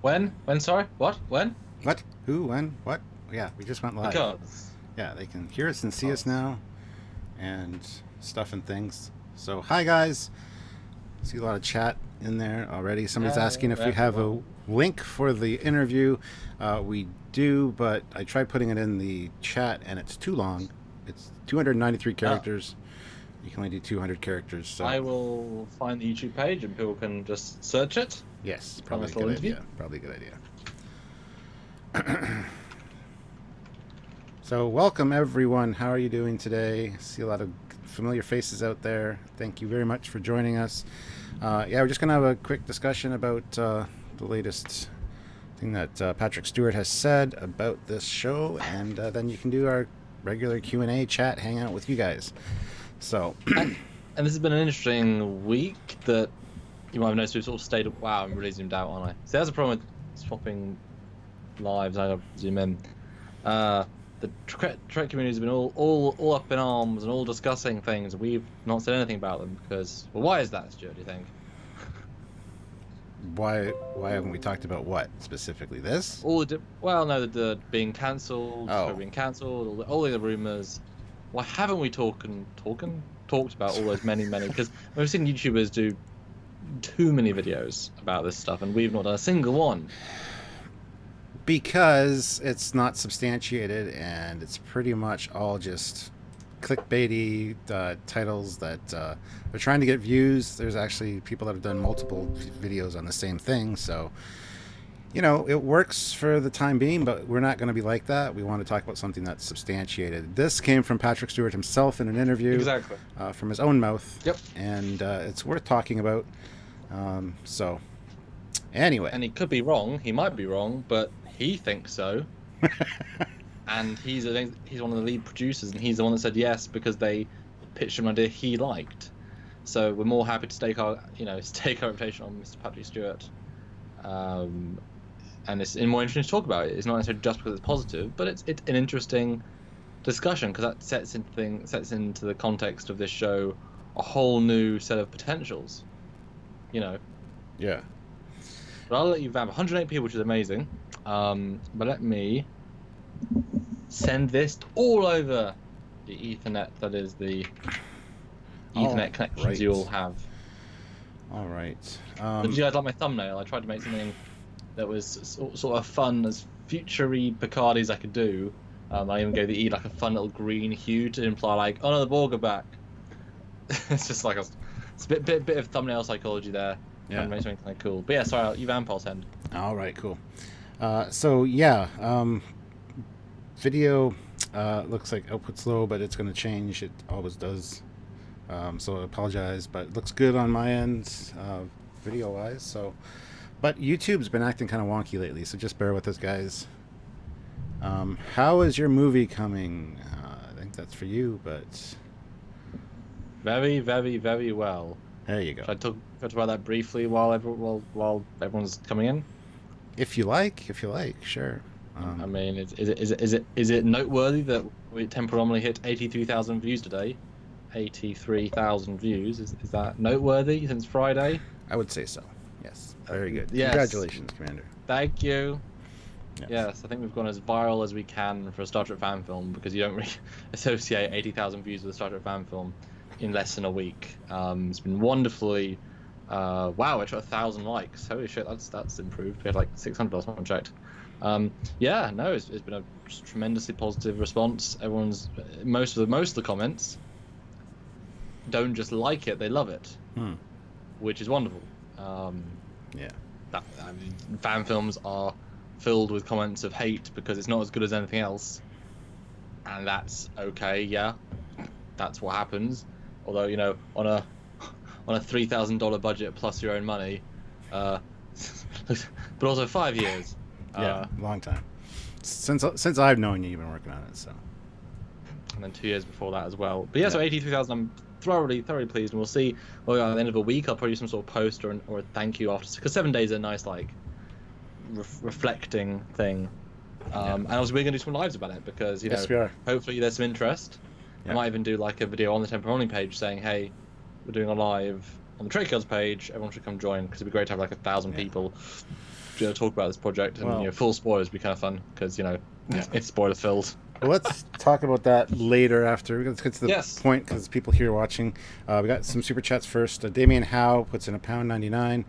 When? Sorry. What? When? What? Who? When? What? Yeah, we just went live. Because. Yeah, they can hear us and see us now, and stuff and things. So, hi guys. See a lot of chat in there already. Somebody's asking if we have a link for the interview. We do, but I tried putting it in the chat, and it's too long. It's 293 characters. You can only do 200 characters. So I will find the YouTube page, and people can just search it. Yes, probably a good idea. Probably a good idea. So welcome everyone. How are you doing today? See a lot of familiar faces out there. Thank you very much for joining us. Yeah, we're just going to have a quick discussion about the latest thing that Patrick Stewart has said about this show, and then you can do our regular Q&A chat, hang out with you guys. So, and this has been an interesting week that you might have noticed we've sort of stayed. Wow, I'm really zoomed out, aren't I? So there's a problem with swapping lives. I gotta zoom in. The Trek community has been all up in arms and all discussing things. We've not said anything about them because, well, why is that, Stuart? Do you think? Why haven't we talked about what specifically? This? The being cancelled, being cancelled, all the rumours. Why haven't we talked about all those many? Because we've seen YouTubers do too many videos about this stuff, and we've not done a single one. Because it's not substantiated, and it's pretty much all just clickbaity titles that they're trying to get views. There's actually people that have done multiple videos on the same thing, so you know, it works for the time being, but we're not going to be like that. We want to talk about something that's substantiated. This came from Patrick Stewart himself in an interview. Exactly. From his own mouth. Yep. And it's worth talking about. So, anyway. And he could be wrong. He might be wrong, but he thinks so. And he's one of the lead producers, and he's the one that said yes because they pitched him an idea he liked. So we're more happy to stake our reputation on Mr. Patrick Stewart. And it's more interesting to talk about it. It's not necessarily just because it's positive, but it's an interesting discussion because that sets into the context of this show a whole new set of potentials. You know. Yeah. But I'll let you vamp. 108 people, which is amazing. But let me send this all over the Ethernet. That is the Ethernet connections you all have. All right. Did you guys like my thumbnail? I tried to make something that was sort of fun, as future-y Picard as I could do. I even gave the E like a fun little green hue to imply like, oh no, the Borg are back. It's just like it's a bit of thumbnail psychology there. Yeah. Trying to make something kind of cool. But yeah, sorry, you vamp, I'll send. All right, cool. So yeah, video looks like output's low, but it's going to change. It always does. So I apologize, but it looks good on my end, video-wise. So, but YouTube's been acting kind of wonky lately, so just bear with us, guys. How is your movie coming? I think that's for you, but very, very, very well. There you go. Should I talk about that briefly while everyone's coming in? If you like, sure. I mean, is it noteworthy that we temporarily hit 83,000 views today? 83,000 views. Is that noteworthy since Friday? I would say so. Yes. Very good. Yes. Congratulations, Commander. Thank you. Yes, I think we've gone as viral as we can for a Star Trek fan film, because you don't really associate 80,000 views with a Star Trek fan film in less than a week. It's been wonderfully. Wow, it's got 1,000 likes. Holy shit, that's improved. We had like 600 last time I checked. It's been a tremendously positive response. Most of the comments don't just like it; they love it, which is wonderful. Fan films are filled with comments of hate because it's not as good as anything else, and that's okay. Yeah, that's what happens. Although, you know, on a $3,000 budget plus your own money, but also 5 years. Long time. Since I've known you, you've been working on it. So. And then 2 years before that as well. But yeah, so 83,000. I'm thoroughly pleased, and we'll see. Well, at the end of a week, I'll probably do some sort of post or a thank you after, because 7 days are a nice like reflecting thing. And also we're gonna do some lives about it because yes, we are. Hopefully there's some interest. I might even do like a video on the Temporary page saying, hey, we're doing a live on the Trekyards page. Everyone should come join because it'd be great to have like 1,000 people talk about this project, and Well, full spoilers would be kind of fun because it's spoiler filled. well, let's talk about that later after. Let's get to the Yes. point because people here watching. We got some super chats first. Damien Howe puts in £1.99.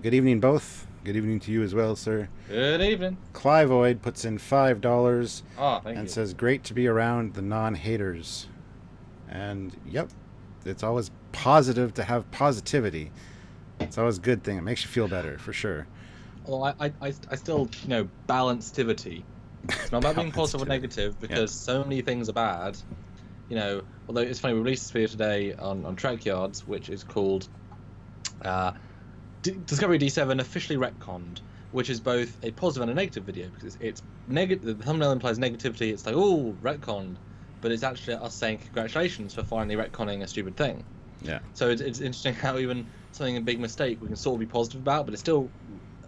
Good evening, both. Good evening to you as well, sir. Good evening. Clivoid puts in $5 Thank you. says, great to be around the non-haters. And, yep, it's always positive to have positivity. It's always a good thing. It makes you feel better, for sure. Well, I still, balance-tivity. It's not about being positive or negative because so many things are bad. Although it's funny, we released this video today on Trekyards, which is called Discovery D7 Officially Retconned, which is both a positive and a negative video because it's negative. The thumbnail implies negativity. It's like, oh, retconned, but it's actually us saying congratulations for finally retconning a stupid thing. Yeah. So it's interesting how even something a big mistake we can sort of be positive about, but it's still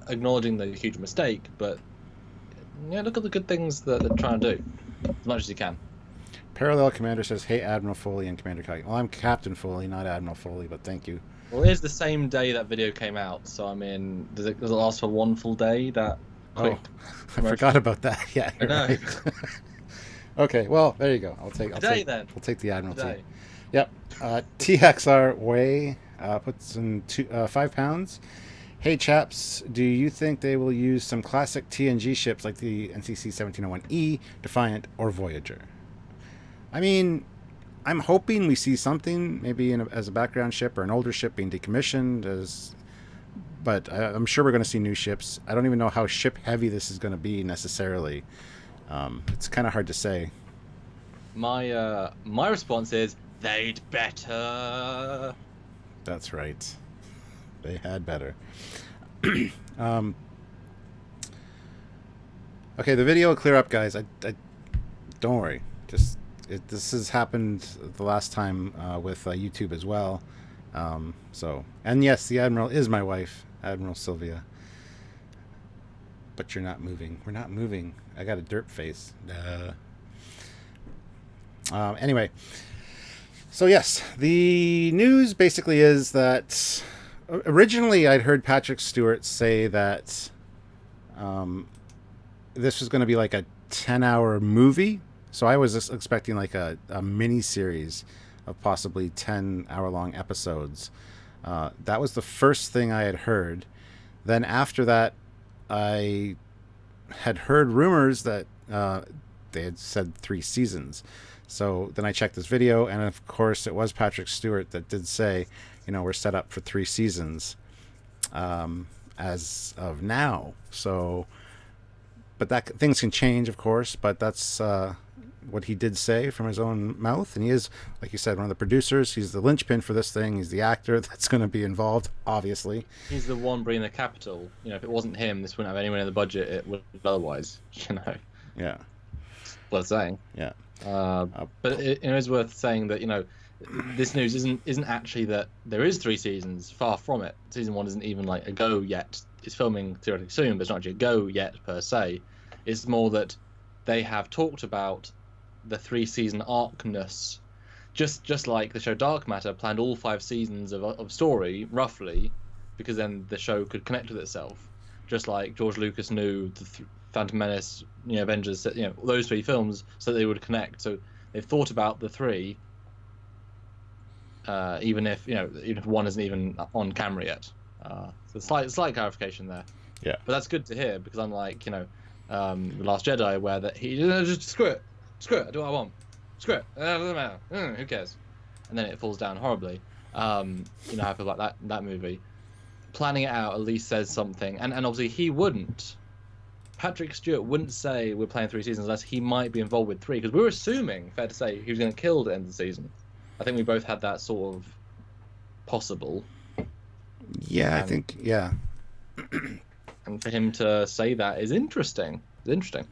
acknowledging the huge mistake. But look at the good things that they're trying to do as much as you can. Parallel Commander says, hey, Admiral Foley and Commander Kai. Well, I'm Captain Foley, not Admiral Foley, but thank you. Well, it is the same day that video came out, so I mean, does it last for one full day? That quick? I forgot about that. Yeah, you're right. Okay, well, there you go. I'll take We'll take the Admiralty. Today. Yep. TXR Way puts in £5. Hey chaps, do you think they will use some classic TNG ships like the NCC 1701E, Defiant, or Voyager? I mean, I'm hoping we see something, maybe as a background ship or an older ship being decommissioned. But I'm sure we're going to see new ships. I don't even know how ship heavy this is going to be necessarily. It's kind of hard to say. My response is they'd better. That's right. They had better. Okay, the video will clear up, guys. I don't worry. This has happened the last time with YouTube as well. And yes, the Admiral is my wife, Admiral Sylvia. But you're not moving. We're not moving. I got a derp face. Anyway, so yes, the news basically is that originally I'd heard Patrick Stewart say that this was going to be like a 10-hour movie. So I was expecting like a mini series of possibly 10-hour-long episodes. That was the first thing I had heard. Then after that, I had heard rumors that they had said 3 seasons. So then I checked this video, and of course it was Patrick Stewart that did say, we're set up for 3 seasons as of now. So, but things can change, of course, but that's what he did say from his own mouth. And he is, like you said, one of the producers. He's the linchpin for this thing. He's the actor that's going to be involved, obviously. He's the one bringing the capital. If it wasn't him, this wouldn't have anyone in the budget. It would otherwise, Yeah. Worth saying. Yeah. But it is worth saying that, this news isn't actually that there is 3 seasons. Far from it. Season 1 isn't even like a go yet. It's filming theoretically soon, but it's not actually a go yet per se. It's more that they have talked about the 3-season arcness, just like the show Dark Matter planned all 5 seasons of story roughly, because then the show could connect with itself. Just like George Lucas knew the Phantom Menace, Avengers, those 3 films, so they would connect. So they've thought about the 3, even if one isn't even on camera yet. So slight clarification there. Yeah. But that's good to hear because unlike The Last Jedi, where that he just screw it, I do what I want, screw it, doesn't matter, who cares, and then it falls down horribly. I feel like that movie. Planning it out at least says something, and obviously he wouldn't. Patrick Stewart wouldn't say we're playing 3 seasons unless he might be involved with 3, because we were assuming, fair to say, he was going to kill at the end of the season. I think we both had that sort of possible. Yeah, I think, yeah. And for him to say that is interesting. It's interesting.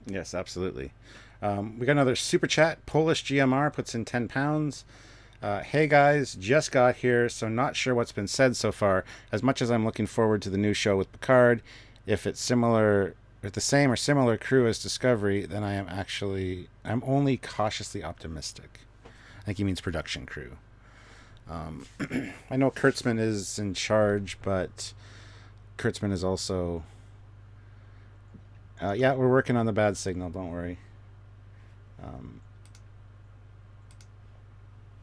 Yes, absolutely. We got another super chat. Polish GMR puts in £10. Hey guys, just got here, so not sure what's been said so far. As much as I'm looking forward to the new show with Picard, if it's the same or similar crew as Discovery, then I'm only cautiously optimistic. I think he means production crew. I know Kurtzman is in charge, but Kurtzman is also. Yeah, we're working on the bad signal. Don't worry.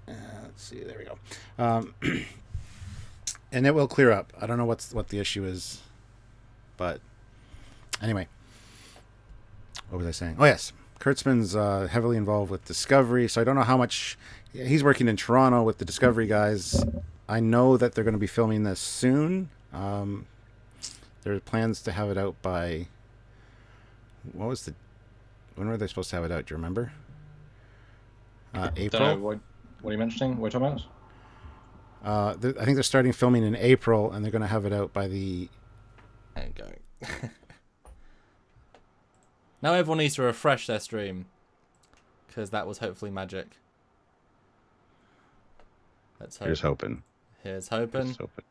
Let's see. There we go. And it will clear up. I don't know what the issue is, but anyway, what was I saying? Oh yes, Kurtzman's heavily involved with Discovery, so I don't know how much. He's working in Toronto with the Discovery guys. I know that they're going to be filming this soon. There are plans to have it out by. When were they supposed to have it out? Do you remember? April. Don't know, what are you mentioning? What are you talking about? I think they're starting filming in April, and they're going to have it out by the. There you go. Now everyone needs to refresh their stream, because that was hopefully magic. Let's hope. Here's hoping. Here's hoping. Here's hoping.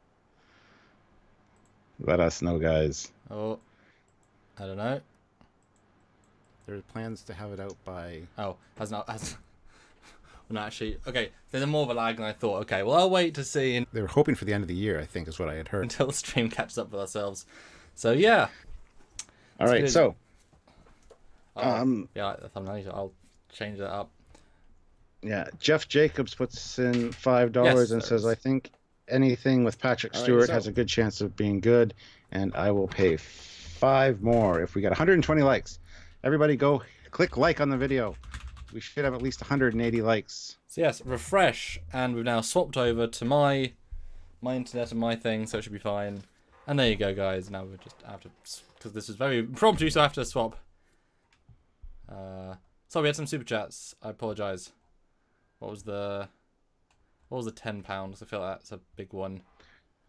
Let us know, guys. Oh, I don't know. There are plans to have it out by. Oh, has not. Well, no, actually, okay. There's more of a lag than I thought. Okay, well, I'll wait to see. They were hoping for the end of the year, I think, is what I had heard. Until the stream catches up with ourselves. So yeah. All right. So. Yeah, the thumbnail. I'll change that up. Yeah, Jeff Jacobs puts in $5 and says, "I think anything with Patrick Stewart has a good chance of being good, and I will pay $5 more if we get 120 likes." Everybody, go click like on the video. We should have at least 180 likes. So yes, refresh, and we've now swapped over to my internet and my thing, so it should be fine. And there you go, guys. Now we just have to, because this is very impromptu, so I have to swap. So we had some super chats. I apologise. What was the £10? I feel like that's a big one.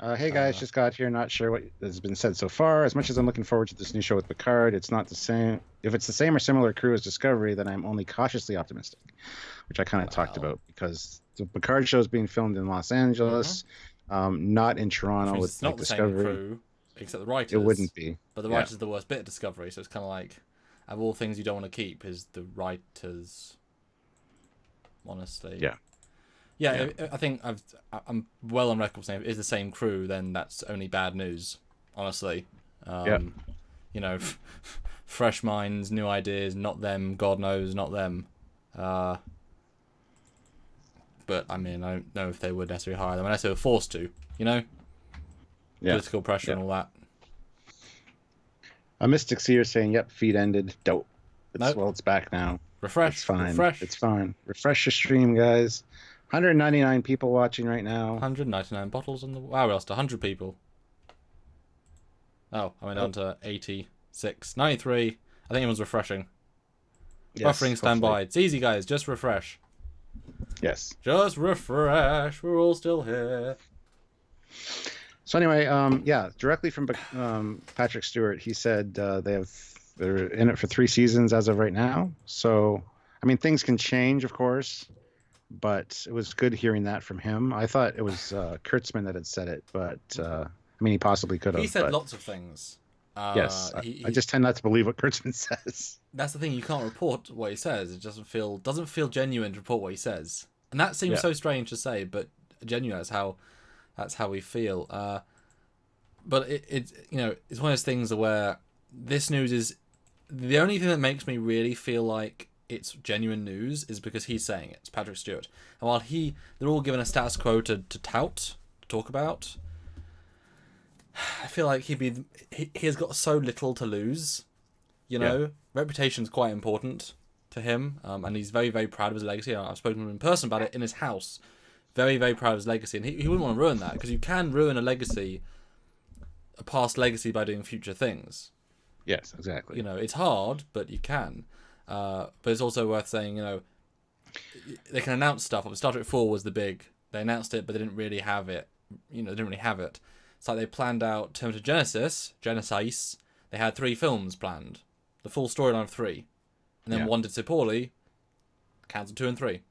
Hey guys, just got here. Not sure what has been said so far. As much as I'm looking forward to this new show with Picard, it's not the same. If it's the same or similar crew as Discovery, then I'm only cautiously optimistic, which I kind of talked about, because the Picard show is being filmed in Los Angeles, not in Toronto with not the Discovery. Same crew, except the writers. It wouldn't be. But the writers are the worst bit of Discovery, so it's kind of like, of all things you don't want to keep is the writers. Honestly. Yeah, I think I'm well on record saying if it is the same crew, then that's only bad news, honestly. You know, fresh minds, new ideas, not them, God knows, not them. But, I mean, I don't know if they would necessarily hire them, unless they were forced to, you know? Political pressure and all that. A Mystic Seer saying, yep, feed ended. Dope. Well, it's back now. Refresh. It's fine. Refresh. It's fine. Refresh your stream, guys. 199 people watching right now. 199 bottles on the... Wow, we lost 100 people. Oh, I went down to 86. 93. I think everyone's refreshing. Yes, Buffering standby. It's easy, guys. Just refresh. Yes. Just refresh. We're all still here. So anyway, directly from Patrick Stewart, he said they're in it for 3 seasons as of right now. So, I mean, things can change, of course, but it was good hearing that from him. I thought it was Kurtzman that had said it, but I mean, he possibly could have. He said lots of things. Yes, I just tend not to believe what Kurtzman says. That's the thing; you can't report what he says. It doesn't feel genuine to report what he says, and that seems so strange to say, but genuine. That's how we feel. But it's one of those things where this news is the only thing that makes me really feel like it's genuine news is because he's saying it. It's Patrick Stewart, and while they're all given a status quo to talk about. I feel like he has got so little to lose, Reputation's quite important to him, and he's very, very proud of his legacy. I've spoken to him in person about it in his house. Very, very proud of his legacy, and he wouldn't want to ruin that, because you can ruin a past legacy by doing future things. Yes, exactly. It's hard, but you can. But it's also worth saying, they can announce stuff. Star Trek 4 was the big. They announced it, but they didn't really have it. They didn't really have it. It's like they planned out Terminator Genesis. They had 3 films planned. The full storyline of 3. And then one did so poorly, cancelled 2 and 3.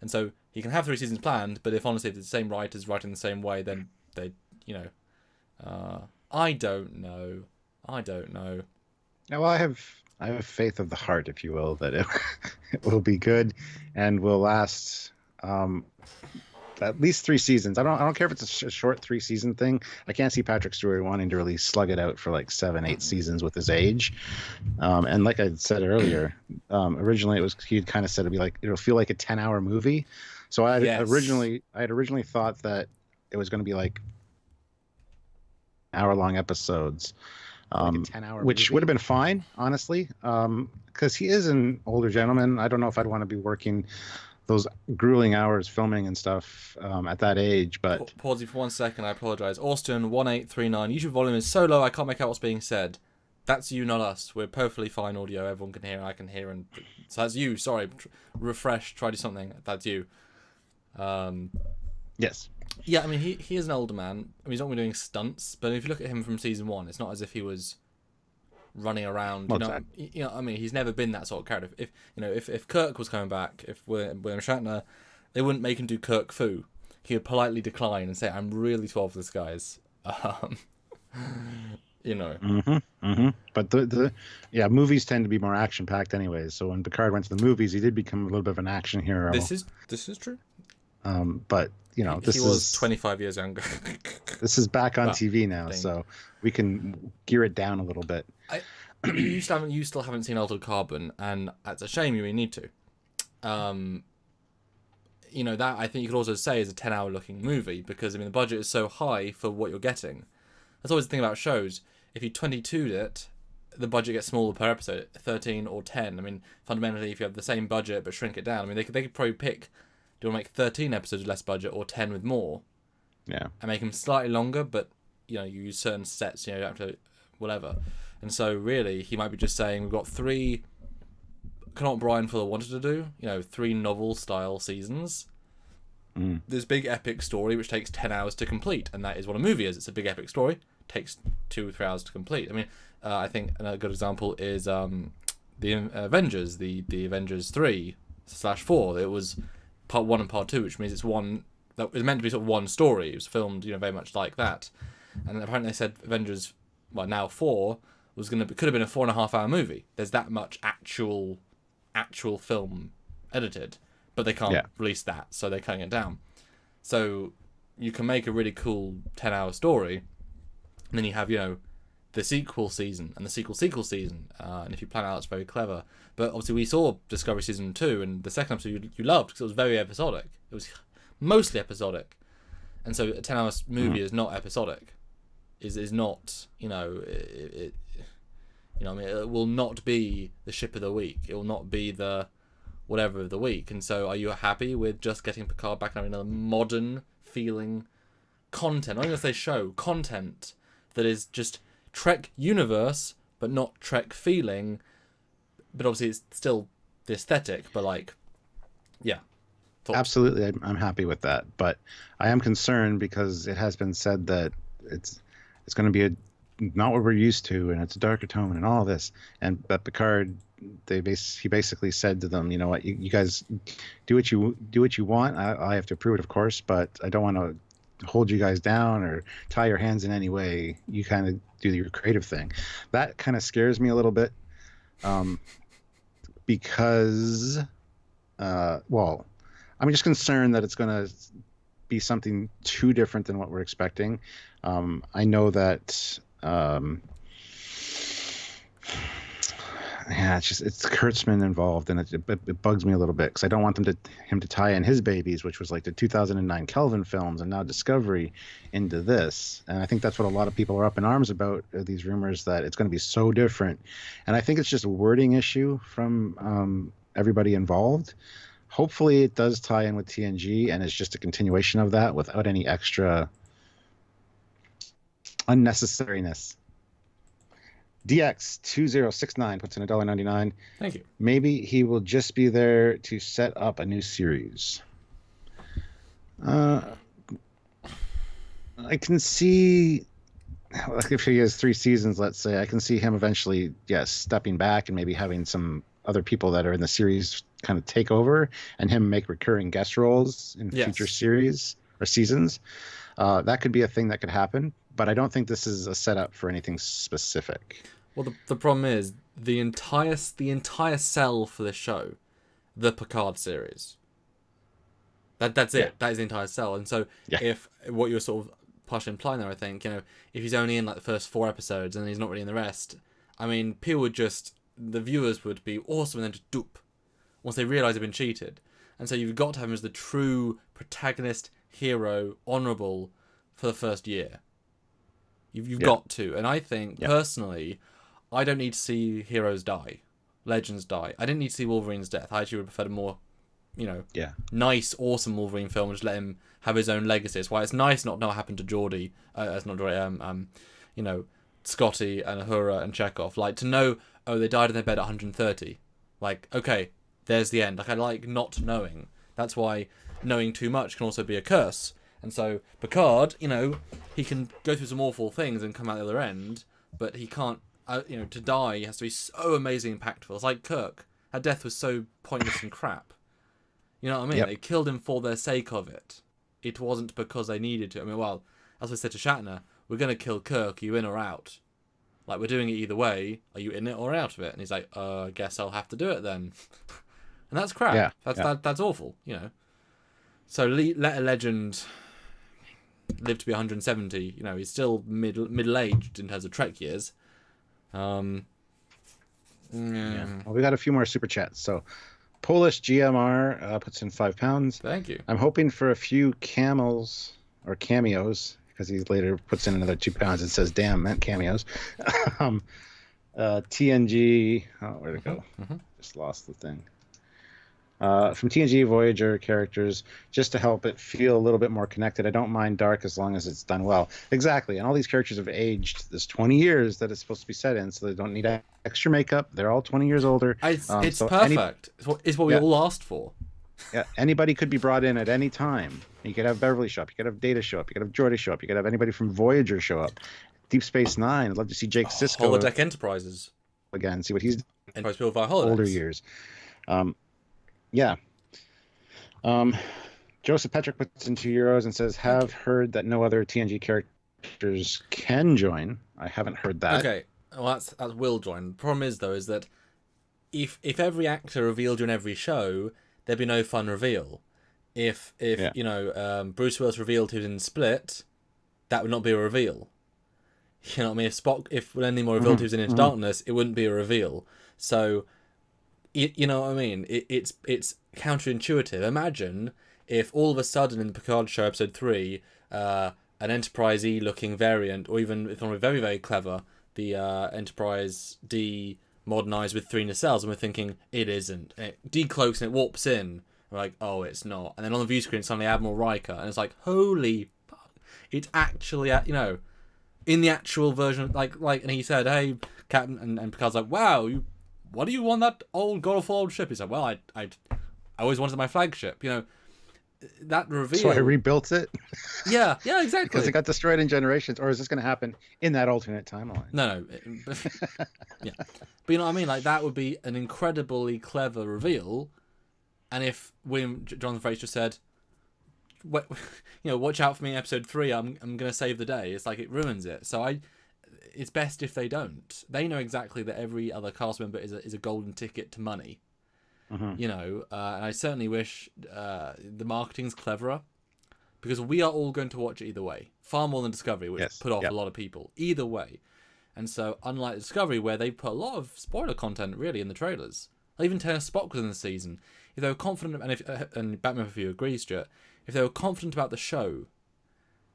And so he can have 3 seasons planned, but if it's the same writers writing the same way, then they, I don't know. Well, I have faith of the heart, if you will, that it will be good and will last at least 3 seasons. I don't care if it's a short 3 season thing. I can't see Patrick Stewart wanting to really slug it out for like 7, 8 seasons with his age. And like I said earlier, originally he'd kind of said it'd be like it'll feel like a 10-hour movie. So I had originally thought that it was going to be like hour-long episodes, like a 10-hour which movie? would have been fine, honestly, because he is an older gentleman. I don't know if I'd want to be working those grueling hours filming and stuff at that age, but... Pause you for 1 second, I apologise. Austin1839, YouTube volume is so low I can't make out what's being said. That's you, not us. We're perfectly fine audio, everyone can hear, I can hear, and so that's you, sorry. Refresh, try to do something, that's you. Yes. Yeah, I mean, he is an older man. I mean, he's not going to be doing stunts, but if you look at him from season 1, it's not as if he was running around. You know, I mean, he's never been that sort of character. If Kirk was coming back, if William Shatner, they wouldn't make him do Kirk Fu. He would politely decline and say, "I'm really too old for this, guys." You know. But the movies tend to be more action packed anyways. So when Picard went to the movies, he did become a little bit of an action hero. This is true. But he was 25 years younger. This is back on TV now, so we can gear it down a little bit. You still haven't seen Altered Carbon, and that's a shame. You really need to. That I think you could also say is a 10-hour looking movie, because I mean the budget is so high for what you're getting. That's always the thing about shows. If you 22'd it, the budget gets smaller per episode, 13 or 10. I mean, fundamentally, if you have the same budget but shrink it down, I mean, they could probably pick, do you want to make 13 episodes with less budget or 10 with more? Yeah. And make them slightly longer, but, you use certain sets, you don't have to, whatever. And so, really, he might be just saying, we've got 3, kind of what Brian Fuller wanted to do, 3 novel-style seasons. This big epic story which takes 10 hours to complete, and that is what a movie is. It's a big epic story, takes 2 or 3 hours to complete. I mean, I think another good example is the Avengers, the Avengers 3/4. It was part 1 and part 2, which means it's one that was meant to be sort of one story. It was filmed, very much like that. And apparently they said Avengers, now 4 could have been a 4.5-hour movie. There's that much actual film edited. But they can't release that, so they're cutting it down. So you can make a really cool 10-hour story, and then you have, the sequel season and the sequel season. And if you plan it out, it's very clever. But obviously we saw Discovery Season 2, and the second episode you loved because it was very episodic. It was mostly episodic. And so a 10-hour movie is not episodic. Is not, it will not be the ship of the week. It will not be the whatever of the week. And so are you happy with just getting Picard back and having another modern feeling content? I'm going to say show content that is just Trek universe but not Trek feeling, but obviously it's still the aesthetic, but thoughts? Absolutely, I'm happy with that, but I am concerned because it has been said that it's going to be not what we're used to, and it's a darker tone and all this, and but Picard, he basically said to them, you know what, you guys do what you want. I have to approve it, of course, but I don't want to hold you guys down or tie your hands in any way. You kind of do your creative thing. That kind of scares me a little bit, because I'm just concerned that it's going to be something too different than what we're expecting. I know that it's Kurtzman involved, and it bugs me a little bit because I don't want him to tie in his babies, which was like the 2009 Kelvin films and now Discovery, into this. And I think that's what a lot of people are up in arms about, these rumors that it's going to be so different. And I think it's just a wording issue from everybody involved. Hopefully it does tie in with TNG and it's just a continuation of that without any extra unnecessariness. DX2069 puts in $1.99. Thank you. Maybe he will just be there to set up a new series. I can see, like, if he has 3 seasons, let's say, I can see him eventually, stepping back and maybe having some other people that are in the series kind of take over and him make recurring guest roles in future series or seasons. That could be a thing that could happen, but I don't think this is a setup for anything specific. Well, the problem is the entire sell for this show, the Picard series. That's it. That is the entire sell. And so if what you're sort of partially implying there, I think, if he's only in like the first 4 episodes and he's not really in the rest, I mean, the viewers would be awesome and then just doop once they realise they've been cheated. And so you've got to have him as the true protagonist, hero, honourable for the first year. You've got to. And I think, personally, I don't need to see heroes die, legends die. I didn't need to see Wolverine's death. I actually would prefer a more, nice, awesome Wolverine film and just let him have his own legacy. It's why it's nice not to know what happened to Scotty and Uhura and Chekhov. Like, to know, they died in their bed at 130. Like, okay, there's the end. Like, I like not knowing. That's why knowing too much can also be a curse. And so Picard, he can go through some awful things and come out the other end, but he can't, to die, he has to be so amazingly impactful. It's like Kirk. That death was so pointless and crap. You know what I mean? Yep. They killed him for the sake of it. It wasn't because they needed to. I mean, well, as I said to Shatner, we're going to kill Kirk. Are you in or out? Like, we're doing it either way. Are you in it or out of it? And he's like, I guess I'll have to do it then. And that's crap. Yeah. That's awful, So let a legend live to be 170. He's still middle-aged in terms of Trek years. Well, we got a few more super chats. So Polish GMR puts in £5. Thank you. I'm hoping for a few cameos, because he later puts in another £2 and says, damn, meant cameos. TNG, where'd it go? Just lost the thing. From TNG Voyager characters, just to help it feel a little bit more connected. I don't mind dark as long as it's done well. Exactly. And all these characters have aged this 20 years that it's supposed to be set in, so they don't need extra makeup. They're all 20 years older. It's perfect. It's what we all asked for. Yeah, anybody could be brought in at any time. You could have Beverly show up. You could have Data show up. You could have Geordi show up. You could have anybody from Voyager show up. Deep Space Nine. I'd love to see Jake Sisko Holodeck Enterprises again. See what he's Enterprise built via holodecks. Older years. Joseph Petrick puts in €2 and says, have heard that no other TNG characters can join. I haven't heard that. Okay, well, that's will join. The problem is, though, is that if every actor revealed you in every show, there'd be no fun reveal. If Bruce Willis revealed he was in Split, that would not be a reveal. You know what I mean? If Lenny Moore revealed he was in Into Darkness, it wouldn't be a reveal. So, you know what I mean? It's counterintuitive. Imagine if all of a sudden in the Picard show, episode 3, an Enterprise-y looking variant, or even if I'm very, very clever, the Enterprise D modernized with 3 nacelles, and we're thinking it isn't. And it decloaks and it warps in. We're like, oh, it's not. And then on the view screen, it's suddenly Admiral Riker, and it's like, holy fuck. It's actually, in the actual version, like, and he said, hey, Captain, and Picard's like, wow, what do you want that old god-awful old ship? He's like, well, I always wanted my flagship. That reveal. So I rebuilt it. Yeah, exactly. Because it got destroyed in Generations, or is this going to happen in that alternate timeline? No. Yeah, but you know what I mean. Like, that would be an incredibly clever reveal. And if Jonathan Frakes just said, watch out for me in episode 3, I'm going to save the day. It's like it ruins it. So it's best if they don't. They know exactly that every other cast member is a golden ticket to money. And I certainly wish the marketing's cleverer, because we are all going to watch it either way, far more than Discovery, which put off a lot of people either way. And so, unlike Discovery, where they put a lot of spoiler content really in the trailers, even Turner Spock was in the season. If they were confident, and Batman Review agrees, Stuart, if they were confident about the show,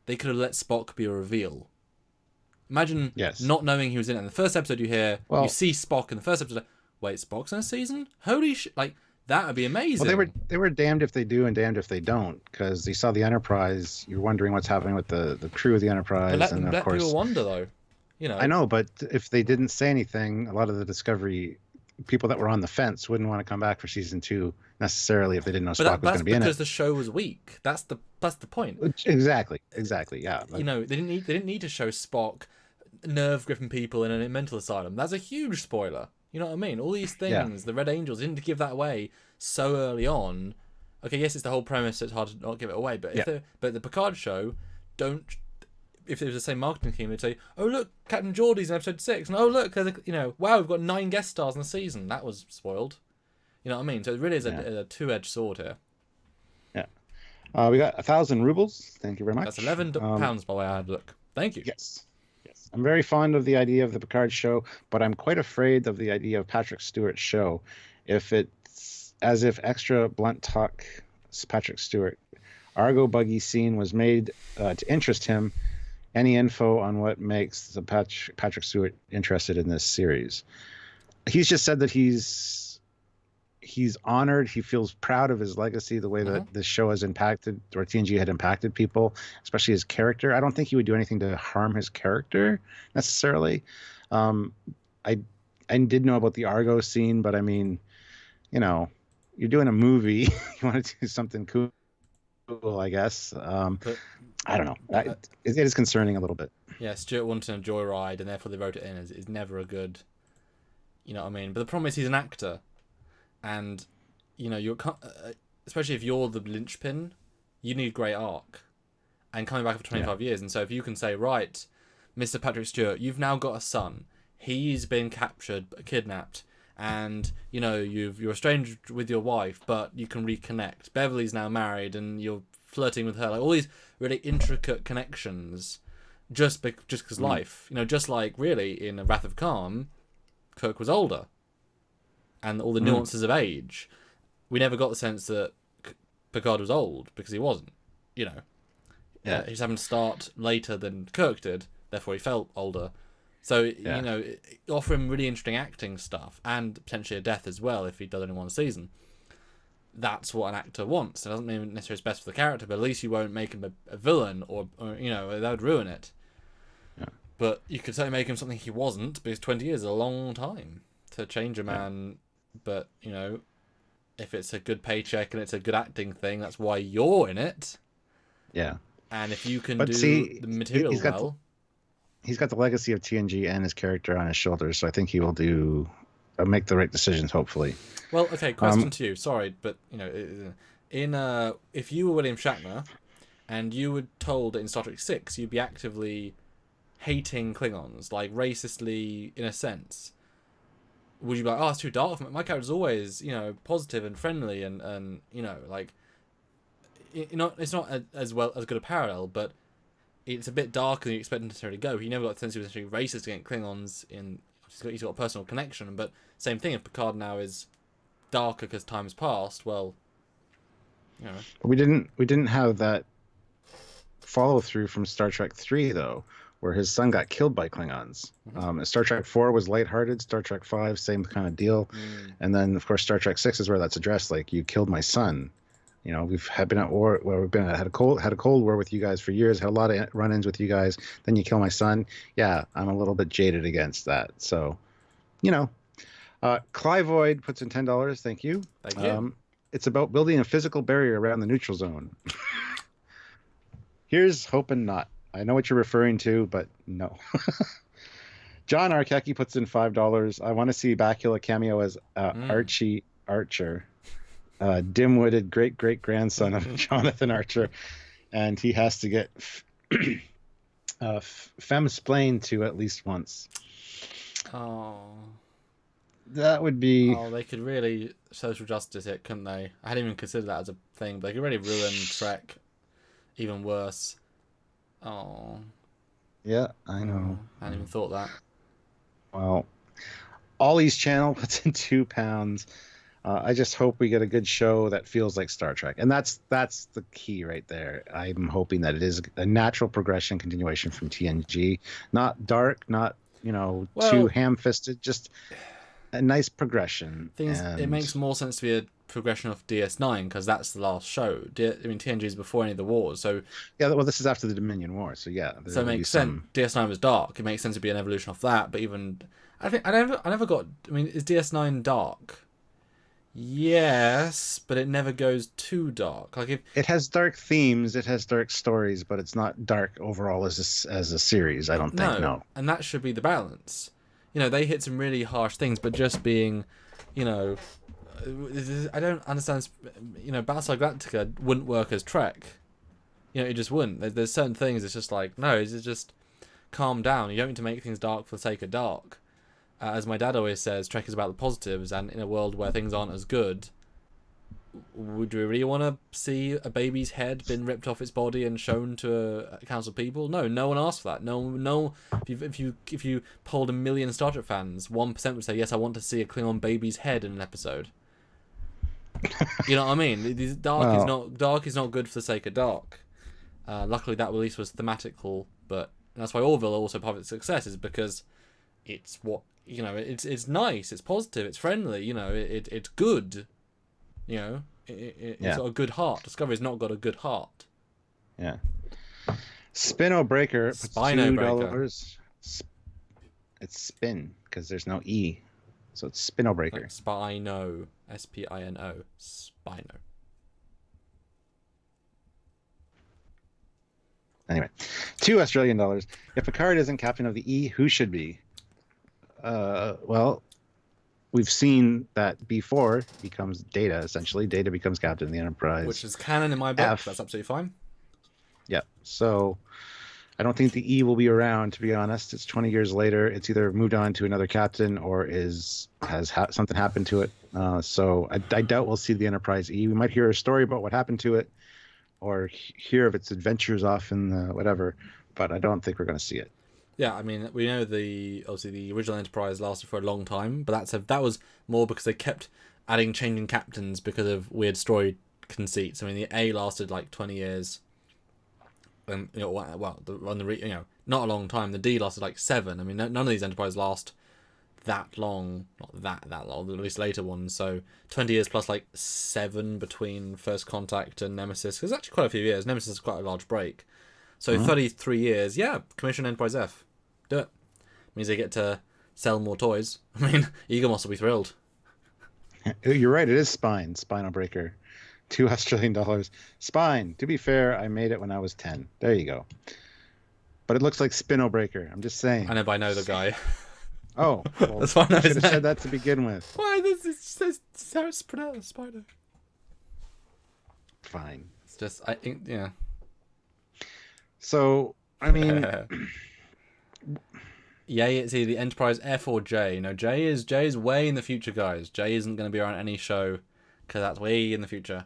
they could have let Spock be a reveal. Imagine not knowing he was in it. In the first episode, you see Spock in the first episode. Wait, Spock's in a season? Holy shit! Like, that would be amazing. Well, they were damned if they do and damned if they don't, because they saw the Enterprise. You're wondering what's happening with the crew of the Enterprise, let of course people wonder though. I know, but if they didn't say anything, a lot of the Discovery people that were on the fence wouldn't want to come back for season 2 necessarily if they didn't know Spock was going to be in it. Because the show was weak. That's the point. Exactly. Yeah. But, they didn't need to show Spock nerve-gripping people in a mental asylum. That's a huge spoiler. You know what I mean? All these things, the Red Angels, didn't give that away so early on. Okay, yes, it's the whole premise, so it's hard to not give it away. But but the Picard show, if it was the same marketing team, they'd say, "Oh look, Captain Geordie's in episode 6, and oh look, wow, we've got 9 guest stars in the season." That was spoiled. You know what I mean? So it really is a two-edged sword here. We got 1,000 rubles. Thank you very much. That's 11 pounds by the way I had a look. Thank you. Yes. Yes. I'm very fond of the idea of the Picard show, but I'm quite afraid of the idea of Patrick Stewart's show. If it's as if extra blunt talk Patrick Stewart Argo buggy scene was made to interest him, any info on what makes the Patrick Stewart interested in this series? He's just said that he's honored. He feels proud of his legacy, the way that this show has impacted, or TNG had impacted people, especially his character. I don't think he would do anything to harm his character necessarily. I did know about the Argo scene, but I mean, you know, you're doing a movie, you want to do something cool, I guess. I don't know. It is concerning a little bit. Yeah, Stuart wanted a joyride, and therefore they wrote it in as it's never a good. You know what I mean? But the problem is he's an actor, and you know especially if you're the linchpin, you need great arc, and coming back for 25 years. And so if you can say, right, Mr. Patrick Stewart, you've now got a son. He's been captured, kidnapped, and you know you're estranged with your wife, but you can reconnect. Beverly's now married, and you're flirting with her. Like all these really intricate connections, just because life. You know, just like really in Wrath of Khan, Kirk was older, and all the nuances of age. We never got the sense that Picard was old because he wasn't. You know, he's having to start later than Kirk did, therefore he felt older. So you know, offer him really interesting acting stuff and potentially a death as well if he does only one season. That's what an actor wants. It doesn't mean necessarily it's best for the character, but at least you won't make him a villain or you know, that would ruin it. Yeah. But you could certainly make him something he wasn't, because 20 years is a long time to change a man. But, you know, if it's a good paycheck and it's a good acting thing, that's why you're in it. Yeah. And if you can do the material well... He's got the legacy of TNG and his character on his shoulders, so I think he will make the right decisions, hopefully. Well, okay, question to you. Sorry, but, you know, if you were William Shatner and you were told that in Star Trek 6 you'd be actively hating Klingons, like racistly in a sense, would you be like, oh, it's too dark for me? My character's always, you know, positive and friendly and you know, like, it's not as good a parallel, but it's a bit darker than you expect him to necessarily go. He never got the sense he was necessarily racist against Klingons. He's got a personal connection, but same thing. If Picard now is darker because time has passed, well, you know. We didn't have that follow through from Star Trek 3 though, where his son got killed by Klingons. Star Trek 4 was lighthearted. Star Trek 5, same kind of deal. And then of course Star Trek 6 is where that's addressed. Like, you killed my son. You know, we've been at war. Well, had a cold war with you guys for years. Had a lot of run-ins with you guys. Then you kill my son. Yeah, I'm a little bit jaded against that. So, you know, Clivoid puts in $10. Thank you. Thank you. It's about building a physical barrier around the neutral zone. Here's hoping not. I know what you're referring to, but no. John Arkeki puts in $5. I want to see Bakula cameo as Archie Archer. Dim-witted great-great-grandson of Jonathan Archer, and he has to get fem-splained to at least once. Oh. That would be... Oh, they could really social justice it, couldn't they? I hadn't even considered that as a thing, but they could really ruin Trek even worse. Oh. Yeah, I know. I hadn't even thought that. Well, Ollie's channel puts in £2. I just hope we get a good show that feels like Star Trek. And that's the key right there. I'm hoping that it is a natural progression, continuation from TNG. Not dark, not, you know, too ham-fisted, just a nice progression. It makes more sense to be a progression of DS9, because that's the last show. TNG is before any of the wars, so... Yeah, well, this is after the Dominion War, so yeah. So it makes sense. DS9 was dark. It makes sense to be an evolution of that, but even... I never got... I mean, is DS9 dark? Yes, but it never goes too dark. Like it has dark themes, it has dark stories, but it's not dark overall as a series. I don't think. No, and that should be the balance. You know, they hit some really harsh things, but just being, you know, I don't understand. You know, Battlestar Galactica wouldn't work as Trek. You know, it just wouldn't. There's certain things. It's just like, no, it's just calm down. You don't need to make things dark for the sake of dark. As my dad always says, Trek is about the positives, and in a world where things aren't as good, would we really want to see a baby's head been ripped off its body and shown to a council of people? No, no one asked for that. No. If you polled 1 million Star Trek fans, 1% would say yes, I want to see a Klingon baby's head in an episode. You know what I mean? Dark is not good for the sake of dark. Luckily, that release was thematical, but that's why Orville also part of its success is because it's what it's nice, it's positive, it's friendly. It's good. It's got a good heart. Discovery's not got a good heart. Yeah. Spino Breaker puts $2. It's spin because there's no E, so it's Spino Breaker. Like Spino, Spino, Spino. Anyway, $2 Australian. If Picard isn't captain of the E, who should be? Well, we've seen that B4 becomes Data, essentially. Data becomes captain of the Enterprise. Which is canon in my book. That's absolutely fine. Yeah. So I don't think the E will be around, to be honest. It's 20 years later. It's either moved on to another captain or has something happened to it. So I doubt we'll see the Enterprise E. We might hear a story about what happened to it or hear of its adventures off in the whatever, but I don't think we're going to see it. Yeah, I mean, we know obviously the original Enterprise lasted for a long time, but that was more because they kept changing captains because of weird story conceits. I mean, the A lasted like 20 years. Not a long time. The D lasted like 7. I mean, none of these Enterprises last that long. Not that long. At least later ones. So 20 years plus like 7 between First Contact and Nemesis. There's actually quite a few years. Nemesis is quite a large break. So 33 years. Yeah, commission Enterprise F. Do it. Means they get to sell more toys. I mean, Eaglemoss will be thrilled. You're right. It is Spinal Breaker. $2 Australian. Spine. To be fair, I made it when I was 10. There you go. But it looks like Spino Breaker. I'm just saying. I know, but I know the guy. Oh, well, that's why I should have said that to begin with. Why? This says how it's pronounced, Spider. Fine. It's just yeah. So I mean. Yay, it's either the Enterprise F or J. No, J is way in the future, guys. J isn't going to be around any show because that's way in the future.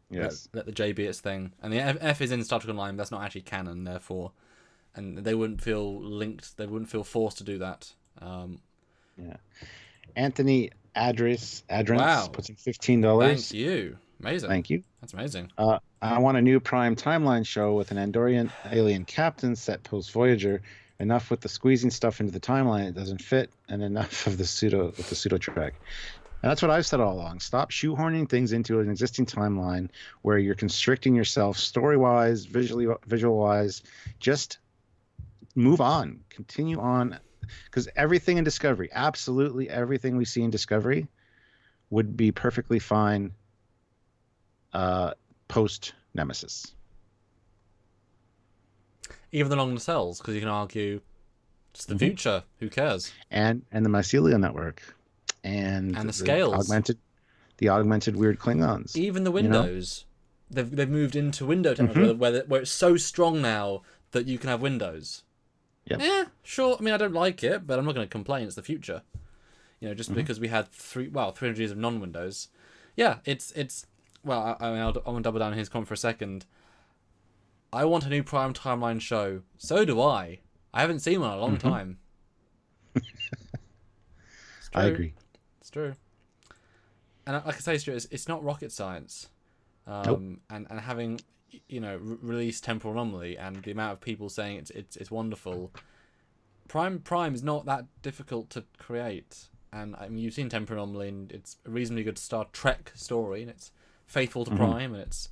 Yes. Let the J be its thing. And the F is in Star Trek Online, but that's not actually canon, therefore. And they wouldn't feel linked, they wouldn't feel forced to do that. Yeah. Anthony Adrance wow. puts in $15. Thank you. Amazing. Thank you. That's amazing. I want a new Prime timeline show with an Andorian alien captain set post Voyager. Enough with the squeezing stuff into the timeline it doesn't fit, and enough of the pseudo track. And that's what I've said all along. Stop shoehorning things into an existing timeline where you're constricting yourself story-wise, visual-wise. Just move on. Continue on. Because everything in Discovery, absolutely everything we see in Discovery, would be perfectly fine post-Nemesis. Even the long cells, because you can argue it's the future. Who cares? And the mycelial network. And the scales. The augmented weird Klingons. Even the windows. They've moved into window technology where it's so strong now that you can have windows. Yep. Yeah, sure. I mean, I don't like it, but I'm not going to complain. It's the future. Just because we had 300 years of non-windows. Yeah, it's. Well, I mean, I want to double down on his comment for a second. I want a new Prime Timeline show. So do I. I haven't seen one in a long time. I agree. It's true. And like I say, Stuart, it's not rocket science. Nope. And having, release temporal anomaly and the amount of people saying it's wonderful. Prime is not that difficult to create. And I mean, you've seen temporal anomaly, and it's a reasonably good Star Trek story, and it's faithful to Prime, and it's.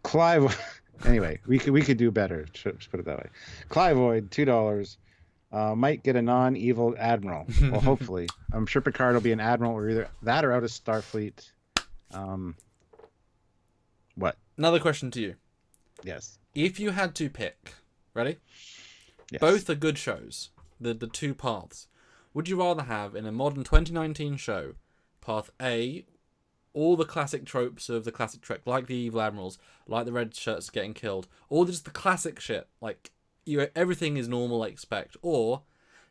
Clive. Anyway, we could do better. Just put it that way. Clivoid, $2. Might get a non-evil admiral. Well, hopefully. I'm sure Picard will be an admiral, or either that or out of Starfleet. What? Another question to you. Yes. If you had to pick, ready? Yes. Both are good shows. The two paths. Would you rather have in a modern 2019 show, path A, all the classic tropes of the classic Trek, like the evil admirals, like the red shirts getting killed, or just the classic shit, like everything is normal, I expect, or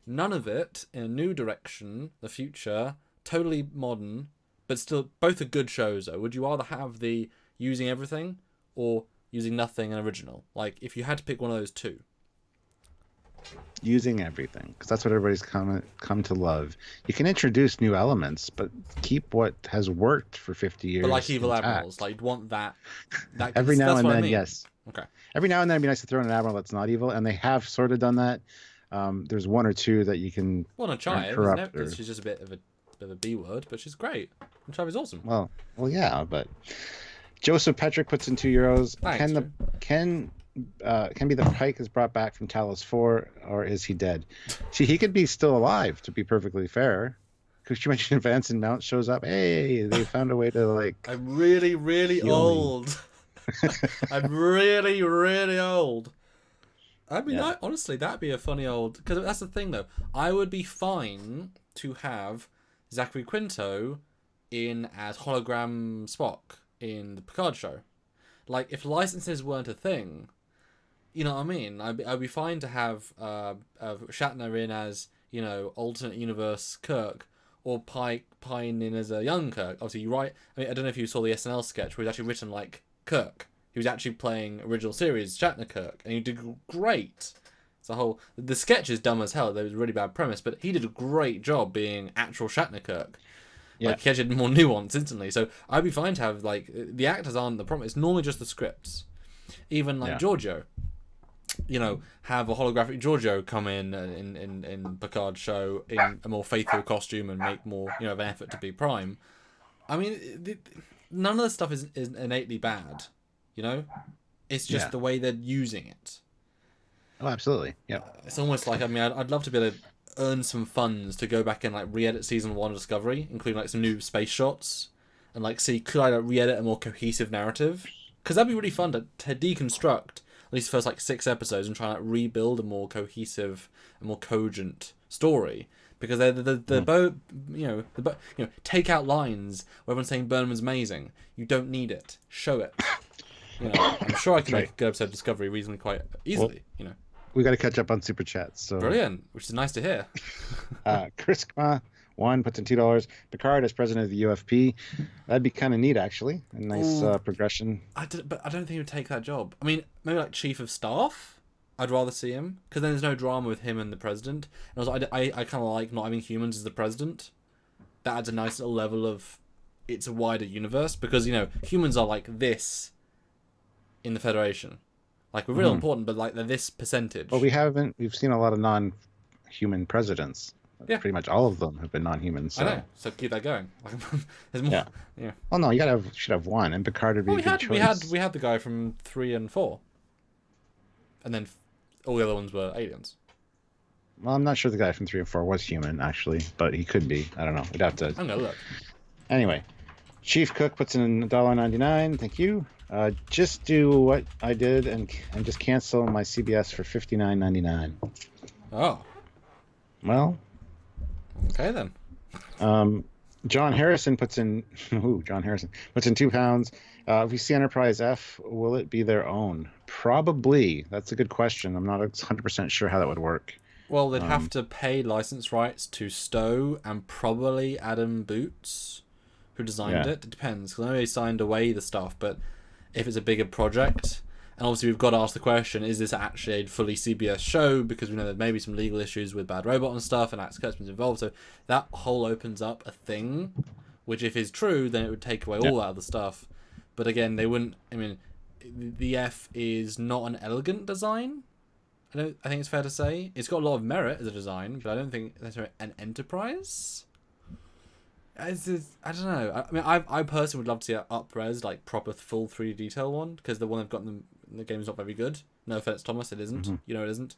none of it in a new direction, the future, totally modern, but still both are good shows. Though, would you rather have the using everything or using nothing and original? Like, if you had to pick one of those two. Using everything, because that's what everybody's come to love. You can introduce new elements, but keep what has worked for 50 years. But like Evil intact. Admirals, like you'd want that. Every now and then, I mean. yes. Okay. Every now and then, it'd be nice to throw in an admiral that's not evil, and they have sort of done that. There's one or two that you can. Well, no, Chive, corrupt isn't it? She's just a bit of a B word, but she's great. And Chive is awesome. Well, yeah, but Joseph Petrick puts in €2. Thanks, Can be the Pike is brought back from Talos 4, or is he dead? See, he could be still alive, to be perfectly fair. Because you mentioned if Anson Mount shows up, hey, they found a way to, like... I'm really, really old. I'm really, really old. I mean, honestly, that'd be a funny old... Because that's the thing, though. I would be fine to have Zachary Quinto in as hologram Spock in the Picard show. Like, if licenses weren't a thing... You know what I mean? I'd be fine to have Shatner in as, you know, alternate universe Kirk, or Pine in as a young Kirk. Obviously, you're right. I mean, I don't know if you saw the SNL sketch where he's actually written like Kirk. He was actually playing original series Shatner Kirk, and he did great. The sketch is dumb as hell. There was a really bad premise, but he did a great job being actual Shatner Kirk. Yeah. Like, he actually had more nuance instantly. So I'd be fine to have, like, the actors aren't the problem. It's normally just the scripts. Even like Giorgio. You know, have a holographic Giorgio come in Picard's show in a more faithful costume and make more, you know, of an effort to be Prime. I mean, none of this stuff is innately bad, you know? It's just the way they're using it. Oh, absolutely. Yeah. It's almost like, I mean, I'd love to be able to earn some funds to go back and, like, re-edit Season 1 of Discovery, including, like, some new space shots, and, like, see, could I, like, re-edit a more cohesive narrative? Because that'd be really fun to deconstruct at least the first like 6 episodes and try and like, rebuild a more cohesive and more cogent story, because take out lines where everyone's saying Burnham's amazing. You don't need it. Show it. You know, I'm sure I can make a good episode of Discovery reasonably quite easily. Well, you know, we got to catch up on super chats. So brilliant, which is nice to hear. Chris Kma1 puts in $2. Picard as president of the UFP. That'd be kind of neat, actually. A nice progression. But I don't think he would take that job. I mean, maybe like chief of staff. I'd rather see him, because then there's no drama with him and the president. And also, I kind of like not having humans as the president. That adds a nice little level of it's a wider universe, because, you know, humans are like this in the Federation. Like, we're real important, but like they're this percentage. Well, we've seen a lot of non-human presidents. Yeah. Pretty much all of them have been non-humans. So. I know, so keep that going. There's more. Yeah. Well, no, you should have one, and Picard would be a good choice. We had the guy from 3 and 4, and then all the other ones were aliens. Well, I'm not sure the guy from 3 and 4 was human, actually, but he could be. I don't know. We'd have to. I'm gonna look. Anyway, Chief Cook puts in $1.99. Thank you. Just do what I did and just cancel my CBS for $59.99. Oh. Well. Okay then. John Harrison puts in £2. If we see Enterprise F, will it be their own? Probably. That's a good question. I'm not 100% sure how that would work. Well, they'd have to pay license rights to Stowe and probably Adam Boots, who designed it. It depends, because I know they signed away the stuff, but if it's a bigger project, and obviously we've got to ask the question, is this actually a fully CBS show? Because we know there may be some legal issues with Bad Robot and stuff, and Alex Kurtzman's involved, so that whole opens up a thing, which if is true, then it would take away all that other stuff. But again, they wouldn't, I mean, the F is not an elegant design. I think it's fair to say. It's got a lot of merit as a design, but I don't think that's an Enterprise. I don't know. I mean, I personally would love to see an up-res, like, proper full 3D detail one, because the one they've got in the game is not very good. No offense, Thomas, it isn't. Mm-hmm. You know it isn't.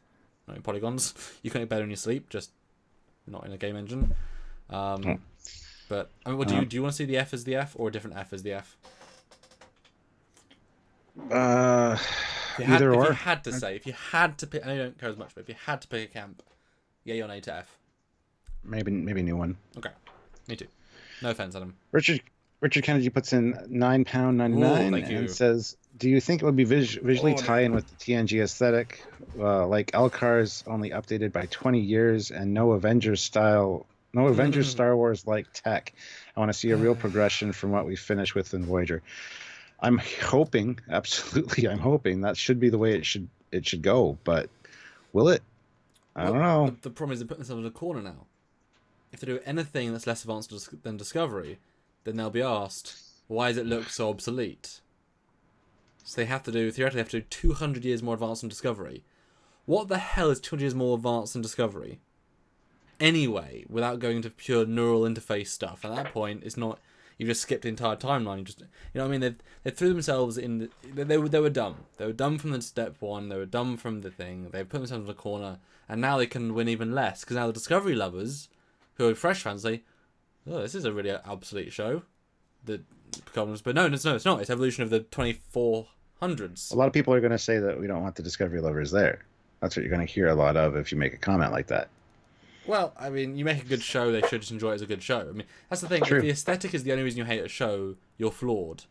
Not in polygons. You can get better in your sleep, just not in a game engine. But I mean, what do you want to see the F as the F, or a different F as the F? Either or. If you had to pick, I know you don't care as much, but if you had to pick a camp, yay or nay to F? Maybe a new one. Okay, me too. No offense, Adam. Richard Kennedy puts in £9.99 and says, "Do you think it would be visually tie in with the TNG aesthetic, like Elcar's only updated by 20 years and no Avengers style No Avengers Star Wars like tech. I want to see a real progression from what we finished with in Voyager. I'm hoping, absolutely, I'm hoping that should be the way it should go. But will it? I don't know. The problem is they're putting themselves in a corner now. If they do anything that's less advanced than Discovery, then they'll be asked, why does it look so obsolete? So they theoretically have to do 200 years more advanced than Discovery. What the hell is 200 years more advanced than Discovery? Anyway, without going into pure neural interface stuff. At that point, it's not... You just skipped the entire timeline. You know what I mean? They threw themselves in... They were dumb. They were dumb from the step one. They were dumb from the thing. They put themselves in a corner. And now they can win even less. Because now the Discovery lovers, who are fresh fans, say, oh, this is a really obsolete show. But no, it's not. It's evolution of the 2400s. A lot of people are going to say that we don't want the Discovery lovers there. That's what you're going to hear a lot of if you make a comment like that. Well, I mean, you make a good show, they should just enjoy it as a good show. I mean, that's the thing. True. If the aesthetic is the only reason you hate a show, you're flawed.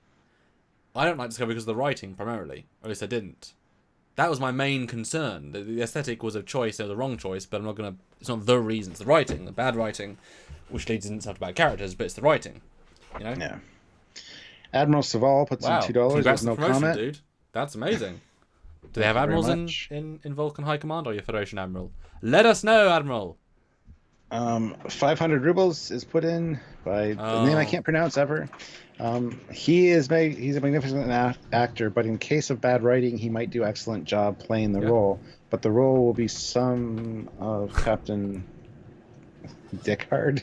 I don't like Discovery because of the writing, primarily. Or at least I didn't. That was my main concern. The aesthetic was a choice, it was a wrong choice, but I'm not going to... It's not the reason. It's the writing, the bad writing, which leads into bad characters, but it's the writing. You know? Yeah. Admiral Saval puts in $2 with no comment. Dude. That's amazing. Do they have admirals in Vulcan High Command, or your Federation Admiral? Let us know, Admiral. 500 rubles is put in by the name I can't pronounce ever. He's a magnificent actor, but in case of bad writing, he might do excellent job playing the role. But the role will be some of Captain Deckard.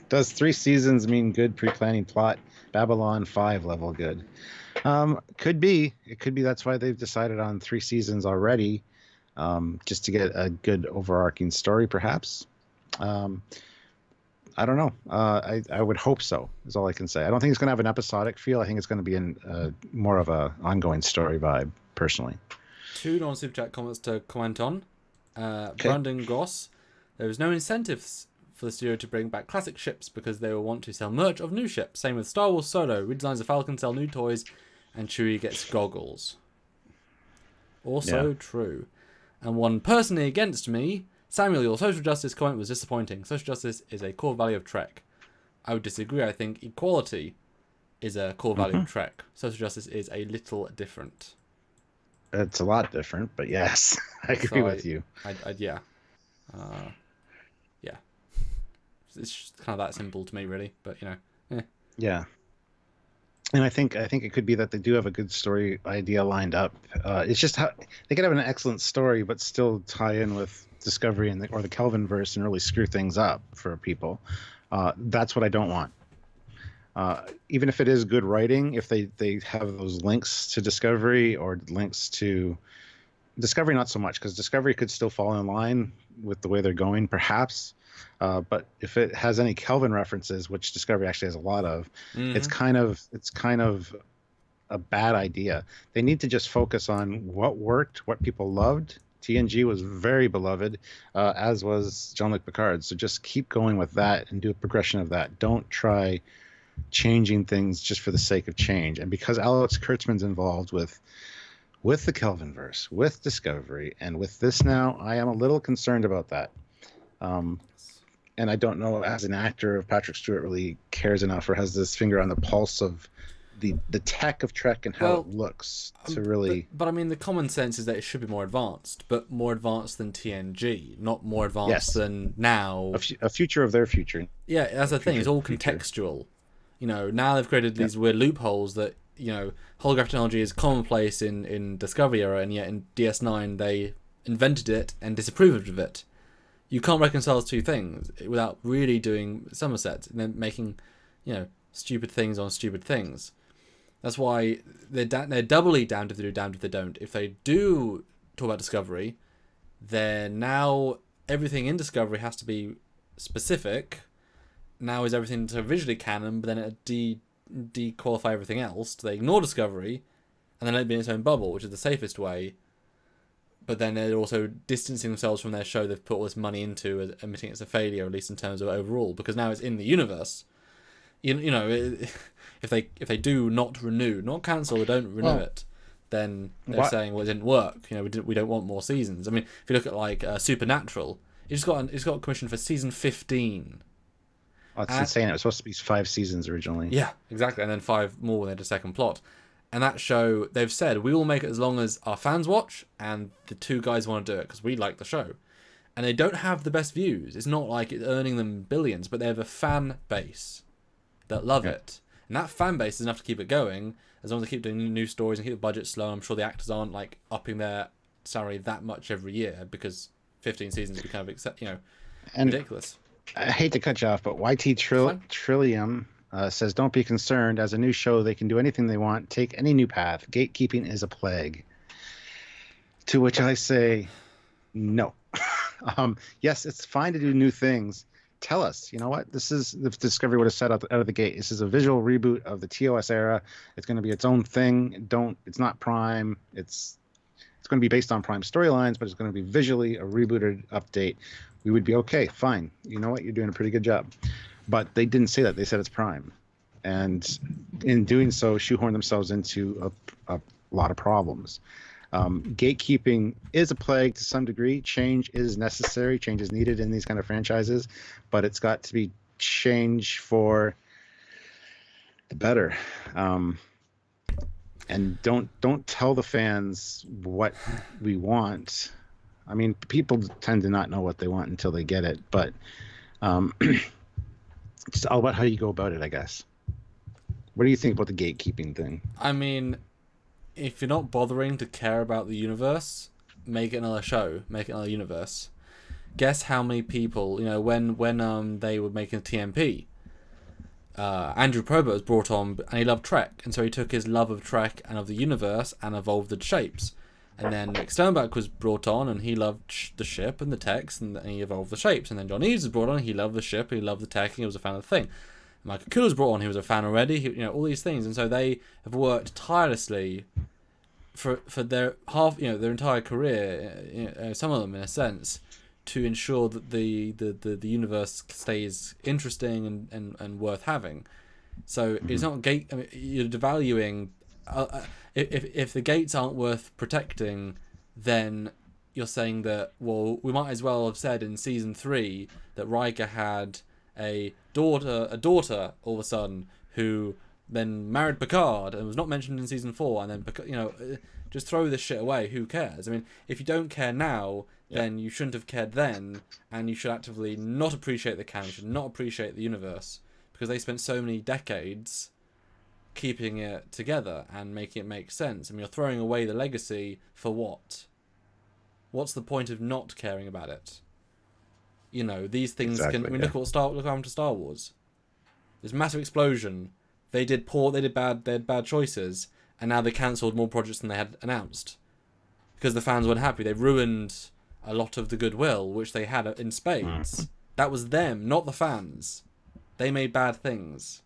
Does 3 seasons mean good pre-planning plot? Babylon 5 level good. Could be. It could be that's why they've decided on 3 seasons already, just to get a good overarching story, perhaps. I don't know. I would hope so, is all I can say. I don't think it's going to have an episodic feel. I think it's going to be in more of a ongoing story vibe, personally. 2 non-super chat comments to comment on. Okay. Brandon Goss. There is no incentives for the studio to bring back classic ships because they will want to sell merch of new ships. Same with Star Wars Solo. Redesigns the Falcon, sell new toys, and Chewie gets goggles. Also true. And one personally against me... Samuel, your social justice comment was disappointing. Social justice is a core value of Trek. I would disagree. I think equality is a core value of Trek. Social justice is a little different. It's a lot different, but yes, I agree with you. Yeah. Yeah. It's just kind of that simple to me, really. But, you know. Yeah. And I think it could be that they do have a good story idea lined up. It's just how they could have an excellent story, but still tie in with Discovery or the Kelvinverse and really screw things up for people. That's what I don't want. Even if it is good writing, if they have those links to Discovery or links to Discovery, not so much, because Discovery could still fall in line with the way they're going, perhaps. But if it has any Kelvin references, which Discovery actually has a lot of, it's kind of a bad idea. They need to just focus on what worked, what people loved. TNG was very beloved, as was Jean-Luc Picard. So just keep going with that and do a progression of that. Don't try changing things just for the sake of change. And because Alex Kurtzman's involved with the Kelvinverse, with Discovery, and with this now, I am a little concerned about that. And I don't know, as an actor, if Patrick Stewart really cares enough or has this finger on the pulse of the tech of Trek and how it looks to really... But I mean, the common sense is that it should be more advanced, but more advanced than TNG, not more advanced than now. A future of their future. Yeah, that's the thing. It's all contextual. You know, now they've created these weird loopholes that, you know, holographic technology is commonplace in Discovery era, and yet in DS9 they invented it and disapproved of it. You can't reconcile those two things without really doing Somerset and then making, you know, stupid things on stupid things. That's why they're doubly damned if they do, damned if they don't. If they do talk about Discovery, then now everything in Discovery has to be specific. Now is everything to visually canon, but then it dequalify everything else. They ignore Discovery, and then let it be in its own bubble, which is the safest way. But then they're also distancing themselves from their show they've put all this money into, admitting it's a failure, at least in terms of overall, because now it's in the universe. You know, if they do not renew, not cancel, they don't renew it, then they're saying, well, it didn't work. You know, we don't want more seasons. I mean, if you look at like Supernatural, It's got commissioned for season 15. Oh, it's insane. It was supposed to be 5 seasons originally. Yeah, exactly, and then 5 more when they had a second plot. And that show, they've said, we will make it as long as our fans watch and the 2 guys want to do it because we like the show. And they don't have the best views. It's not like it's earning them billions, but they have a fan base that love it. And that fan base is enough to keep it going as long as they keep doing new stories and keep the budget slow. I'm sure the actors aren't like upping their salary that much every year because 15 seasons would be kind of ridiculous. I hate to cut you off, but YT Trillium says, don't be concerned. As a new show, they can do anything they want, take any new path. Gatekeeping is a plague. To which I say, no. Yes, it's fine to do new things. Tell us, you know what? This is the Discovery would have said out of the gate. This is a visual reboot of the TOS era. It's going to be its own thing. It's not Prime. It's going to be based on Prime storylines, but it's going to be visually a rebooted update. We would be okay, fine. You know what? You're doing a pretty good job. But they didn't say that. They said it's Prime. And in doing so, shoehorn themselves into a lot of problems. Gatekeeping is a plague to some degree. Change is necessary. Change is needed in these kind of franchises. But it's got to be change for the better. And don't tell the fans what we want. I mean, people tend to not know what they want until they get it, but it's all about how you go about it, I guess. What do you think about the gatekeeping thing? I mean, if you're not bothering to care about the universe, make it another show, make it another universe. Guess how many people, when they were making TMP, Andrew Probert was brought on, and he loved Trek, and so he took his love of Trek and of the universe and evolved the shapes. And then Rick Sternbach was brought on, and he loved the ship and the text, and he evolved the shapes. And then John Eaves was brought on, he loved the ship, he loved the tech, and he was a fan of the thing. And Michael Kuhn was brought on, he was a fan already, all these things. And so they have worked tirelessly for their their entire career, some of them in a sense, to ensure that the universe stays interesting and worth having. So it's not you're devaluing. If the gates aren't worth protecting, then you're saying that, well, we might as well have said in season 3 that Riker had a daughter all of a sudden who then married Picard and was not mentioned in season 4, and then just throw this shit away. Who cares? I mean, if you don't care now, then you shouldn't have cared then, and you should actively not appreciate the canon, should not appreciate the universe, because they spent so many decades keeping it together and making it make sense. I mean, you're throwing away the legacy for what? What's the point of not caring about it? These things look what happened to Star Wars. This massive explosion. They did bad choices, and now they cancelled more projects than they had announced because the fans weren't happy. They ruined a lot of the goodwill which they had in spades. That was them, not the fans. They made bad things.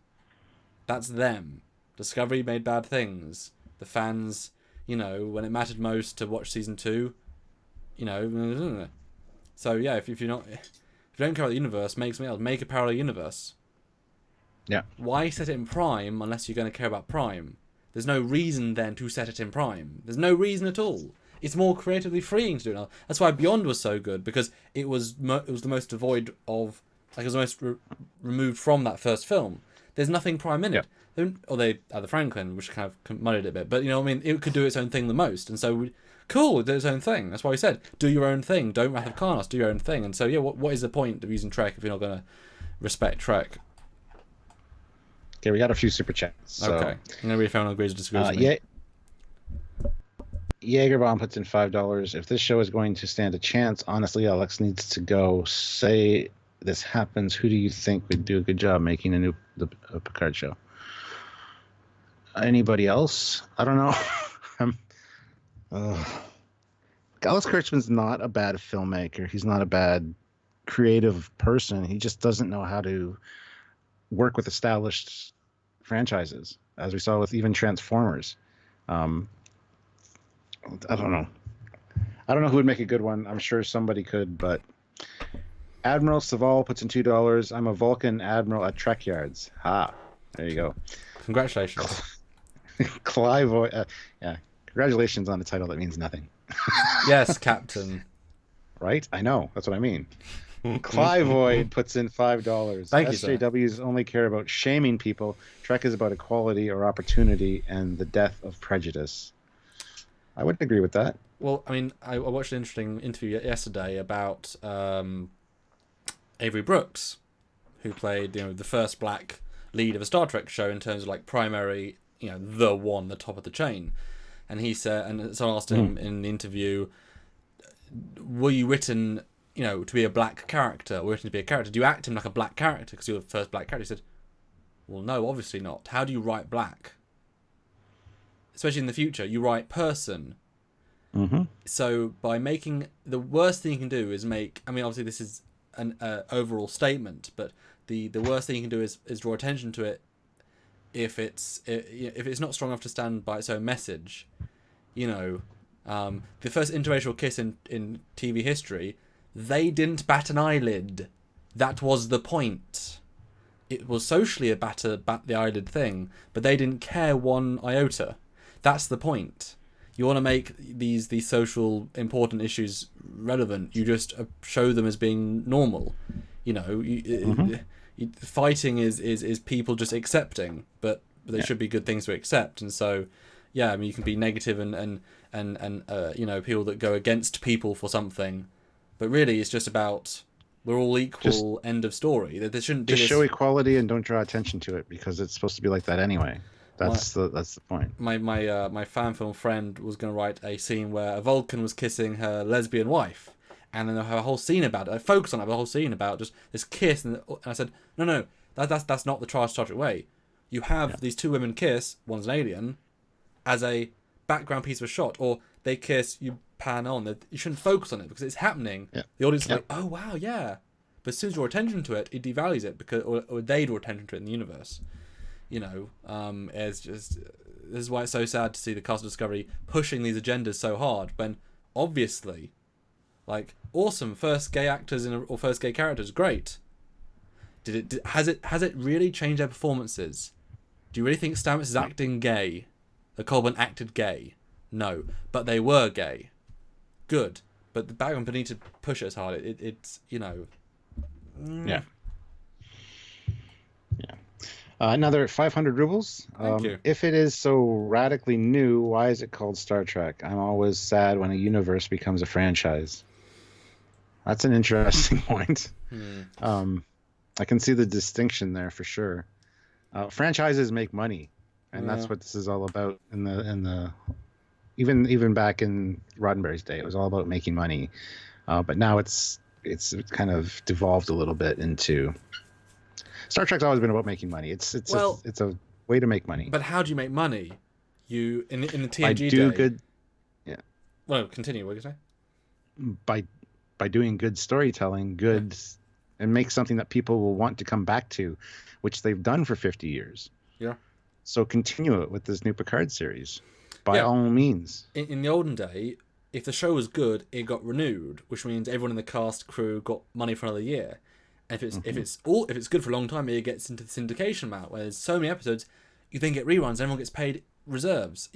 That's them. Discovery made bad things. The fans, when it mattered most to watch season 2, So yeah, if you don't care about the universe, make something else. Make a parallel universe. Yeah. Why set it in Prime unless you're going to care about Prime? There's no reason then to set it in Prime. There's no reason at all. It's more creatively freeing to do it now. That's why Beyond was so good, because it was the most devoid of, it was the most removed from that first film. There's nothing Prime in it. Or they had the Franklin, which kind of muddied it a bit. But it could do its own thing the most. And so, cool, do its own thing. That's why we said, do your own thing. Don't Wrath of Karnos, do your own thing. And so, yeah, what is the point of using Trek if you're not going to respect Trek? Okay, we got a few super chats. So, okay. I'm going to read if anyone agrees or disagrees with me. Jaegerbomb puts in $5. If this show is going to stand a chance, honestly, Alex needs to go. Say this happens. Who do you think would do a good job making a Picard show? Anybody else? I don't know. Alex Kurtzman's not a bad filmmaker. He's not a bad creative person. He just doesn't know how to work with established franchises, as we saw with even Transformers. I don't know. I don't know who would make a good one. I'm sure somebody could, but Admiral Saval puts in $2. I'm a Vulcan Admiral at Trekyards. There you go. Congratulations. Clive, yeah. Congratulations on a title that means nothing. Yes, Captain. Right? I know. That's what I mean. Clivoid puts in $5. Thank you, sir. SJWs only care about shaming people. Trek is about equality or opportunity and the death of prejudice. I wouldn't agree with that. Well, I mean, I watched an interesting interview yesterday about Avery Brooks, who played, the first black lead of a Star Trek show in terms of like primary, the top of the chain. And he said, and someone asked him in the interview, were you written, to be a black character, or written to be a character? Do you act him like a black character because you're the first black character? He said, well, no, obviously not. How do you write black? Especially in the future, you write person. Mm-hmm. So by making, the worst thing you can do is make, I mean, obviously this is an overall statement, but the worst thing you can do is draw attention to it if it's not strong enough to stand by its own message. The first interracial kiss in TV history, they didn't bat an eyelid. That was the point. It was socially a bat the eyelid thing, but they didn't care one iota. That's the point. You want to make these social important issues relevant. You just show them as being normal. Fighting is people just accepting, but they should be good things to accept. And so, yeah, I mean, you can be negative and people that go against people for something, but really it's just about we're all equal. End of story. There shouldn't be. Just show equality and don't draw attention to it because it's supposed to be like that anyway. That's the point. My fan film friend was going to write a scene where a Vulcan was kissing her lesbian wife, and then they'll have a whole scene about it. I focus on it, a whole scene about just this kiss, and I said, no, that's not the Star Trek way. You have these two women kiss, one's an alien, as a background piece of a shot, or they kiss, you pan on. You shouldn't focus on it because it's happening. Yeah. The audience is like, oh wow, yeah. But as soon as you draw attention to it, it devalues it because, or they draw attention to it in the universe. It's just, this is why it's so sad to see the cast of Discovery pushing these agendas so hard when obviously, like, awesome first gay actors or first gay characters, great. Has it really changed their performances? Do you really think Stamets is acting gay? That Coburn acted gay? No, but they were gay. Good, but the background need to push it as hard. It's Yeah. Another 500 rubles. Thank you. If it is so radically new, why is it called Star Trek? I'm always sad when a universe becomes a franchise. That's an interesting point. I can see the distinction there for sure. Franchises make money, and that's what this is all about. In the even back in Roddenberry's day, it was all about making money. But now it's kind of devolved a little bit into. Star Trek's always been about making money. It's a way to make money. But how do you make money? You in the TNG I do day, good. Yeah. Well, continue. What did you say? By doing good storytelling, and make something that people will want to come back to, which they've done for 50 years. Yeah. So continue it with this new Picard series, by all means. In the olden day, if the show was good, it got renewed, which means everyone in the cast crew got money for another year. If it's good for a long time, it gets into the syndication amount, where there's so many episodes, you then get reruns, everyone gets paid reserves,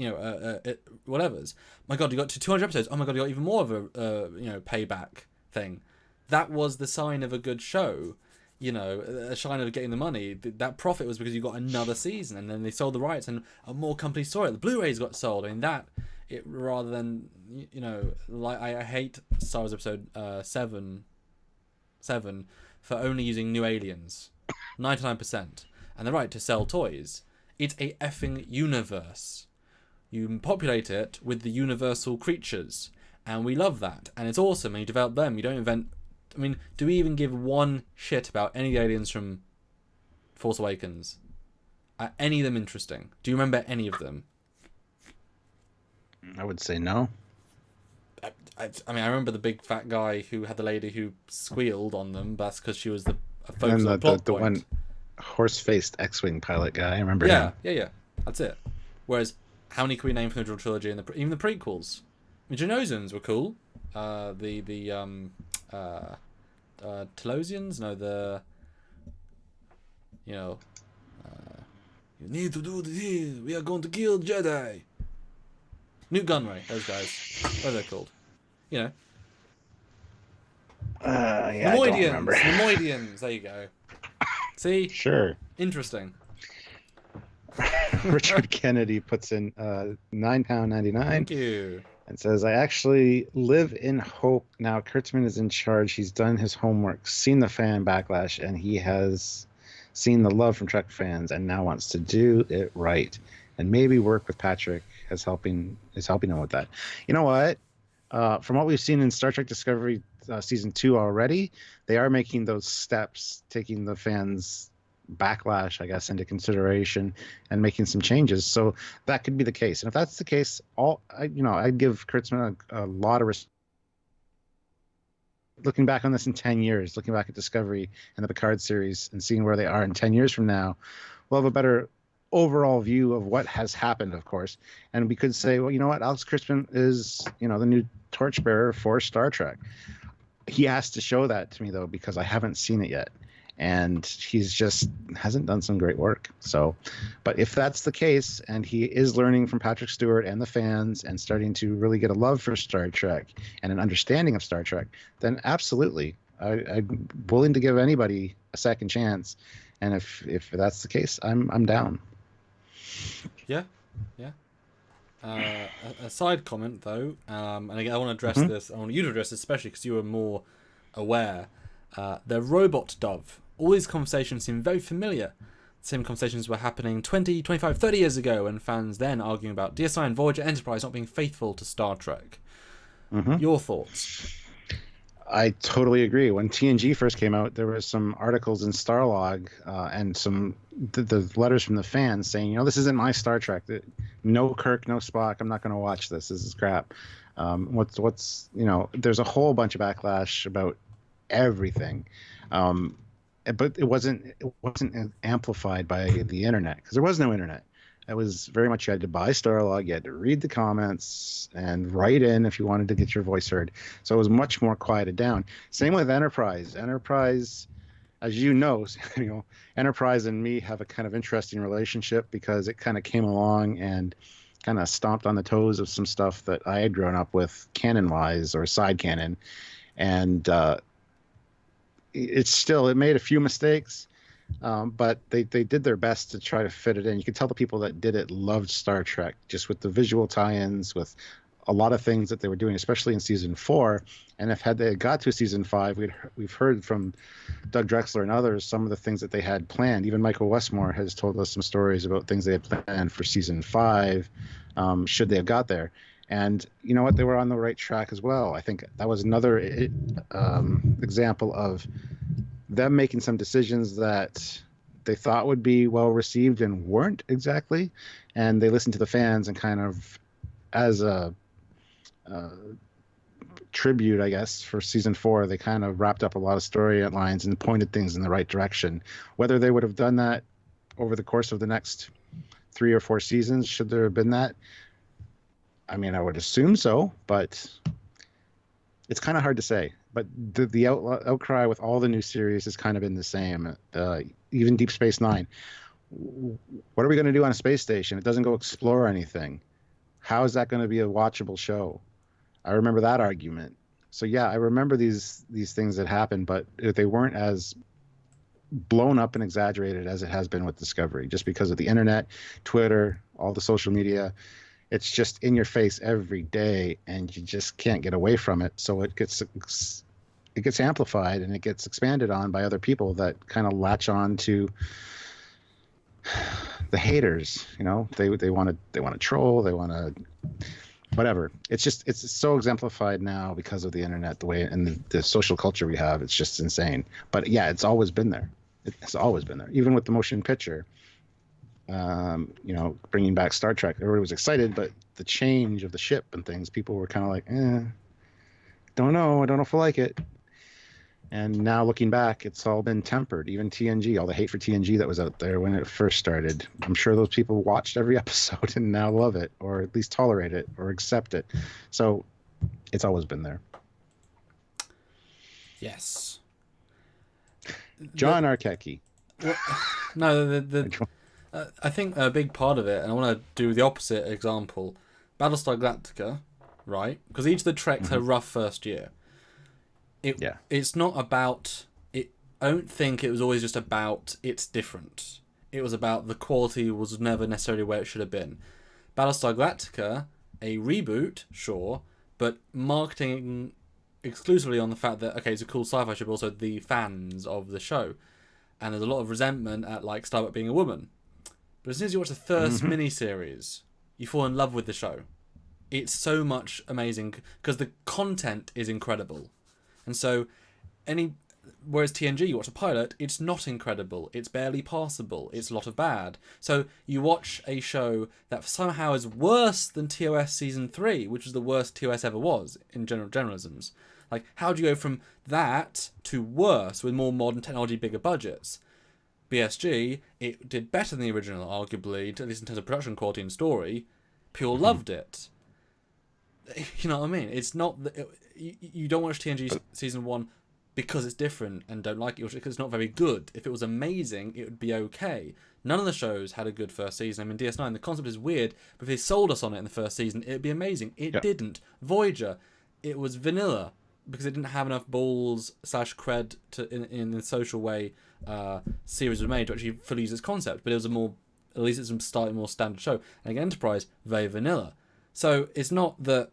whatever's. My God, you got to 200 episodes. Oh my God, you got even more of a payback thing. That was the sign of a good show, a sign of getting the money. That profit was because you got another season, and then they sold the rights, and more companies saw it. The Blu-rays got sold. I mean rather than like I hate Star Wars Episode 7 for only using new aliens, 99%, and the right to sell toys. It's a effing universe. You populate it with the universal creatures, and we love that, and it's awesome, and you develop them. You don't invent. I mean, do we even give one shit about any aliens from Force Awakens? Are any of them interesting? Do you remember any of them? I would say no. I remember the big fat guy who had the lady who squealed on them, but that's because she was the focus of the plot the point. one horse-faced X-Wing pilot guy. I remember him. Yeah. That's it. Whereas, how many can we name from the original trilogy and even the prequels? I mean, Geonosians were cool. Telosians? No, you need to do this. We are going to kill Jedi. Newt Gunray, those guys. What are they called? Yeah, I don't remember. Nemoidians. There you go. See? Sure. Interesting. Richard Kennedy puts in £9.99. Thank you. And says, I actually live in hope. Now Kurtzman is in charge. He's done his homework, seen the fan backlash, and he has seen the love from Trek fans and now wants to do it right. And maybe work with Patrick is helping him with that. You know what? From what we've seen in Star Trek Discovery season 2 already, they are making those steps, taking the fans' backlash, I guess, into consideration and making some changes. So that could be the case. And if that's the case, I'd give Kurtzman a lot of respect. Looking back on this in 10 years, looking back at Discovery and the Picard series and seeing where they are in 10 years from now, we'll have a better overall view of what has happened, of course. And we could say, well, you know what? Alex Kurtzman is, the new torchbearer for Star Trek. He has to show that to me, though, because I haven't seen it yet. And he's just hasn't done some great work. So, but if that's the case, and he is learning from Patrick Stewart and the fans and starting to really get a love for Star Trek and an understanding of Star Trek, then absolutely, I'm willing to give anybody a second chance. And if that's the case, I'm down. Yeah. A side comment though, and again, I want to address this. I want you to address this, especially because you are more aware. The robot dove. All these conversations seem very familiar. The same conversations were happening 20, 25, 30 years ago, and fans then arguing about DSI and Voyager Enterprise not being faithful to Star Trek. Your thoughts? I totally agree. When TNG first came out, there were some articles in Starlog and some the letters from the fans saying, this isn't my Star Trek. No Kirk, no Spock. I'm not going to watch this. This is crap. There's a whole bunch of backlash about everything, but it wasn't amplified by the internet because there was no internet. It was very much you had to buy Starlog, you had to read the comments and write in if you wanted to get your voice heard. So it was much more quieted down. Same with Enterprise. Enterprise, as you know, Enterprise and me have a kind of interesting relationship because it kind of came along and kind of stomped on the toes of some stuff that I had grown up with canon-wise or side canon, and it made a few mistakes, but they did their best to try to fit it in. You could tell the people that did it loved Star Trek, just with the visual tie-ins, with a lot of things that they were doing, especially in season 4. And if they got to season 5, we've heard from Doug Drexler and others some of the things that they had planned. Even Michael Westmore has told us some stories about things they had planned for season 5, should they have got there. And you know what? They were on the right track as well. I think that was another example of them making some decisions that they thought would be well received and weren't exactly. And they listened to the fans and kind of, as a tribute, I guess, for season 4, they kind of wrapped up a lot of storylines and pointed things in the right direction. Whether they would have done that over the course of the next 3 or 4 seasons, should there have been that? I mean, I would assume so, but it's kind of hard to say. But the outcry with all the new series has kind of been the same. Even Deep Space Nine. What are we going to do on a space station? It doesn't go explore anything. How is that going to be a watchable show? I remember that argument. So yeah, I remember these things that happened, but they weren't as blown up and exaggerated as it has been with Discovery, just because of the internet, Twitter, all the social media. It's just in your face every day, and you just can't get away from it. So it gets amplified and it gets expanded on by other people that kind of latch on to the haters. They want to troll, they want to whatever. It's so exemplified now because of the internet, the way and the social culture we have. It's just insane. But yeah, it's always been there. It's always been there, even with the motion picture. Bringing back Star Trek, everybody was excited, but the change of the ship and things, people were kind of like, don't know if I like it. And now looking back, it's all been tempered. Even TNG, all the hate for TNG that was out there when it first started, I'm sure those people watched every episode and now love it, or at least tolerate it or accept it. So it's always been there. Yes. John Arceki. No, I think a big part of it, and I want to do the opposite example, Battlestar Galactica, right? Because each of the Treks had a rough first year. It's not about it. I don't think it was always just about it's different. It was about the quality was never necessarily where it should have been. Battlestar Galactica, a reboot, sure, but marketing exclusively on the fact that, okay, it's a cool sci-fi show, but also the fans of the show. And there's a lot of resentment at, like, Starbuck being a woman. But as soon as you watch the first miniseries, you fall in love with the show. It's so much amazing, because the content is incredible. And so, whereas TNG, you watch a pilot, it's not incredible. It's barely passable. It's a lot of bad. So you watch a show that somehow is worse than TOS Season 3, which was the worst TOS ever was, in generalisms. Like, how do you go from that to worse with more modern technology, bigger budgets? BSG, it did better than the original, arguably, at least in terms of production quality and story. People loved it. You know what I mean? It's not... You don't watch TNG Season 1... because it's different and don't like it, because it's not very good. If it was amazing, it would be okay. None of the shows had a good first season. I mean, DS9, the concept is weird, but if they sold us on it in the first season, it'd be amazing. It didn't. Voyager, it was vanilla, because it didn't have enough balls / cred to, in the social way series was made to actually fully use its concept. But it was at least it's a slightly more standard show. And again, Enterprise, very vanilla. So it's not that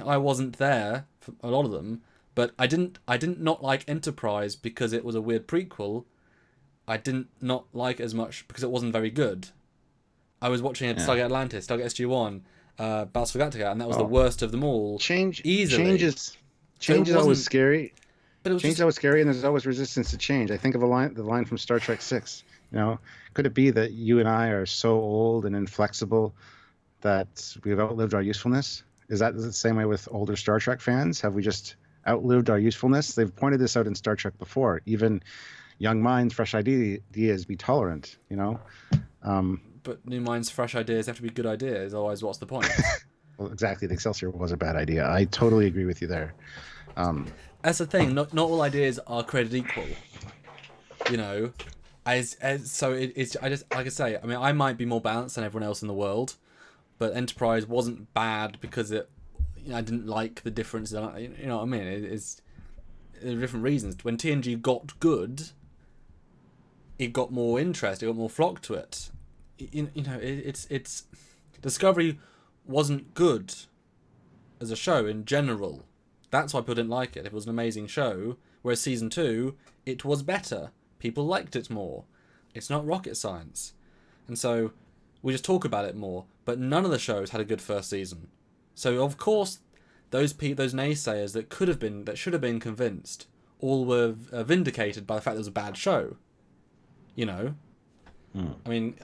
I wasn't there for a lot of them, but I didn't not like Enterprise because it was a weird prequel. I didn't not like it as much because it wasn't very good. I was watching Stargate Atlantis, Stargate SG-1, Battlestar Galactica, and that was the worst of them all. Easily. Change is always scary. But it was change is always scary, and there's always resistance to change. I think of the line from Star Trek 6. Could it be that you and I are so old and inflexible that we've outlived our usefulness? Is that the same way with older Star Trek fans? Have we just outlived our usefulness? They've pointed this out in Star Trek before. Even young minds, fresh ideas, be tolerant. But new minds, fresh ideas have to be good ideas. Otherwise, what's the point? Well, exactly. The Excelsior was a bad idea. I totally agree with you there. That's the thing. Not all ideas are created equal. So it's I just like I say. I mean, I might be more balanced than everyone else in the world, but Enterprise wasn't bad because it. I didn't like the difference. You know what I mean? It's there are different reasons. When TNG got good, it got more interest. It got more flock to it. It's Discovery wasn't good as a show in general. That's why people didn't like it. It was an amazing show. Whereas Season 2, it was better. People liked it more. It's not rocket science. And so we just talk about it more. But none of the shows had a good first season. So of course, those naysayers that should have been convinced, all were vindicated by the fact that it was a bad show. I mean,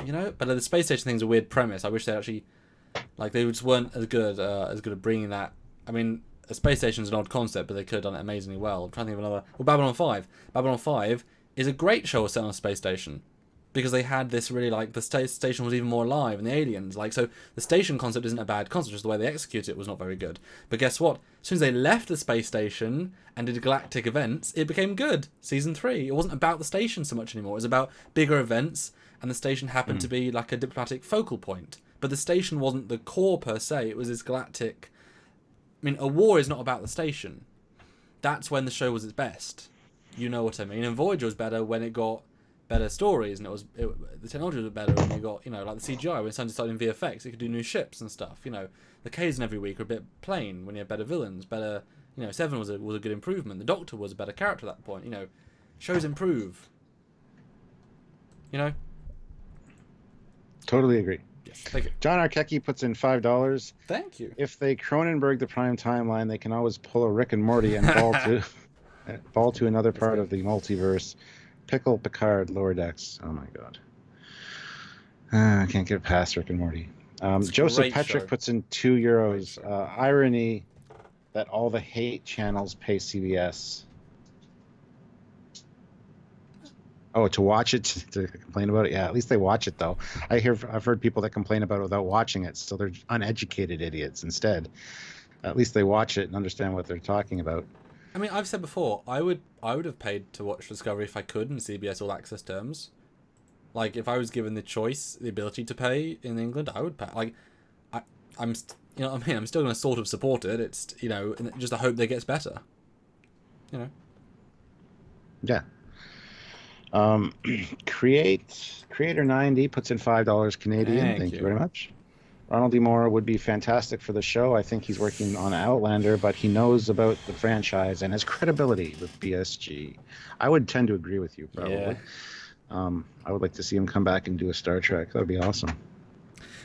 but the space station thing's a weird premise. I wish they actually, they just weren't as good at bringing that. I mean, a space station's an odd concept, but they could have done it amazingly well. I'm trying to think of another. Well, Babylon 5. Babylon 5 is a great show set on a space station. Because they had this really, the station was even more alive, and the aliens, so the station concept isn't a bad concept, just the way they execute it was not very good. But guess what? As soon as they left the space station and did galactic events, it became good. Season 3. It wasn't about the station so much anymore. It was about bigger events, and the station happened to be like a diplomatic focal point. But the station wasn't the core per se, it was this galactic... I mean, a war is not about the station. That's when the show was its best. You know what I mean? And Voyager was better when it got better stories, and the technology was better when you got, the CGI, when it started in VFX, it could do new ships and stuff, The Ks in every week are a bit plain when you have better villains, better, Seven was a good improvement, the Doctor was a better character at that point, shows improve. Totally agree. Yes, thank you. John Arcecki puts in $5. Thank you. If they Cronenberg the prime timeline, they can always pull a Rick and Morty and fall to another part of the multiverse. Pickle Picard Lower Decks. Oh my god. I can't get past Rick and Morty. Joseph Petrick puts in €2. Irony that all the hate channels pay CBS. Oh, to watch it, to complain about it? Yeah, at least they watch it, though. I've heard people that complain about it without watching it, so they're uneducated idiots instead. At least they watch it and understand what they're talking about. I mean, I've said before, I would have paid to watch Discovery if I could in CBS All Access terms. If I was given the choice, the ability to pay in England, I would pay. I'm you know what I mean? I'm still going to sort of support it. It's, you know, just I hope that it gets better. You know? Yeah. Creator 90 puts in $5 Canadian. Thank you very much. Ronald D. Moore would be fantastic for the show. I think he's working on Outlander, but he knows about the franchise and has credibility with BSG. I would tend to agree with you, probably. Yeah. I would like to see him come back and do a Star Trek. That would be awesome.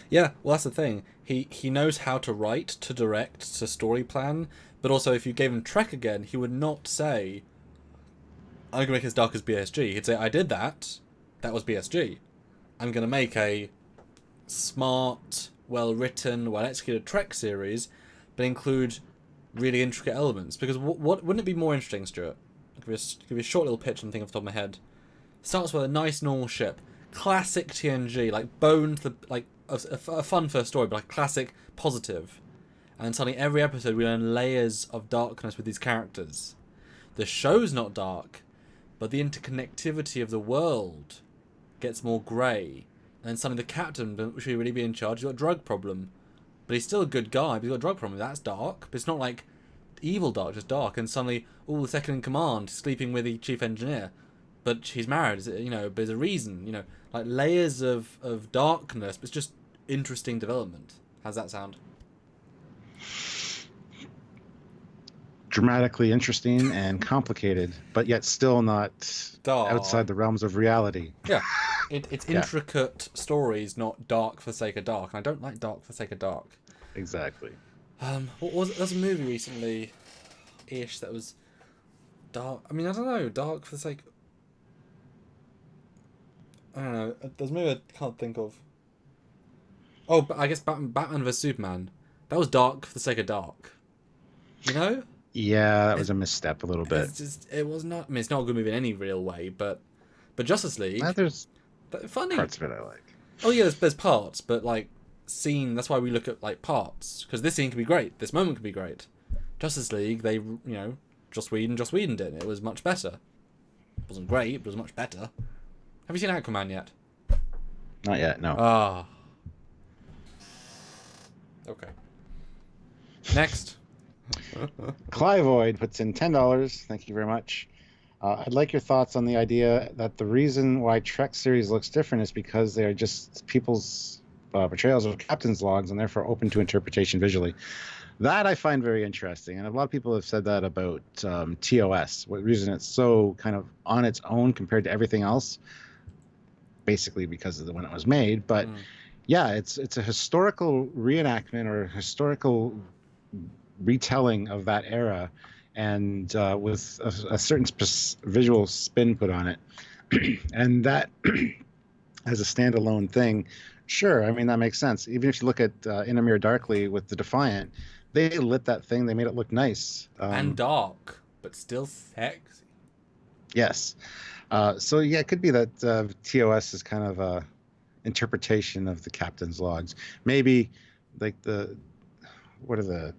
Yeah, well, that's the thing. He knows how to write, to direct, to story plan, but also if you gave him Trek again, he would not say, I'm going to make it as dark as BSG. He'd say, I did that. That was BSG. I'm going to make a smart, well-written, well-executed Trek series, but include really intricate elements. Because what wouldn't it be more interesting, Stuart? I'll give you a short little pitch and think off the top of my head. Starts with a nice normal ship. Classic TNG, like bone to the, like a fun first story, but like classic positive. And then suddenly every episode we learn layers of darkness with these characters. The show's not dark, but the interconnectivity of the world gets more grey. And then suddenly the captain, should he really be in charge? He's got a drug problem. But he's still a good guy, but he's got a drug problem. That's dark. But it's not like evil dark, just dark. And suddenly, the second in command, sleeping with the chief engineer. But she's married, you know, but there's a reason, you know. Like layers of darkness, but it's just interesting development. How's that sound? Dramatically interesting and complicated, but yet still not outside the realms of reality. Yeah, it's intricate stories, not dark for the sake of dark. And I don't like dark for the sake of dark. Exactly. What was it? There was a movie recently-ish that was dark. I mean, I don't know, dark for the sake. I don't know. There's a movie I can't think of. Oh, but I guess Batman vs Superman. That was dark for the sake of dark. You know? Yeah, that was a misstep a little bit. It was not. I mean, it's not a good movie in any real way, but Justice League. There's funny parts of it I like. Oh yeah, there's parts, but like scene. That's why we look at like parts, because this scene can be great. This moment can be great. Justice League, they Joss Whedon did it. It was much better. It wasn't great, but it was much better. Have you seen Aquaman yet? Not yet, no. Ah. Okay. Next. Clivoid puts in $10. Thank you very much. I'd like your thoughts on the idea that the reason why Trek series looks different is because they are just people's portrayals of captain's logs and therefore open to interpretation visually. That I find very interesting, and a lot of people have said that about TOS. What reason it's so kind of on its own compared to everything else, basically because of when it was made. But yeah, it's a historical reenactment or a historical retelling of that era, and with a certain visual spin put on it. And that as a standalone thing, sure, I mean, that makes sense. Even if you look at In a Mirror Darkly with the Defiant, they lit that thing, they made it look nice. And dark, but still sexy. Yes. So yeah, it could be that TOS is kind of a interpretation of the captain's logs. Maybe like what are the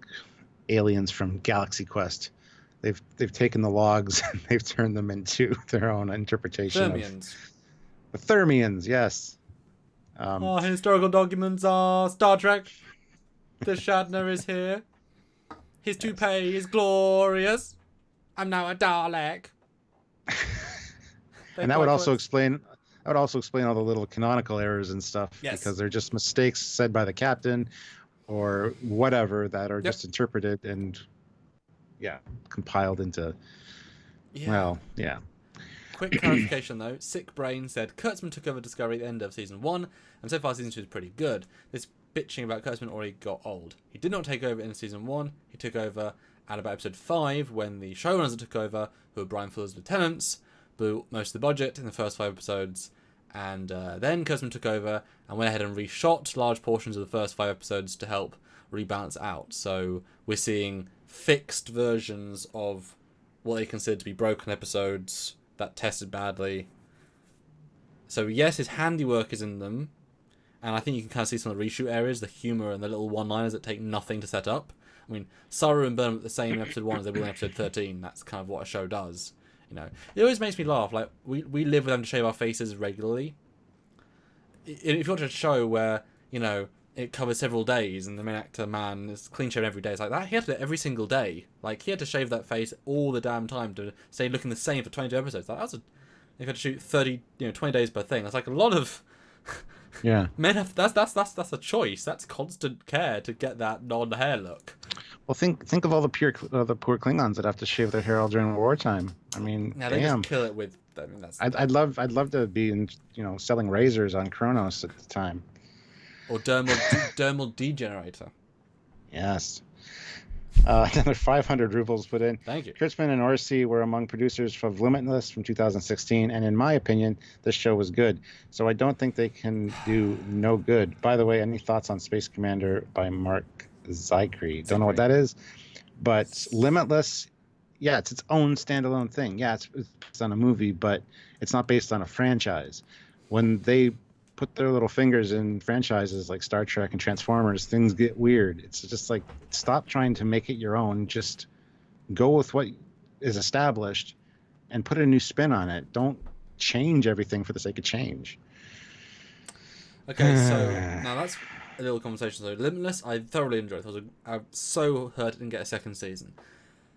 aliens from Galaxy Quest? They've taken the logs and they've turned them into their own interpretation. Thermians. The Thermians, yes. Historical documents are Star Trek. The Shatner is here. His toupee is glorious. I'm now a Dalek. And that would also explain all the little canonical errors and stuff, because they're just mistakes said by the captain or whatever that are just interpreted and compiled into Quick clarification though, Sick Brain said Kurtzman took over Discovery at the end of season 1, and so far season 2 is pretty good. This bitching about Kurtzman already got old. He did not take over in season 1, he took over at about episode 5 when the showrunners took over, who were Brian Fuller's lieutenants, blew most of the budget in the first 5 episodes, and then Kurtzman took over and went ahead and reshot large portions of the first 5 episodes to help rebalance out. So we're seeing fixed versions of what they consider to be broken episodes that tested badly. So yes, his handiwork is in them, and I think you can kind of see some of the reshoot areas, the humour and the little one-liners that take nothing to set up. I mean, Saru and Burnham at the same in episode 1 as they will in episode 13. That's kind of what a show does. You know, it always makes me laugh. Like we live with them to shave our faces regularly. If you watch a show where, you know, it covers several days, and the main actor man is clean shaven every day. It's like that. He had to do it every single day. Like he had to shave that face all the damn time to stay looking the same for 22 episodes. Like, if had to shoot 20 days per thing. That's like a lot of. Yeah. Men have that's a choice. That's constant care to get that non-hair look. Well, think of all the poor Klingons that have to shave their hair all during wartime. I mean, Now they damn. just kill it with. I mean, that's. I'd love to be in, selling razors on Kronos at the time. Or dermal degenerator. Yes. Another 500 rubles put in. Thank you. Kurtzman and Orsi were among producers of Limitless from 2016, and in my opinion, this show was good. So I don't think they can do no good. By the way, any thoughts on Space Commander by Mark Zykri? Don't know what that is, but Limitless, yeah, it's its own standalone thing. Yeah, it's based on a movie, but it's not based on a franchise. When they put their little fingers in franchises like Star Trek and Transformers, things get weird. It's just like, stop trying to make it your own. Just go with what is established and put a new spin on it. Don't change everything for the sake of change. Okay, so now that's a little conversation. So Limitless, I thoroughly enjoyed. I'm so hurt it didn't get a second season.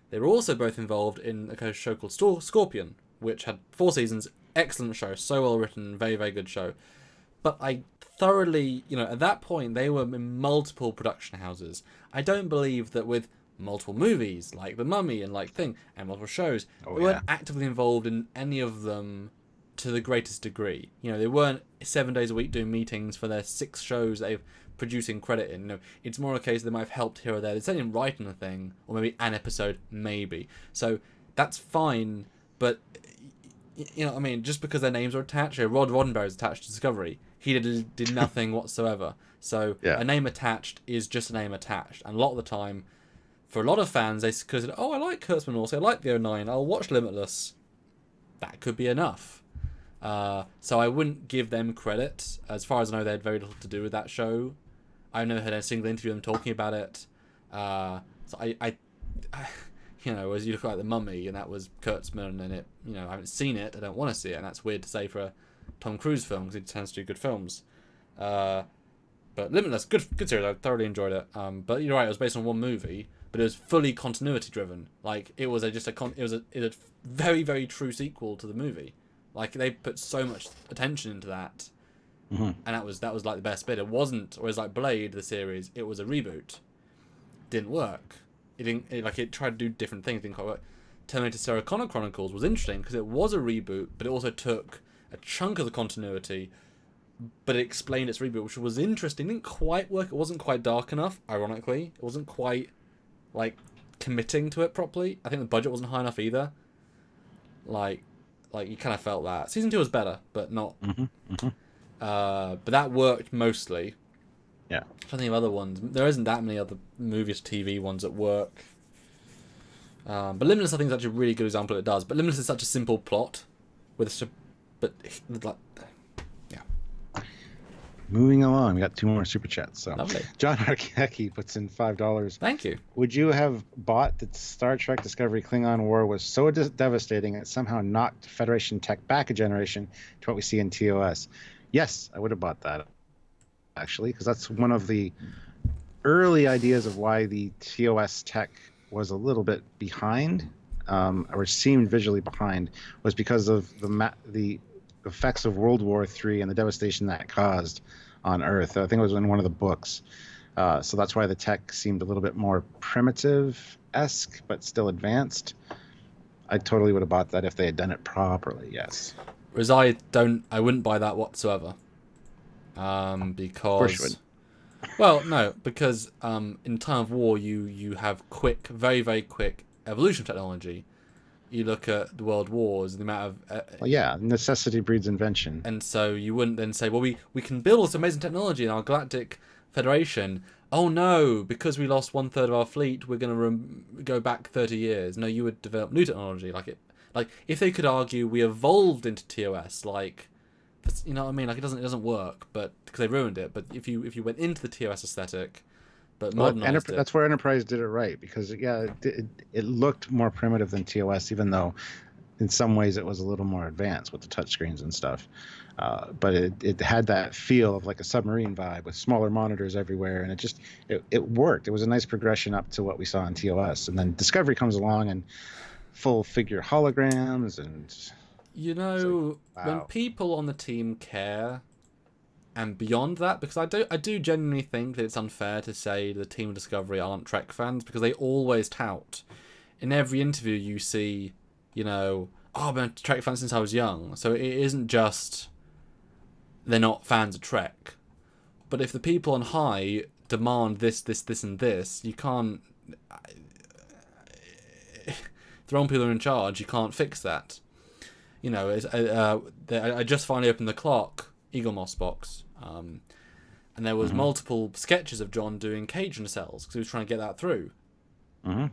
They were also both involved in a show called Scorpion, which had 4 seasons. Excellent show, so well written, very, very good show. But I thoroughly, at that point, they were in multiple production houses. I don't believe that with multiple movies, like The Mummy and and multiple shows, they weren't actively involved in any of them to the greatest degree. They weren't 7 days a week doing meetings for their 6 shows they've producing credit in. It's more a case they might have helped here or there. They certainly didn't write anything, or maybe an episode, maybe. So that's fine, but just because their names are attached, Rod Roddenberry is attached to Discovery. He did nothing whatsoever. So a name attached is just a name attached. And a lot of the time, for a lot of fans, they said, I like Kurtzman also, I like the 09, I'll watch Limitless. That could be enough. So I wouldn't give them credit. As far as I know, they had very little to do with that show. I've never heard a single interview of them talking about it. So I as you look at The Mummy, and that was Kurtzman, and I haven't seen it, I don't want to see it, and that's weird to say for a Tom Cruise film, because he tends to do good films. But Limitless, good series, I thoroughly enjoyed it. But you're right, it was based on one movie, but it was fully continuity driven. Like, it was a very, very true sequel to the movie. Like, they put so much attention into that, and that was like the best bit. It wasn't, or it was like Blade, the series, it was a reboot. Didn't work. It tried to do different things, didn't quite work. Terminator Sarah Connor Chronicles was interesting because it was a reboot, but it also took a chunk of the continuity, but it explained its reboot, which was interesting. It didn't quite work. It wasn't quite dark enough, ironically. It wasn't quite, committing to it properly. I think the budget wasn't high enough either. Like you kind of felt that. Season 2 was better, but not... but that worked mostly. Yeah. I'm trying to think of other ones. There isn't that many other movies, TV ones that work. But Limitless, I think, is actually a really good example it does. But Limitless is such a simple plot. Yeah. Moving along, we got 2 more super chats. So Lovely. John Arcaki puts in $5. Thank you. Would you have bought that Star Trek Discovery Klingon War was so devastating it somehow knocked Federation tech back a generation to what we see in TOS? Yes, I would have bought that, actually, because that's one of the early ideas of why the TOS tech was a little bit behind, or seemed visually behind, was because of the effects of World War III and the devastation that caused on Earth. I think it was in one of the books. So that's why the tech seemed a little bit more primitive-esque, but still advanced. I totally would have bought that if they had done it properly, yes. Whereas I wouldn't buy that whatsoever. Because... Of course you would. Well, no, because in time of war, you have quick, very, very quick evolution of technology. You look at the world wars, the amount of... necessity breeds invention. And so you wouldn't then say, well, we can build all this amazing technology in our Galactic Federation. Oh no, because we lost 1/3 of our fleet, we're going to go back 30 years. No, you would develop new technology. Like if they could argue we evolved into TOS, you know what I mean? It doesn't work, but because they ruined it. But if you went into the TOS aesthetic, but modernized it, that's where Enterprise did it right, because it looked more primitive than TOS, even though in some ways it was a little more advanced with the touchscreens and stuff. But it had that feel of like a submarine vibe with smaller monitors everywhere, and it worked. It was a nice progression up to what we saw in TOS, and then Discovery comes along and full figure holograms, and you know, like, when wow. people on the team care, and beyond that, because I do genuinely think that it's unfair to say the team of Discovery aren't Trek fans, because they always tout. In every interview you see, you know, oh, I've been a Trek fan since I was young. So it isn't just they're not fans of Trek. But if the people on high demand this, and this, you can't... If the wrong people are in charge, you can't fix that. You know, I just finally opened the Clark Eagle Moss box. And there was multiple sketches of John doing Cajun cells, because he was trying to get that through. Mm-hmm.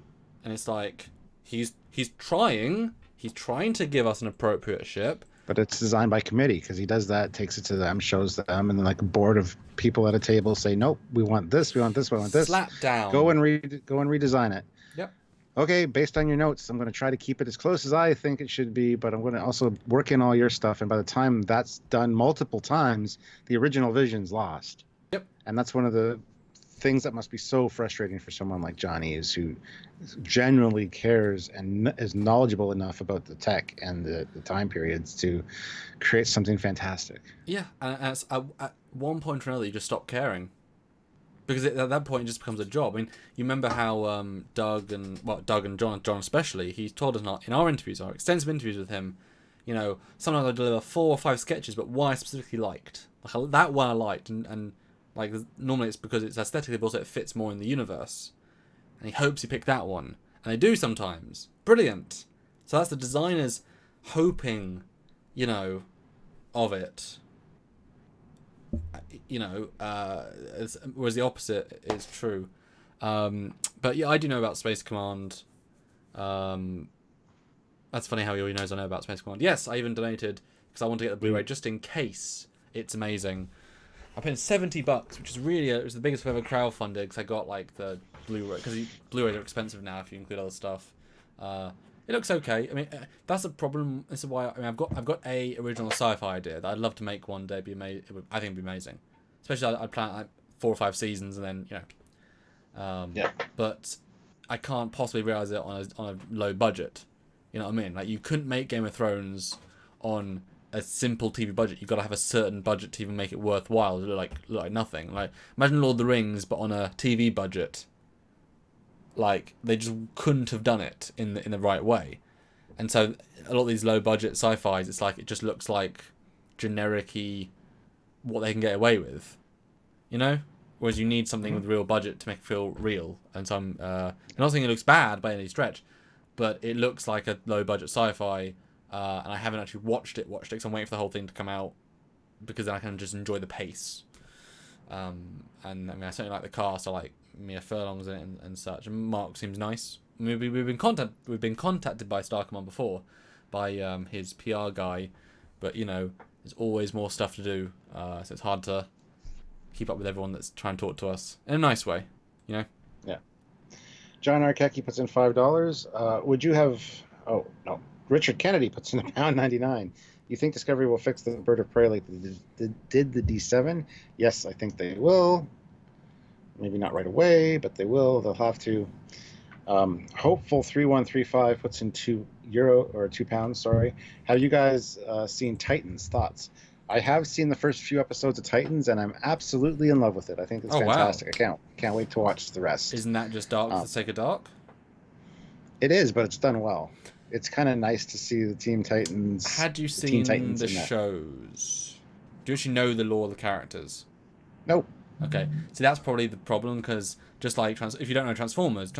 And it's like, he's trying to give us an appropriate ship. But it's designed by committee, because he does that, takes it to them, shows them, and then like a board of people at a table say, nope, we want this, we want this, we want this. Slap down. Go and redesign it. Yep. Okay, based on your notes, I'm going to try to keep it as close as I think it should be, but I'm going to also work in all your stuff. And by the time that's done multiple times, the original vision's lost. Yep. And that's one of the things that must be so frustrating for someone like Johnny, is who genuinely cares and is knowledgeable enough about the tech and the time periods to create something fantastic. Yeah, and at one point or another, you just stop caring. Because at that point, it just becomes a job. I mean, you remember how Doug and John especially, he told us in our interviews, our extensive interviews with him, you know, sometimes I deliver 4 or 5 sketches, but one I specifically liked. Like, that one I liked, and like normally it's because it's aesthetically, but also it fits more in the universe. And he hopes you pick that one. And they do sometimes. Brilliant. So that's the designers hoping, you know, of it. You know, whereas the opposite is true. But yeah, I do know about Space Command. That's funny how he already knows I know about Space Command. Yes, I even donated because I want to get the Blu-ray just in case. It's amazing. I paid $70, which is really it was the biggest I've ever crowdfunded, because I got like the Blu-ray, because Blu-rays are expensive now if you include other stuff. It looks okay. I mean, that's a problem. This is why I've got a original sci-fi idea that I'd love to make one day. I think it'd be amazing. Especially I'd plan like 4 or 5 seasons, and then Yeah. But I can't possibly realize it on a low budget. You know what I mean? Like, you couldn't make Game of Thrones on a simple TV budget. You've got to have a certain budget to even make it worthwhile. To look like nothing. Like, imagine Lord of the Rings, but on a TV budget. Like, they just couldn't have done it in the right way. And so a lot of these low budget sci-fis, it's like it just looks like generic-y what they can get away with. You know? Whereas you need something with real budget to make it feel real. And so I'm not saying it looks bad by any stretch, but it looks like a low budget sci-fi, and I haven't actually watched it, so I'm waiting for the whole thing to come out, because then I can just enjoy the pace. And I mean, I certainly like the cast. I like Mia Furlong's in it and such. And Mark seems nice. I mean, we've been contacted by Star Command before, by his PR guy, but you know, there's always more stuff to do, so it's hard to keep up with everyone that's trying to talk to us in a nice way, you know. Yeah. John Arkecki puts in $5. Would you have? Oh no. Richard Kennedy puts in £1.99. You think Discovery will fix the bird of prey like they did the D7? Yes, I think they will. Maybe not right away, but they will. They'll have to. Hopeful 3135 puts in £2 sorry. Have you guys seen Titans? Thoughts? I have seen the first few episodes of Titans, and I'm absolutely in love with it. I think it's fantastic. Wow. I can't wait to watch the rest. Isn't that just dark for the sake of dark? It is, but it's done well. It's kind of nice to see the Teen Titans. Had you seen the shows? Do you actually know the lore of the characters? Nope. Okay, see, that's probably the problem, because just like if you don't know Transformers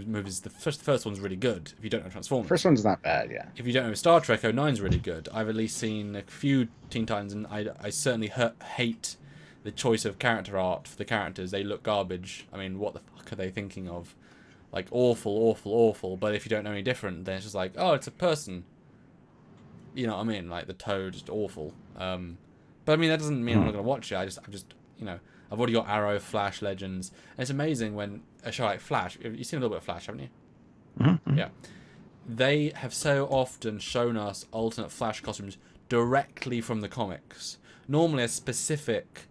movies, the first one's really good. If you don't know Transformers, first one's not bad, yeah. If you don't know Star Trek, 09's really good. I've at least seen a few Teen Titans, and I certainly hate the choice of character art for the characters. They look garbage. I mean, what the fuck are they thinking of? Like, awful. But if you don't know any different, then it's just like, oh, it's a person. You know what I mean? Like, the Toad, just awful. But I mean, that doesn't mean I'm not gonna watch it. I've just you know. I've already got Arrow, Flash, Legends. And it's amazing when a show like Flash, you've seen a little bit of Flash, haven't you? Mm-hmm. Yeah. they have so often shown us alternate Flash costumes directly from the comics. Normally a specific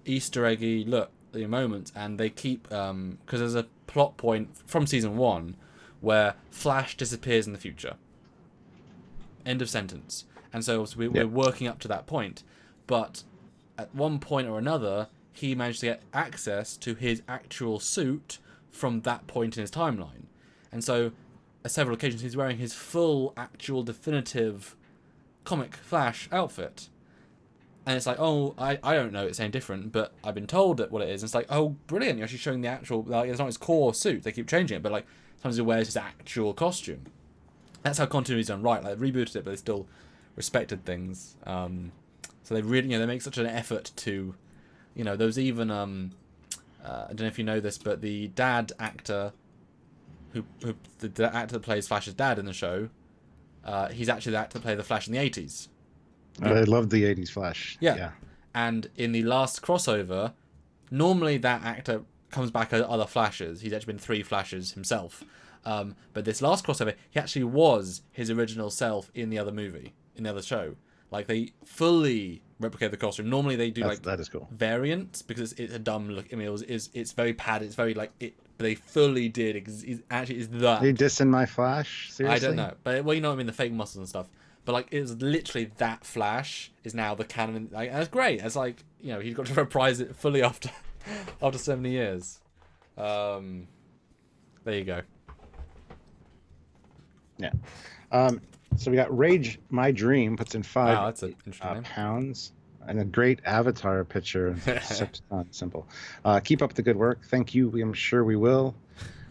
Easter eggy look at the moment, and they keep because there's a plot point from season 1 where Flash disappears in the future. End of sentence. And so we're working up to that point, but at one point or another, he managed to get access to his actual suit from that point in his timeline. And so, at several occasions, he's wearing his full, actual, definitive comic Flash outfit. And it's like, oh, I don't know, it's any different, but I've been told that what it is. And it's like, oh, brilliant, you're actually showing the actual, like, it's not his core suit, they keep changing it, but like, sometimes he wears his actual costume. That's how continuity's done right. Like, they rebooted it, but they still respected things. So they really, they make such an effort to, there was even, I don't know if you know this, but the dad actor, the actor that plays Flash's dad in the show, he's actually the actor that played the Flash in the 80s. I loved the 80s Flash. Yeah. And in the last crossover, normally that actor comes back as other Flashes. He's actually been 3 Flashes himself. But this last crossover, he actually was his original self in the other movie, in the other show. Like, they fully replicate the costume. Normally they do that is cool. Variants, because it's a dumb look. I mean, it's very padded. It's very like it. But they fully did. Actually, is that. Are you dissing my Flash? Seriously? I don't know, but well, I mean, the fake muscles and stuff. But like, it's literally that Flash is now the canon. Like, and it's great. It's like, he's got to reprise it fully after so many years. There you go. Yeah. So we got Rage My Dream puts in 5 wow, that's an interesting pounds and a great avatar picture. Simple. Keep up the good work. Thank you. I'm sure we will.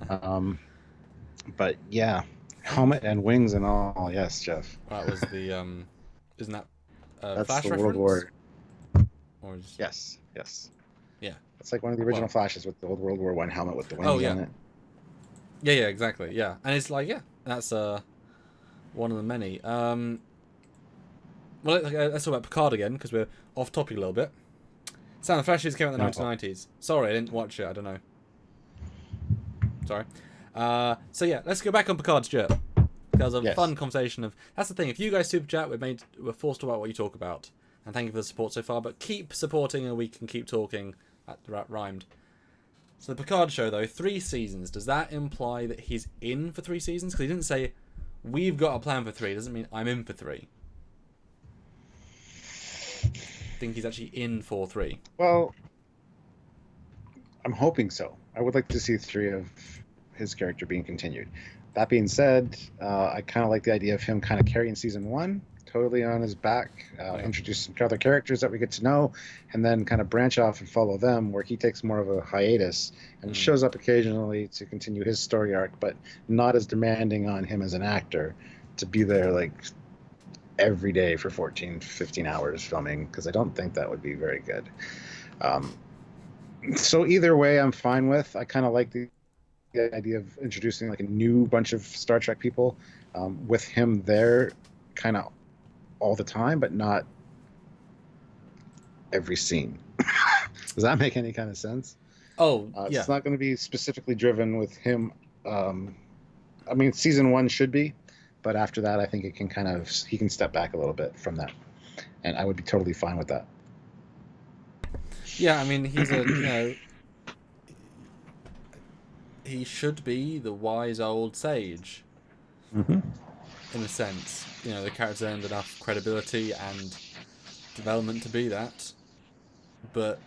But yeah, helmet and wings and all. Yes, Jeff. That was the isn't that that's Flash the reference? World War. Or is... Yes. Yeah. It's like one of the original Flashes with the old World War I helmet with the wings on it. Yeah, exactly. Yeah, and it's like that's one of the many. Well, let's talk about Picard again, because we're off topic a little bit. Sound of the Flashes came out in the 1990s. Sorry, I didn't watch it. I don't know. Sorry. So yeah, let's go back on Picard, Stuart. There was a fun conversation of. That's the thing. If you guys super chat, we're forced to talk about what you talk about. And thank you for the support so far. But keep supporting, and we can keep talking. That rhymed. So the Picard show, though, 3 seasons. Does that imply that he's in for 3 seasons? Because he didn't say, we've got a plan for 3. It doesn't mean I'm in for 3. I think he's actually in for 3. Well, I'm hoping so. I would like to see 3 of his character being continued. That being said, I kind of like the idea of him kind of carrying season 1 totally on his back, introduce some other characters that we get to know, and then kind of branch off and follow them, where he takes more of a hiatus and shows up occasionally to continue his story arc, but not as demanding on him as an actor to be there like every day for 14, 15 hours filming, because I don't think that would be very good. So either way, I'm fine with. I kind of like the idea of introducing like a new bunch of Star Trek people with him there kind of all the time, but not every scene. Does that make any kind of sense? It's not going to be specifically driven with him. I mean, season 1 should be, but after that, I think it can he can step back a little bit from that, and I would be totally fine with that. Yeah, I mean, he's he should be the wise old sage. Mm-hmm. In a sense, the character's earned enough credibility and development to be that. But,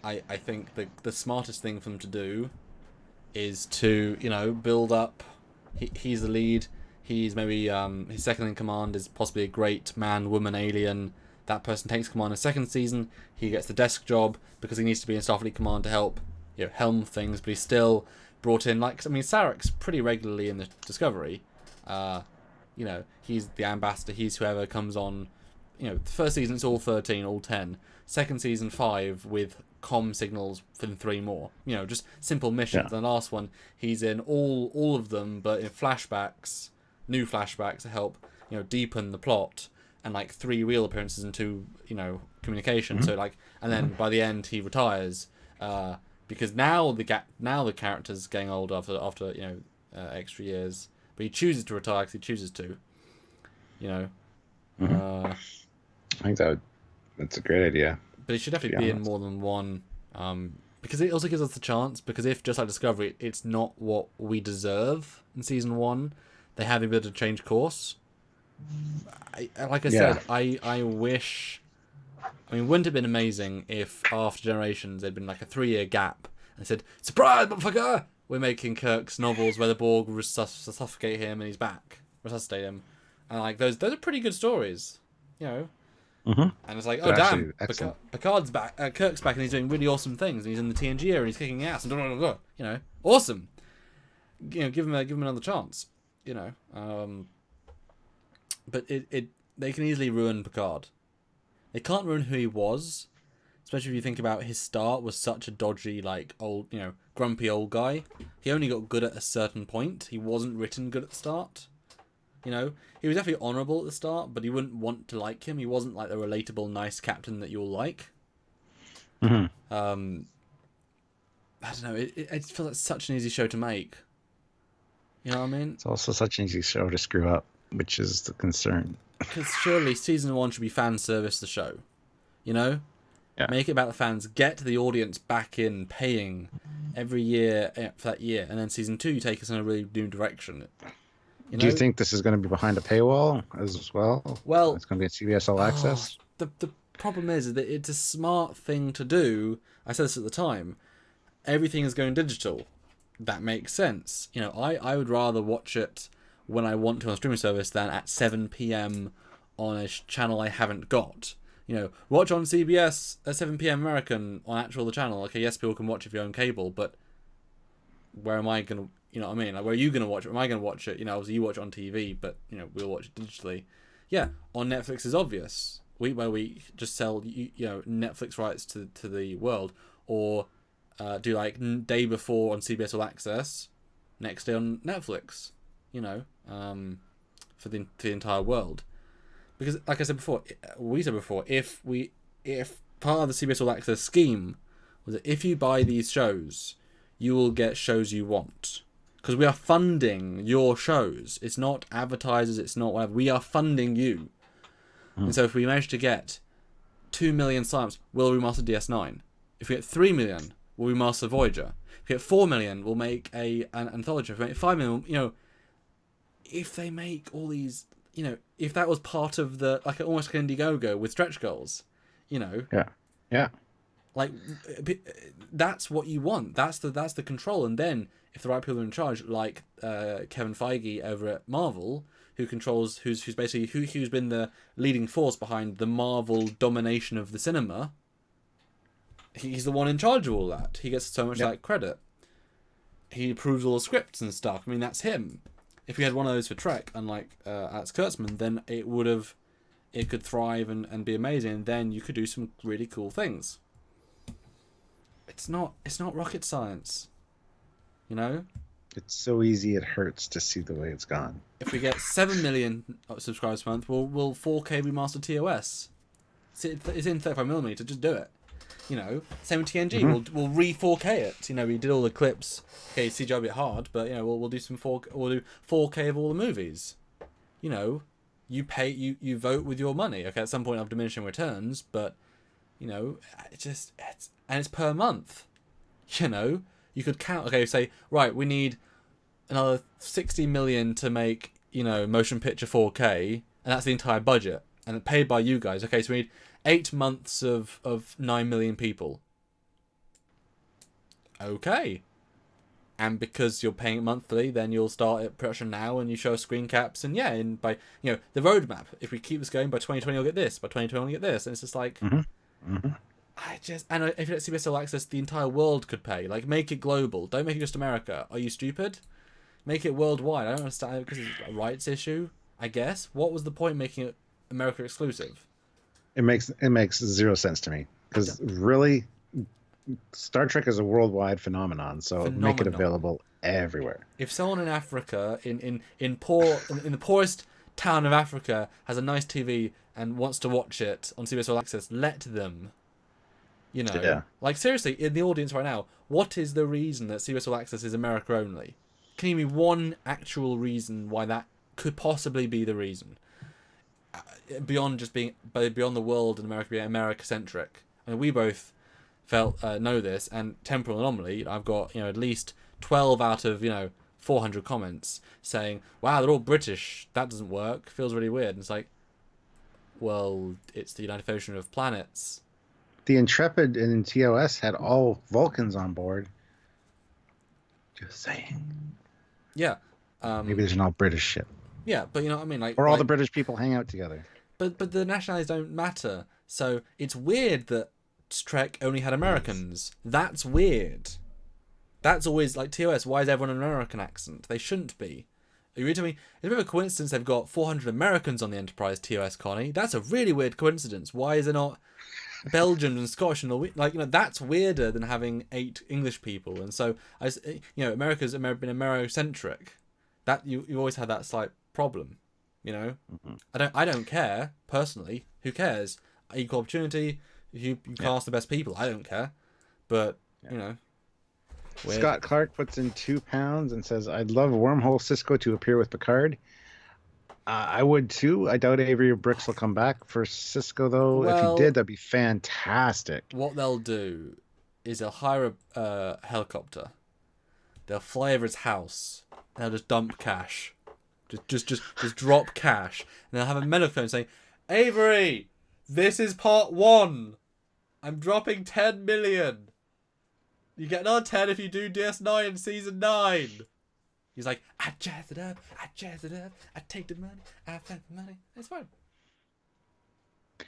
I think the smartest thing for them to do is to, build up. He's the lead. He's maybe his second in command is possibly a great man, woman, alien. That person takes command in the second season. He gets the desk job because he needs to be in Starfleet command to help, helm things. But he's still brought in, Sarek's pretty regularly in the Discovery. He's the ambassador. He's whoever comes on. The first season it's all 13, all 10. Second season 5 with comm signals for 3 more. Just simple missions. Yeah. The last one he's in all of them, but in flashbacks, new flashbacks to help deepen the plot, and 3 real appearances and 2 communication. Mm-hmm. So and then by the end he retires. Because now the character's getting older after extra years, but he chooses to retire because he chooses to. You know. I think that's a great idea. But it should definitely be in more than one, because it also gives us the chance. Because if, just like Discovery, it's not what we deserve in season 1, they have the ability to change course. Like I said, I wish. I mean, wouldn't it have been amazing if after Generations there'd been like a 3-year gap and said, "Surprise, motherfucker! We're making Kirk's novels where the Borg suffocate him and he's back, resuscitate him," and like those are pretty good stories, you know. And it's like, oh damn, Picard's back, Kirk's back, and he's doing really awesome things, and he's in the TNG era, and he's kicking ass, and blah, blah, blah, you know, awesome. You know, give him another chance, you know. But they can easily ruin Picard. They can't ruin who he was, especially if you think about his start was such a dodgy, like old, you know, grumpy old guy. He only got good at a certain point. He wasn't written good at the start. You know, he was definitely honourable at the start, but you wouldn't want to like him. He wasn't like the relatable, nice captain that you'll like. I don't know. It feels like such an easy show to make. You know what I mean? It's also such an easy show to screw up, which is the concern. Because surely season 1 should be fan service the show. You know? Yeah. Make it about the fans. Get the audience back in, paying every year for that year. And then season 2, you take us in a really new direction. You know? Do you think this is going to be behind a paywall as well? Well, it's going to be a CBS All Access? The problem is that it's a smart thing to do. I said this at the time. Everything is going digital. That makes sense. You know, I would rather watch it when I want to on a streaming service than at 7 p.m. on a channel I haven't got. You know, watch on CBS at 7 p.m. American on actual the channel. Okay, yes, people can watch if you own cable, but where am I going to... You know what I mean? Like, where are you going to watch it? Am I going to watch it? You know, obviously you watch it on TV, but, you know, we'll watch it digitally. Yeah, on Netflix is obvious. Week by week, just sell, you know, Netflix rights to the world. Or do, like, day before on CBS All Access, next day on Netflix, you know, for the entire world. Because, like I said before, if part of the CBS All Access scheme was that if you buy these shows, you will get shows you want. Because we are funding your shows. It's not advertisers, it's not whatever. We are funding you. And so if we manage to get 2 million sign-ups, we'll remaster DS9. If we get 3 million, we'll remaster Voyager. If we get 4 million, we'll make an anthology. If we make 5 million, you know, if they make all these, you know, if that was part of the, like almost like an Indiegogo with stretch goals, you know. Yeah. Like, that's what you want. That's the control. And then, if the right people are in charge, like Kevin Feige over at Marvel, who controls, who's basically who's been the leading force behind the Marvel domination of the cinema, he's the one in charge of all that. He gets so much like credit. He approves all the scripts and stuff. I mean, that's him. If we had one of those for Trek, unlike Alex Kurtzman, then it could thrive and be amazing. And then you could do some really cool things. It's not rocket science, you know. It's so easy it hurts to see the way it's gone. If we get 7 million subscribers per month, we'll 4K remaster TOS. It's in 35mm. Just do it. You know, same with TNG. We'll re 4K it. You know, we did all the clips. Okay, CGI a bit hard, but you know, we'll do some 4K. We'll do 4K of all the movies. You know, you pay, you vote with your money. Okay, at some point, I've diminishing returns, but you know, it's per month. You know, you could count. Okay, say right, we need another 60 million to make, you know, motion picture 4K, and that's the entire budget, and paid by you guys. Okay, so we need 8 months of 9 million people. Okay. And because you're paying it monthly, then you'll start at production now and you show screen caps and by, you know, the roadmap. If we keep this going, by 2020 you'll get this, by 2020 you'll get this. And it's just like, and if it's CBS All Access, the entire world could pay. Like, make it global. Don't make it just America. Are you stupid? Make it worldwide. I don't understand, because it's a rights issue, I guess. What was the point making it America exclusive? It makes zero sense to me, because really, Star Trek is a worldwide phenomenon, so make it available everywhere. If someone in Africa, in the poorest town of Africa, has a nice TV and wants to watch it on CBS All Access, let them. You know, like seriously, in the audience right now, what is the reason that CBS All Access is America only? can you give me one actual reason why that could possibly be the reason? Beyond just being beyond the world and America being America-centric. I mean, we both know this, and Temporal Anomaly, I've got at least 12 out of 400 comments saying, wow, they're all British, that doesn't work, feels really weird. And it's like, well, it's the United Federation of Planets. The Intrepid in TOS had all Vulcans on board. Just saying. Yeah. Maybe there's an all British ship. Yeah, but you know what I mean? Like, or all the British people hang out together. But the nationalities don't matter. So it's weird that Trek only had Americans. That's weird. That's always like TOS. Why is everyone an American accent? They shouldn't be. Are you telling me? It's a bit of a coincidence they've got 400 Americans on the Enterprise TOS, Connie. That's a really weird coincidence. Why is there not Belgians and Scottish and Norwegian? Like, that's weirder than having 8 English people. And so, America's been Americentric. That you always had that slight problem. Mm-hmm. I don't care personally. Who cares? Equal opportunity. You cast the best people. I don't care. But weird. Scott Clark puts in £2 and says, I'd love Wormhole Cisco to appear with Picard. I would too. I doubt Avery Brooks will come back for Cisco, though. Well, if he did, that'd be fantastic. What they'll do is they'll hire a helicopter. They'll fly over his house. And they'll just dump cash. Just drop cash. And they'll have a megaphone saying, Avery, this is part 1. I'm dropping 10 million. You get another 10 if you do DS9 in season 9. He's like, I jazz it up, I take the money, I spend the money. It's fine. The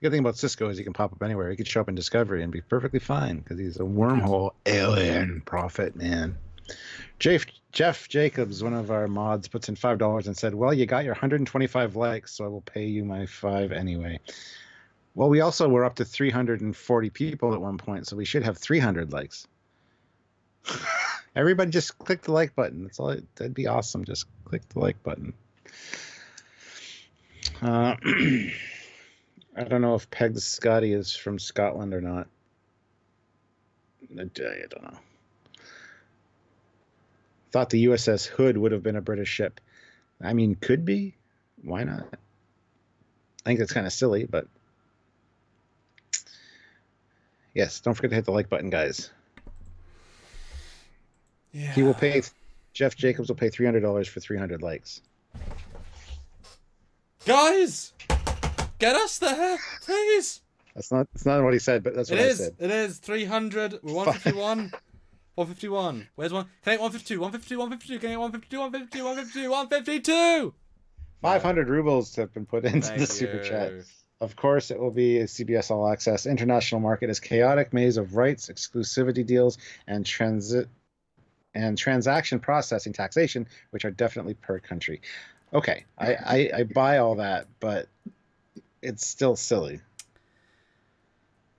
good thing about Cisco is he can pop up anywhere. He could show up in Discovery and be perfectly fine because he's a wormhole alien prophet, man. Jeff Jacobs, one of our mods, puts in $5 and said, well, you got your 125 likes, so I will pay you my 5 anyway. Well, we also were up to 340 people at one point, so we should have 300 likes. Everybody just click the like button. That's all. That'd be awesome. Just click the like button. I don't know if Peg Scotty is from Scotland or not. I don't know. Thought the USS Hood would have been a British ship. I mean, could be. Why not? I think that's kind of silly, but yes, don't forget to hit the like button, guys. Yeah. He will pay. Jeff Jacobs will pay $300 for 300 likes. Guys, get us there, please. That's not what he said, but that's what I said. It is 300. We're 151. 151. Where's one? Can I get 152? 152. 152. Can I get 152? 152. 152. 152. 500 rubles have been put into the super chat. Of course, it will be a CBS All Access. International market is chaotic maze of rights, exclusivity deals, and transaction processing taxation, which are definitely per country. Okay, I buy all that, but it's still silly.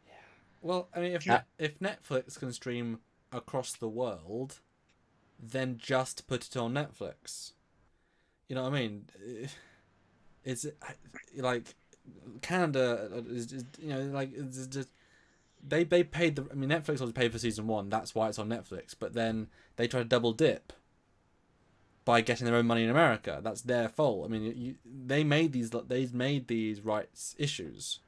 Yeah. Well, I mean, if Netflix can stream across the world, then just put it on Netflix. You know what I mean? It's like Canada is it's just they paid the. I mean, Netflix also paid for season 1. That's why it's on Netflix. But then they try to double dip by getting their own money in America. That's their fault. I mean, they made these rights issues.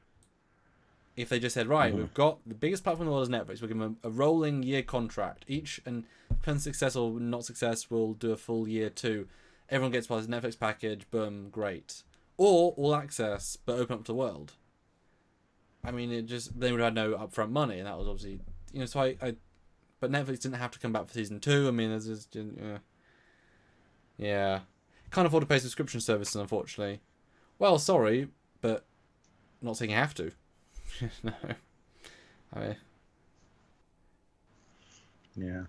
If they just said, right, we've got the biggest platform in the world is Netflix, we'll give them a rolling year contract each, and depends success or not success, we'll do a full year 2. Everyone gets part of the Netflix package, boom, great. Or all access, but open up to the world. I mean, they would have had no upfront money, and that was obviously, so but Netflix didn't have to come back for season 2. I mean, there's just, yeah. Can't afford to pay subscription services, unfortunately. Well, sorry, but I'm not saying you have to. No. Yeah.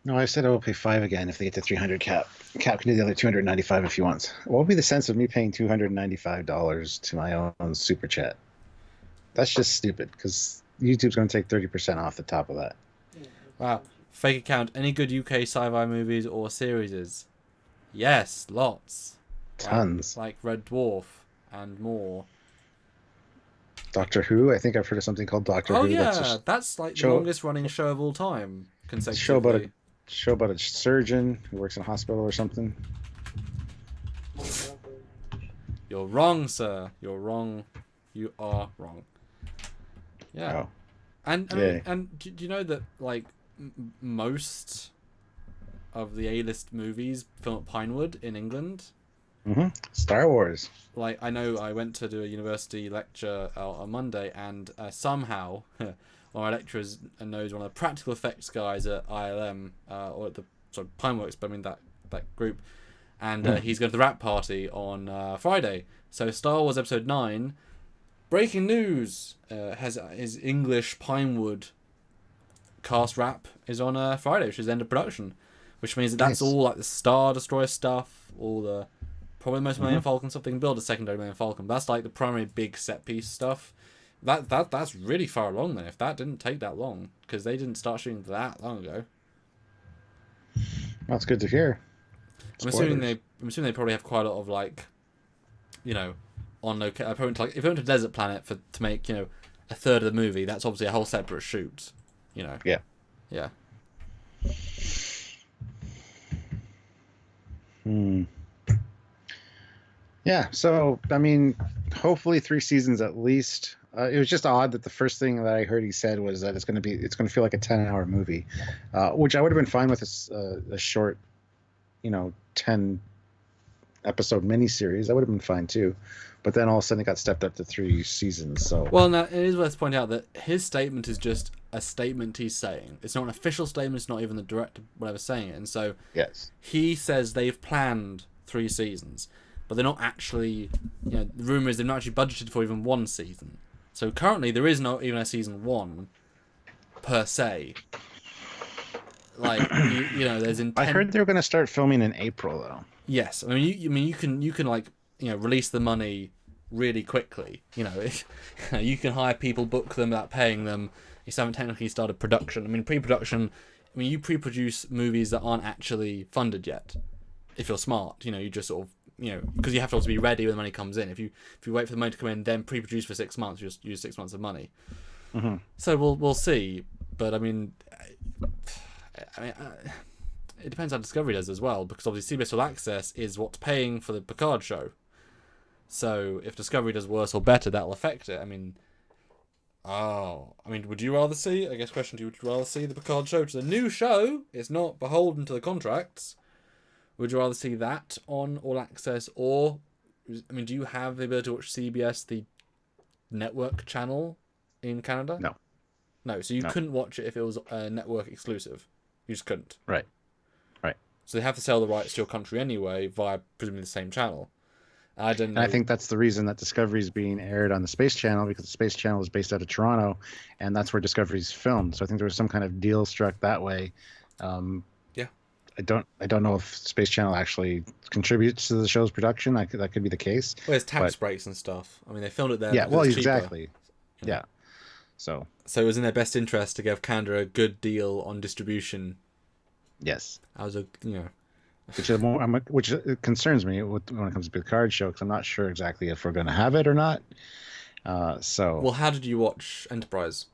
No, I said I will pay 5 again if they get to 300 cap. Cap can do the other 295 if he wants. What would be the sense of me paying $295 to my own super chat? That's just stupid because YouTube's going to take 30% off the top of that. Wow. Fake account. Any good UK sci-fi movies or series? Yes, lots. Tons. Like Red Dwarf and more. Doctor Who? I think I've heard of something called Doctor Who. Oh yeah, that's like the longest running show of all time. Consecutively. show about a surgeon who works in a hospital or something. You're wrong, sir. You're wrong. You are wrong. Yeah. Oh. And do you know that like most of the A-list movies film at Pinewood in England? Mm-hmm. Star Wars. Like, I know I went to do a university lecture on Monday, and somehow one of my lecturers knows one of the practical effects guys at ILM, or at the Pineworks, but I mean that group, and he's going to the wrap party on Friday. So Star Wars Episode 9, breaking news, has his English Pinewood cast wrap is on Friday, which is the end of production, which means that's all like the Star Destroyer stuff, all the probably the most Millennium Falcon stuff. They can build a secondary Millennium Falcon. That's like the primary big set piece stuff. That's really far along then. If that didn't take that long, because they didn't start shooting that long ago. That's good to hear. I'm assuming they probably have quite a lot of like, you know, on location. Like if they went to a desert planet to make, you know, a third of the movie, that's obviously a whole separate shoot. You know. Yeah. Yeah. Yeah, so I mean, hopefully 3 seasons at least. It was just odd that the first thing that I heard he said was that it's going to feel like a 10-hour movie, which I would have been fine with a short, 10 episode miniseries. That would have been fine too, but then all of a sudden it got stepped up to 3 seasons. So well, now it is worth pointing out that his statement is just a statement he's saying. It's not an official statement. It's not even the director whatever saying it. And so yes, he says they've planned 3 seasons. But they're not actually, the rumour is they've not actually budgeted for even 1 season. So currently there is not even a season 1 per se. Like, there's intent. I heard they were going to start filming in April though. Yes, I mean you can like release the money really quickly. You can hire people, book them without paying them. You still haven't technically started production. I mean pre-production. I mean you pre-produce movies that aren't actually funded yet. If you're smart, you just sort of. Because you have to also be ready when the money comes in. If you wait for the money to come in, then pre-produce for 6 months, you just use 6 months of money. Mm-hmm. So we'll see. But I mean, it depends how Discovery does as well, because obviously CBS All Access is what's paying for the Picard show. So if Discovery does worse or better, that'll affect it. I mean, would you rather see? I guess question to you: would you rather see the Picard show, which is a new show? It's not beholden to the contracts. Would you rather see that on All Access, or, I mean, do you have the ability to watch CBS, the network channel in Canada? No. No, so you couldn't watch it if it was a network exclusive. You just couldn't. Right. So they have to sell the rights to your country anyway via presumably the same channel. I don't know. And I think that's the reason that Discovery is being aired on the Space Channel, because the Space Channel is based out of Toronto, and that's where Discovery's filmed. So I think there was some kind of deal struck that way. I don't know if Space Channel actually contributes to the show's production. That could be the case. Well, there's tax breaks and stuff. I mean, they filmed it there. Yeah, well, it's exactly. Cheaper. Yeah. So it was in their best interest to give Canada a good deal on distribution. Yes. Which concerns me when it comes to the Picard show, because I'm not sure exactly if we're going to have it or not. Well, how did you watch Enterprise?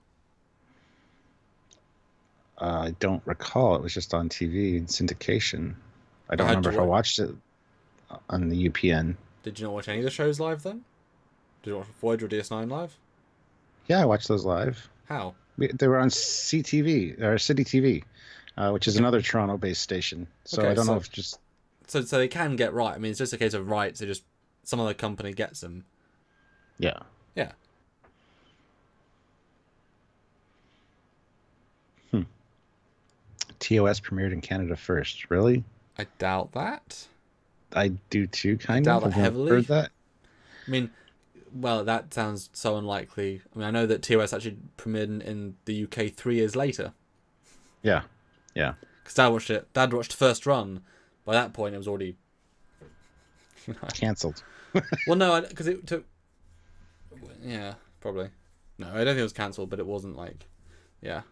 I don't recall. It was just on TV in syndication. I don't remember if I watched it on the UPN. Did you not watch any of the shows live then? Did you watch Voyager or DS9 live? Yeah, I watched those live. How? They were on CTV, or City TV, which is another Toronto-based station. So okay, I don't know if just... So they can get right. I mean, it's just a case of rights. Just some other company gets them. Yeah. Yeah. TOS premiered in Canada first. Really? I doubt that. I do too, kind of. Doubt that heavily. Heard that? I mean, well, that sounds so unlikely. I mean, I know that TOS actually premiered in the UK 3 years later. Yeah. Because Dad watched it. Dad watched the first run. By that point, it was already cancelled. Well, no, because it took. Yeah, probably. No, I don't think it was cancelled, but it wasn't like, yeah.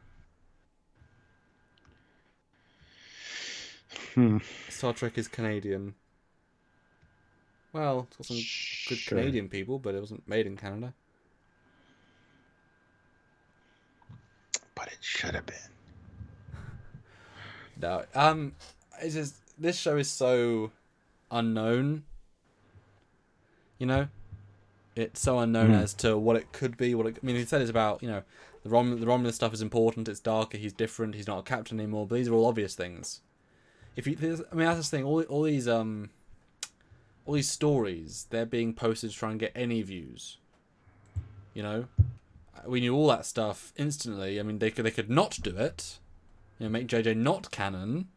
Star Trek is Canadian. Well, it's got some good Canadian people, but it wasn't made in Canada. But it should have been. No, it's just this show is so unknown. You know, it's so unknown as to what it could be. I mean, he said it's about the Romulan stuff is important. It's darker. He's different. He's not a captain anymore. But these are all obvious things. If you, I mean, that's the thing. All these stories, they're being posted to try and get any views. You know, we knew all that stuff instantly. I mean, they could not do it. Make JJ not canon.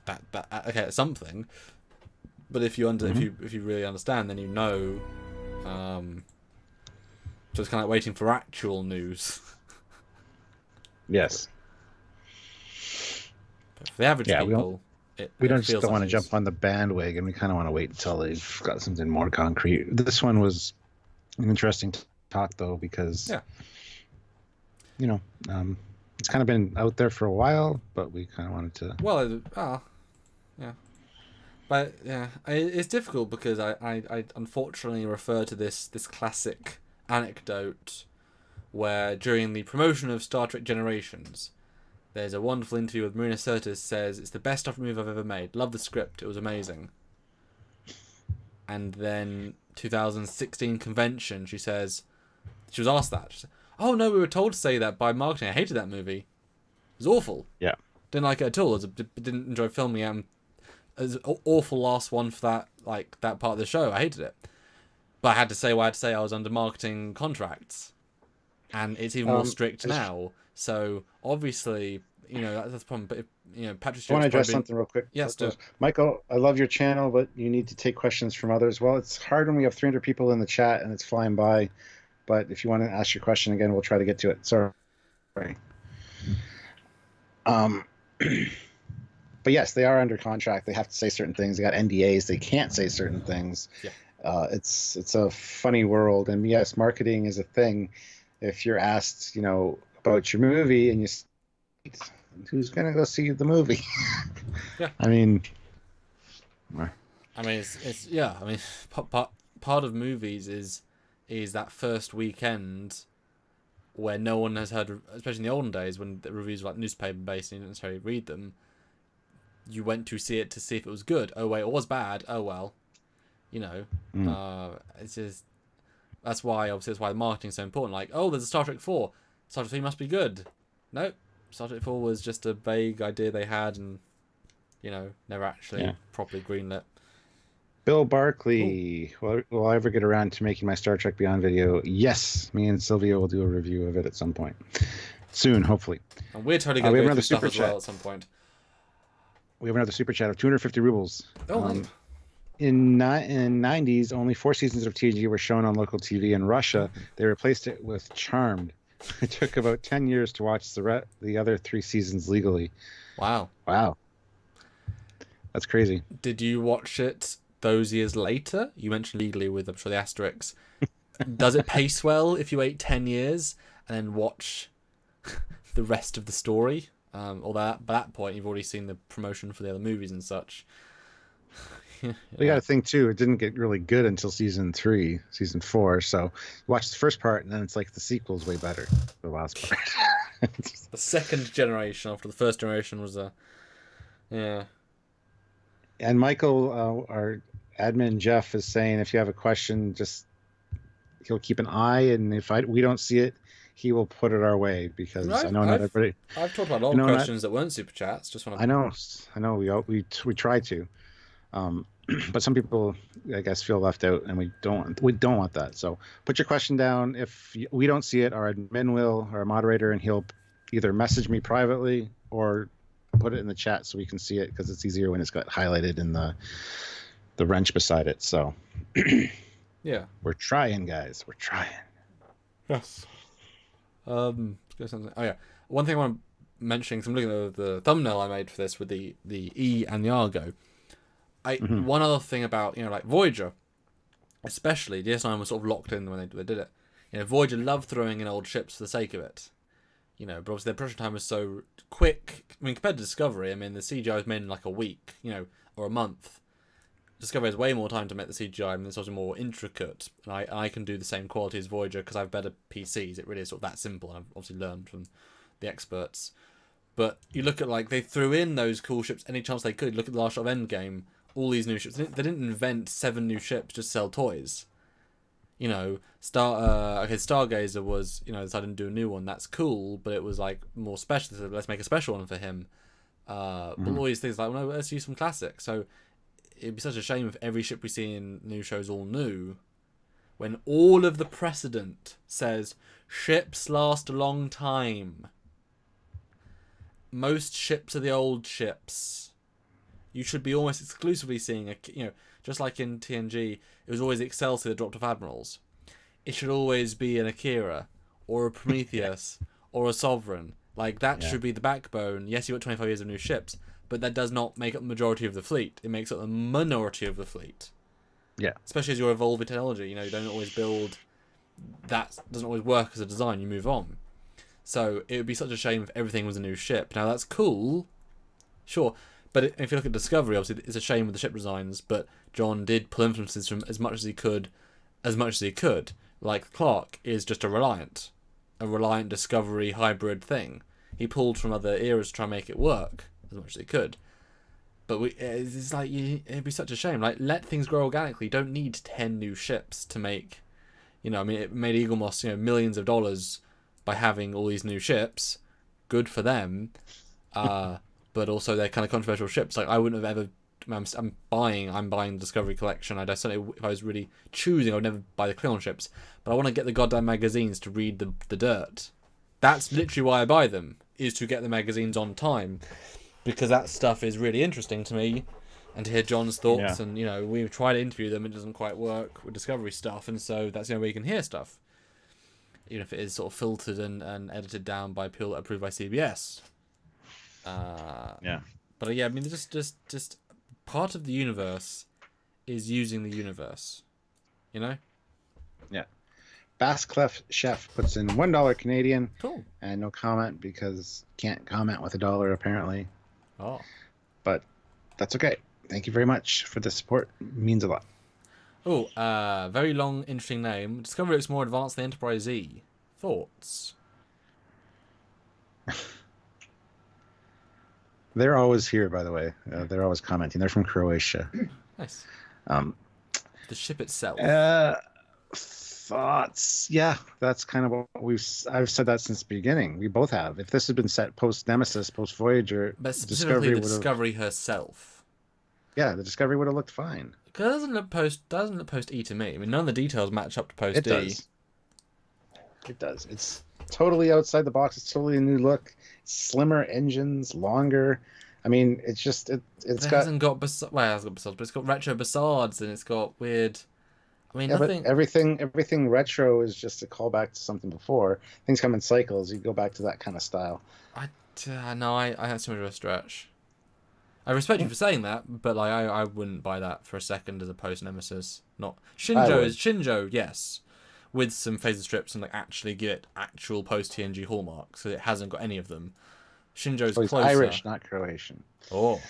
That okay, it's something. But if you if you really understand, then you know. So it's kind of like waiting for actual news. Yes. But for the average people, we don't want to jump on the bandwagon. We kind of want to wait until they've got something more concrete. This one was an interesting talk, though, because it's kind of been out there for a while, but we kind of wanted to. Well, yeah. But yeah, it's difficult because I unfortunately refer to this classic anecdote where during the promotion of Star Trek Generations, there's a wonderful interview with Marina Sirtis says it's the best Star Trek movie I've ever made. Love the script, it was amazing. And then 2016 convention, she was asked that. She said, "Oh no, we were told to say that by marketing. I hated that movie. It was awful. Yeah, didn't like it at all. Didn't enjoy filming it. It was an awful last one for that part of the show. I hated it. But I had to say what I had to say. I was under marketing contracts, and it's even more strict now. So obviously, that's the problem. But Patrick Stewart's I want to address something real quick. Yes, Michael, I love your channel, but you need to take questions from others. Well, it's hard when we have 300 people in the chat and it's flying by. But if you want to ask your question again, we'll try to get to it. Sorry. But yes, they are under contract. They have to say certain things. They got NDAs. They can't say certain things. Yeah. It's a funny world, and yes, marketing is a thing. If you're asked, about your movie, and who's gonna go see the movie? Yeah. I mean, it's yeah. I mean, part of movies is that first weekend where no one has heard, especially in the olden days when the reviews were like newspaper based and you didn't necessarily read them. You went to see it to see if it was good. Oh wait, it was bad. Oh well, it's just that's why the marketing's so important. Like, oh, there's a Star Trek 4. Star Trek 3 must be good. Nope, Star Trek 4 was just a vague idea they had, and never actually properly greenlit. Bill Barkley, will I ever get around to making my Star Trek Beyond video? Yes, me and Sylvia will do a review of it at some point soon, hopefully. And we're totally going to go through stuff as well at some point. We have another super chat of 250 rubles. Oh, in 90s, only 4 seasons of TNG were shown on local TV in Russia. They replaced it with Charmed. It took about 10 years to watch the other 3 seasons legally. Wow. That's crazy. Did you watch it those years later? You mentioned legally with, I'm sure, the asterisks. Does it pace well if you wait 10 years and then watch the rest of the story? Although by that point you've already seen the promotion for the other movies and such. You got to think too, it didn't get really good until season 4, so you watch the first part and then it's like the sequel's way better, the last part. The second generation after the first generation was And Michael, our admin Jeff, is saying if you have a question, he'll keep an eye, and if we don't see it, he will put it our way, because I know not everybody. I've talked about a lot of questions that weren't super chats. I know. We try to, but some people, I guess, feel left out, and we don't want that. So put your question down. If we don't see it, our admin will, or our moderator, and he'll either message me privately or put it in the chat so we can see it, because it's easier when it's got highlighted in the wrench beside it. So yeah, we're trying, guys. We're trying. Yes. Oh yeah, one thing I want to mention, because I'm looking at the thumbnail I made for this with the E and the Argo. One other thing about like Voyager, especially DS9 was sort of locked in when they did it. Voyager loved throwing in old ships for the sake of it. But obviously their production time was so quick. I mean, compared to Discovery, the CGI was made in like a week, or a month. Discovery has way more time to make the CGI, and it's also more intricate. And I can do the same quality as Voyager because I have better PCs. It really is sort of that simple, and I've obviously learned from the experts. But you look at, like, they threw in those cool ships any chance they could. Look at the last shot of Endgame, all these new ships. They didn't invent 7 new ships just to sell toys. You know, Stargazer was, you know, decided to do a new one. That's cool, but it was like more special. So let's make a special one for him. But all these things like, well, no, let's use some classics. So it'd be such a shame if every ship we see in new shows all new, when all of the precedent says ships last a long time. Most ships are the old ships. You should be almost exclusively seeing just like in TNG, it was always Excelsior that dropped off admirals. It should always be an Akira or a Prometheus or a Sovereign. Like, that should be the backbone. Yes, you've got 25 years of new ships, but that does not make up the majority of the fleet. It makes up the minority of the fleet. Yeah. Especially as you're evolving technology. You know, you don't always build... That doesn't always work as a design. You move on. So it would be such a shame if everything was a new ship. Now, that's cool. Sure. But if you look at Discovery, obviously, it's a shame with the ship designs, but John did pull influences from as much as he could. Like, Clark is just a Reliant Discovery hybrid thing. He pulled from other eras to try and make it work as much as he could. But it's like, it'd be such a shame. Like, let things grow organically. You don't need 10 new ships to make... You know, I mean, it made Eagle Moss, you know, millions of dollars by having all these new ships. Good for them. But also they're kind of controversial ships. Like, I wouldn't have ever... I'm buying the Discovery Collection. I certainly, if I was really choosing, I would never buy the Klingon ships. But I want to get the goddamn magazines to read the dirt. That's literally why I buy them, is to get the magazines on time. Because that stuff is really interesting to me. And to hear John's thoughts. Yeah. And, you know, we've tried to interview them. It doesn't quite work with Discovery stuff. And so that's the only way you can hear stuff. Even if it is sort of filtered and edited down by people approved by CBS. Yeah. But yeah, I mean, just part of the universe is using the universe, you know? Yeah. Bass Clef Chef puts in $1 Canadian. Cool. And no comment because can't comment with $1 apparently. Oh. But that's okay. Thank you very much for the support. It means a lot. Oh, very long, interesting name. Discovery looks more advanced than Enterprise E. Thoughts? They're always here, by the way. They're always commenting. They're from Croatia. Nice. The ship itself. Thoughts? Yeah, that's kind of what I've said that since the beginning. We both have. If this had been set post Nemesis, post Voyager, but specifically the Discovery herself. Yeah, the Discovery would have looked fine. Because it doesn't look post E to me. I mean, none of the details match up to post E. It does. It's totally outside the box. It's totally a new look. Slimmer engines, longer. I mean, it's just it's got. Hasn't got Bassards, but it's got retro Bassards and it's got weird. I mean, nothing. But everything retro is just a callback to something before. Things come in cycles. You go back to that kind of style. I had too much of a stretch. I respect you for saying that, but like I wouldn't buy that for a second as a post Nemesis. Not Shinjo, yes, with some phaser strips and like actually give it actual post TNG hallmarks. So it hasn't got any of them. Shinjo's he's closer. Irish, not Croatian. Oh,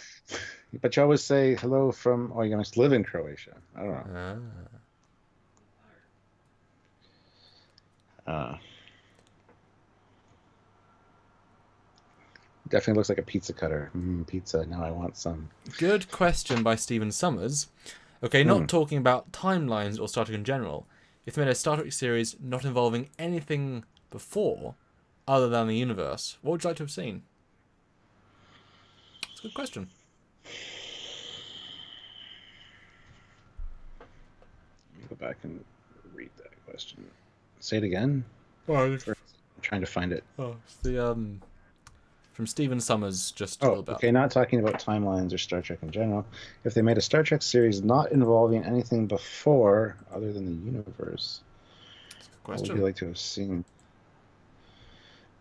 but you always say hello from. Oh, you must live in Croatia. I don't know. Definitely looks like a pizza cutter. Pizza. Now I want some. Good question by Stephen Summers. Okay, not talking about timelines or Star Trek in general. If they made a Star Trek series not involving anything before, other than the universe, what would you like to have seen? It's a good question. Let me go back and read that question. Say it again. I'm trying to find it. Oh, it's the from Stephen Summers. Just a little bit. Okay. Not talking about timelines or Star Trek in general. If they made a Star Trek series not involving anything before, other than the universe, what would you like to have seen?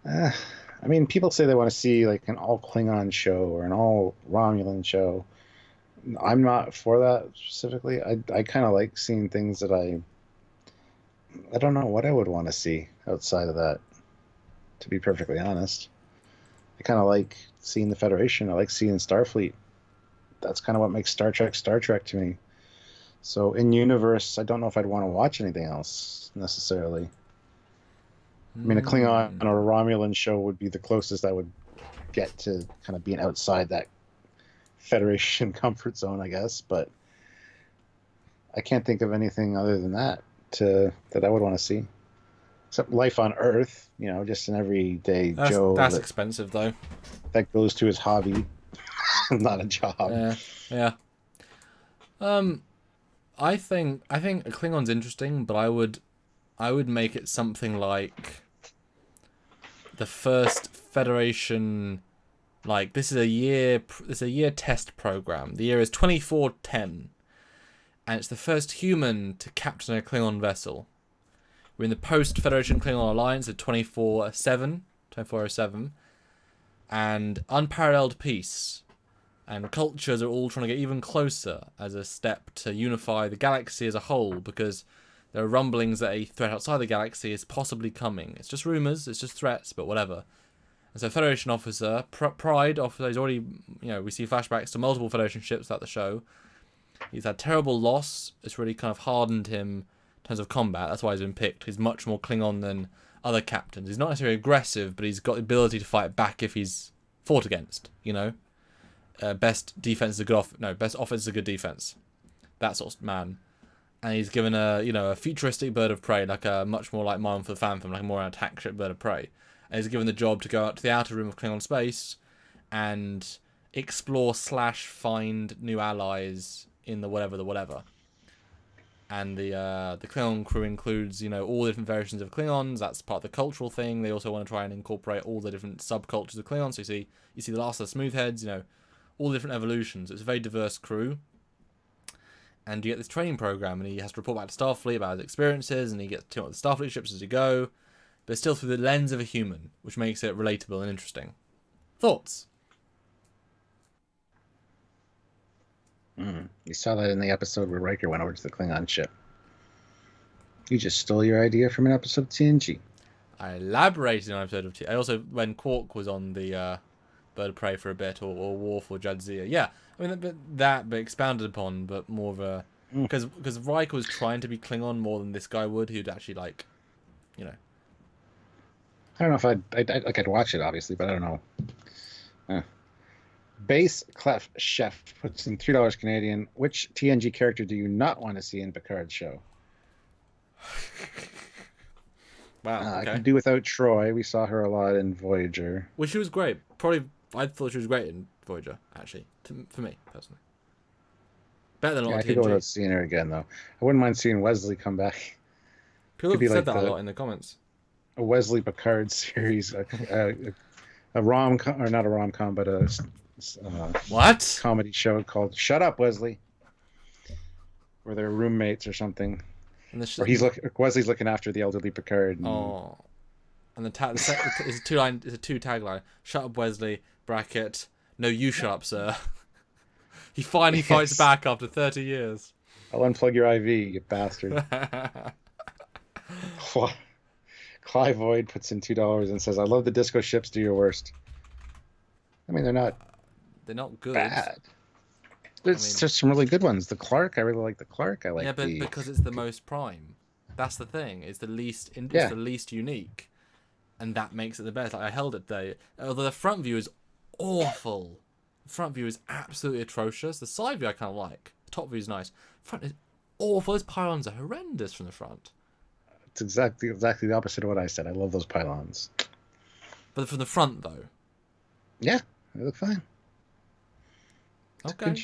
I mean, people say they want to see like an all Klingon show or an all Romulan show. I'm not for that specifically. I kind of like seeing things that I don't know what I would want to see outside of that, to be perfectly honest. I kind of like seeing the Federation. I like seeing Starfleet. That's kind of what makes Star Trek to me. So in universe, I don't know if I'd want to watch anything else necessarily. I mean, a Klingon or a Romulan show would be the closest I would get to kind of being outside that Federation comfort zone, I guess. But I can't think of anything other than that that I would want to see. Except life on Earth, just an everyday Joe. That's expensive, though. That goes to his hobby, not a job. Yeah. I think a Klingon's interesting, but I would make it something like the first Federation. Like, this is a year test program. The year is 2410, and it's the first human to captain a Klingon vessel. We're in the post-Federation Klingon Alliance of 2407, and unparalleled peace. And cultures are all trying to get even closer as a step to unify the galaxy as a whole, because there are rumblings that a threat outside the galaxy is possibly coming. It's just rumours, it's just threats, but whatever. And so Federation officer, Pride officer, he's already, we see flashbacks to multiple Federation ships throughout the show. He's had terrible loss. It's really kind of hardened him in terms of combat. That's why he's been picked. He's much more Klingon than other captains. He's not necessarily aggressive, but he's got the ability to fight back if he's fought against, best defense is a good best offense is a good defense. That sort of man. And he's given a futuristic bird of prey, like a much more like Mine for the Fan Film, like more an attack ship bird of prey. And he's given the job to go out to the outer rim of Klingon space and explore / find new allies in the whatever. And the Klingon crew includes, all the different variations of Klingons. That's part of the cultural thing. They also want to try and incorporate all the different subcultures of Klingons. So you see the last of the Smoothheads, all the different evolutions. It's a very diverse crew. And you get this training program, and he has to report back to Starfleet about his experiences, and he gets to team up with the Starfleet ships as you go. But still through the lens of a human, which makes it relatable and interesting. Thoughts? You saw that in the episode where Riker went over to the Klingon ship. You just stole your idea from an episode of TNG. I elaborated on an episode of TNG. I also, when Quark was on the Bird of Prey for a bit, or Worf or Jadzia. Yeah, I mean, but expounded upon, but more of a... Because Riker was trying to be Klingon more than this guy would, who'd actually, I don't know if I'd watch it, obviously, but I don't know. Base Clef Chef puts in $3 Canadian. Which TNG character do you not want to see in Picard's show? Wow, okay. I can do without Troy. We saw her a lot in Voyager. Well, she was great. Probably, I thought she was great in Voyager, actually, for me, personally. Better than a lot of TNG. I could go without seeing her again, though. I wouldn't mind seeing Wesley come back. People have said that a lot in the comments. A Wesley Picard series, a rom-com, or not a rom-com, but a what comedy show called "Shut Up, Wesley," where they're roommates or something. And Wesley's looking after the elderly Picard. And it's a two tagline: "Shut up, Wesley." Bracket. No, you shut up, sir. He finally fights back after 30 years. I'll unplug your IV, you bastard. Clive Void puts in $2 and says, "I love the disco ships. Do your worst." I mean, they're not good. Bad. There's just some really good ones. The Clark, I really like the Clark. I like because it's the most prime. That's the thing. It's the least. It's the least unique, and that makes it the best. Like, I held it there. Although the front view is awful. The front view is absolutely atrocious. The side view I kind of like. The top view is nice. Front is awful. Those pylons are horrendous from the front. It's exactly the opposite of what I said. I love those pylons. But from the front, though. Yeah, they look fine. Okay.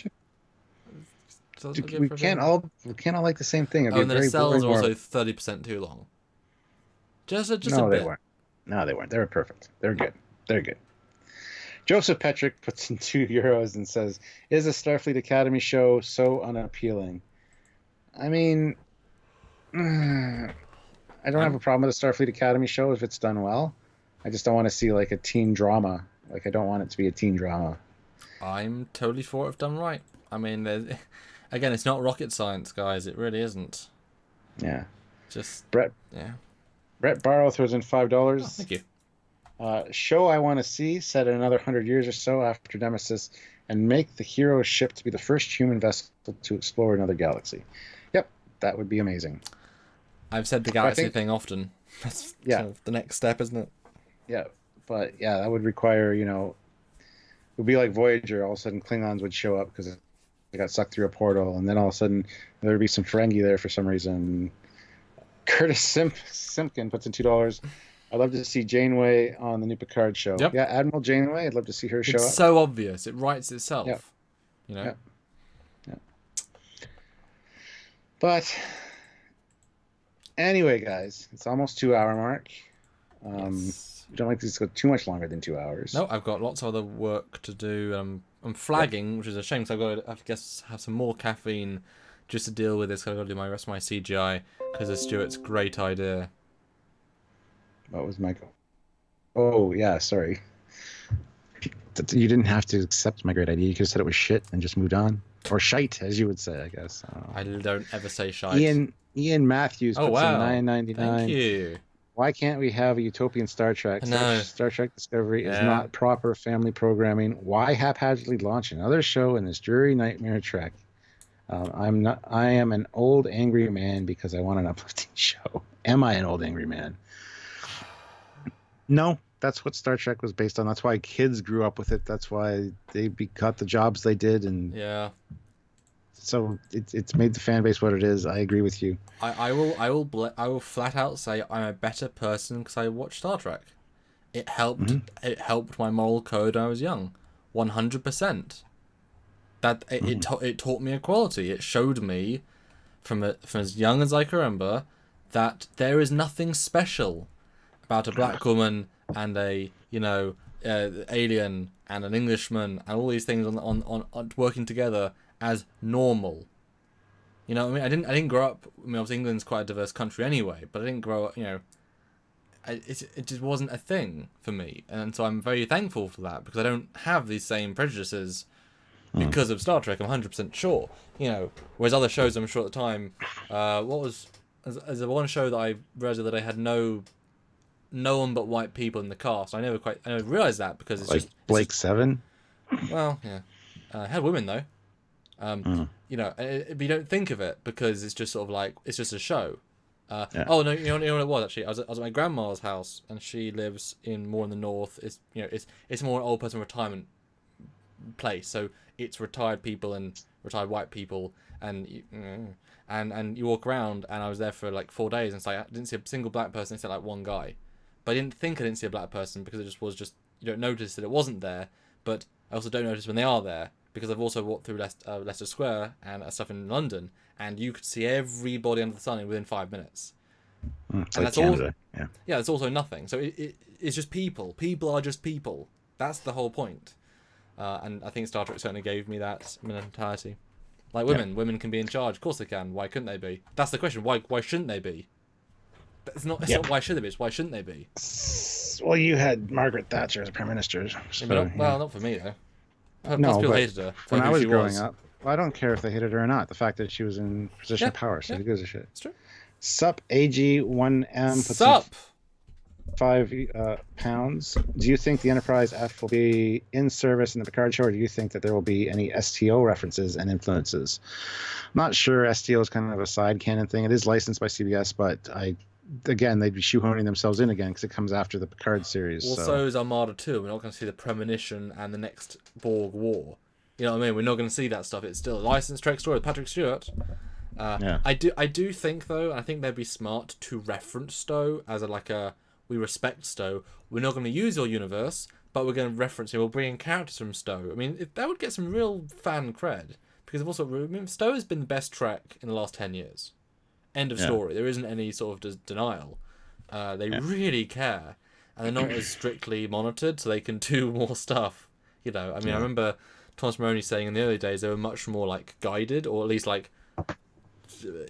So we can't all like the same thing. And the cells are also 30% too long. Just a bit. They weren't. No, they weren't. They were perfect. They're good. They're good. Joseph Petrick puts in €2 and says, "Is a Starfleet Academy show so unappealing?" I mean, I don't have a problem with a Starfleet Academy show if it's done well. I just don't want to see like a teen drama. Like, I don't want it to be a teen drama. I'm totally for it if done right. I mean, again, it's not rocket science, guys. It really isn't. Yeah. Just Brett Barrow throws in $5. Oh, thank you. Show I want to see set in another 100 years or so after Nemesis, and make the hero ship to be the first human vessel to explore another galaxy. Yep, that would be amazing. I've said the galaxy thing often. That's kind of the next step, isn't it? Yeah. But yeah, that would require, it would be like Voyager. All of a sudden, Klingons would show up because they got sucked through a portal, and then all of a sudden there would be some Ferengi there for some reason. Curtis Simpkin puts in $2. I'd love to see Janeway on the new Picard show. Yep. Yeah, Admiral Janeway. I'd love to see her show up. It's so obvious. It writes itself. Yep. You know. Yep. Yep. But anyway, guys, it's almost 2-hour mark. Yes. We don't like these to go too much longer than 2 hours. No, I've got lots of other work to do. I'm flagging, which is a shame because I've got to, I guess, have some more caffeine just to deal with this. I've got to do my rest of my CGI because of Stuart's great idea. What was my... Oh, yeah, sorry. You didn't have to accept my great idea. You could have said it was shit and just moved on. Or shite, as you would say, I guess. I don't ever say shite. Ian Matthews puts in $9.99. Thank you. Why can't we have a utopian Star Trek? No. Star Trek Discovery is not proper family programming. Why haphazardly launch another show in this dreary nightmare trek? I am an old angry man because I want an uplifting show. Am I an old angry man? No, that's what Star Trek was based on. That's why kids grew up with it. That's why they got the jobs they did, and so it's made the fan base what it is. I agree with you. I will flat out say I'm a better person because I watched Star Trek. It helped. Mm-hmm. It helped my moral code when I was young, 100%. That it taught me equality. It showed me from as young as I can remember that there is nothing special about a black woman and a alien and an Englishman and all these things on working together as normal. You know what I mean? I didn't grow up. I mean, obviously England's quite a diverse country anyway, but I didn't grow up. It just wasn't a thing for me, and so I'm very thankful for that because I don't have these same prejudices because of Star Trek. I'm 100% sure. Whereas other shows, I'm sure at the time, as the one show that I realized that I had no one but white people in the cast. I never realized that because it's like just Blake Seven. Well, yeah, it had women though. But you don't think of it because it's just sort of like it's just a show. Oh no, you know what it was actually. I was at my grandma's house and she lives more in the north. It's more an old person retirement place, so it's retired people and retired white people and you walk around and I was there for like 4 days and I didn't see a single black person except like one guy. But I didn't see a black person because it was just you don't notice that it wasn't there. But I also don't notice when they are there because I've also walked through Leicester Square and stuff in London, and you could see everybody under the sun within 5 minutes. And that's Canada. Yeah, it's also nothing. So it's just people. People are just people. That's the whole point. And I think Star Trek certainly gave me that mentality. Like women can be in charge. Of course they can. Why couldn't they be? That's the question. Why shouldn't they be? It's not why should they be. It's why shouldn't they be? Well, you had Margaret Thatcher as Prime Minister. So, not for me though. No, people hated her. When I was growing up, I don't care if they hated her or not. The fact that she was in position of power, so who gives a shit? It's true. Sup AG1M puts Sup. £5. Do you think the Enterprise F will be in service in the Picard show, or do you think that there will be any STO references and influences? I'm not sure. STO is kind of a side canon thing. It is licensed by CBS, but they'd be shoehorning themselves in again because it comes after the Picard series. Well, so is Armada 2. We're not going to see the Premonition and the next Borg War. You know what I mean? We're not going to see that stuff. It's still a licensed Trek story with Patrick Stewart. I do think though, I think they'd be smart to reference Stowe as we respect Stowe. We're not going to use your universe, but we're going to reference it. We'll bring in characters from Stowe. I mean, that would get some real fan cred because Stowe has been the best Trek in the last 10 years. End of story. There isn't any sort of denial. They really care, and they're not as strictly monitored, so they can do more stuff. I remember Thomas Maroney saying in the early days they were much more guided, or at least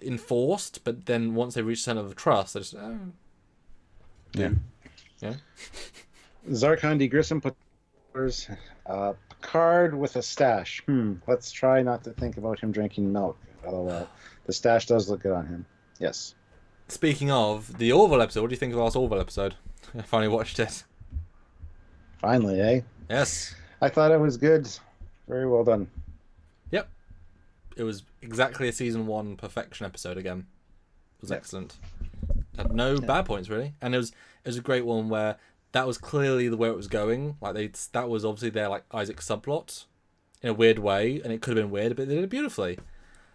enforced. But then once they reach a center of trust, they just Zarkon D. Grissom put Picard with a stash. Let's try not to think about him drinking milk. LOL. The stash does look good on him. Yes. Speaking of the Orville episode, what do you think of the last Orville episode? I finally watched it. Finally, eh? Yes. I thought it was good. Very well done. Yep. It was exactly a season 1 perfection episode again. It was excellent. Had no bad points really, and it was a great one where that was clearly the way it was going. Like that was obviously their like Isaac subplot in a weird way, and it could have been weird, but they did it beautifully. I'm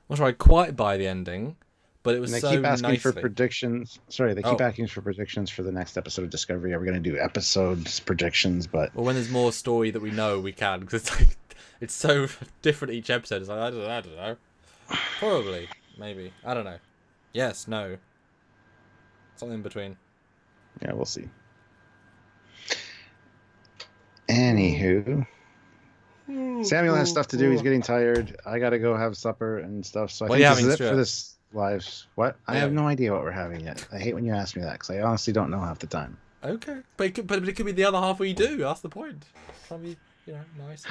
not sure I quite buy the ending, but it was and so they keep asking nicely. for predictions. Sorry, they keep asking for predictions for the next episode of Discovery. Are we going to do episodes predictions? But well, when there's more story that we know, we can, because it's like it's so different each episode. It's like I don't know. Probably, maybe, I don't know. Yes, no, something in between. Yeah, we'll see. Anywho, Samuel has stuff to do. He's getting tired. I got to go have supper and stuff. So I think this is it for this live. What? I have no idea what we're having yet. I hate when you ask me that because I honestly don't know half the time. Okay, but it could be the other half where you do. That's the point. Probably, nice.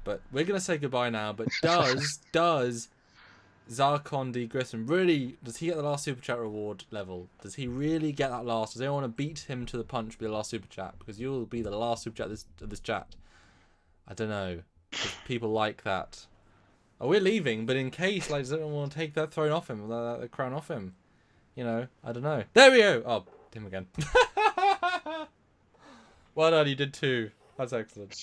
But we're gonna say goodbye now. But does Zarkon D. Grissom really, does he get the last super chat reward level? Does he really get that last? Does anyone want to beat him to the punch with the last super chat? Because you'll be the last super chat of this chat. I don't know. People like that. Oh, we're leaving, but in case, like, does anyone want to take that throne off him, the crown off him? I don't know. There we go! Oh, him again. Well done, you did 2. That's excellent.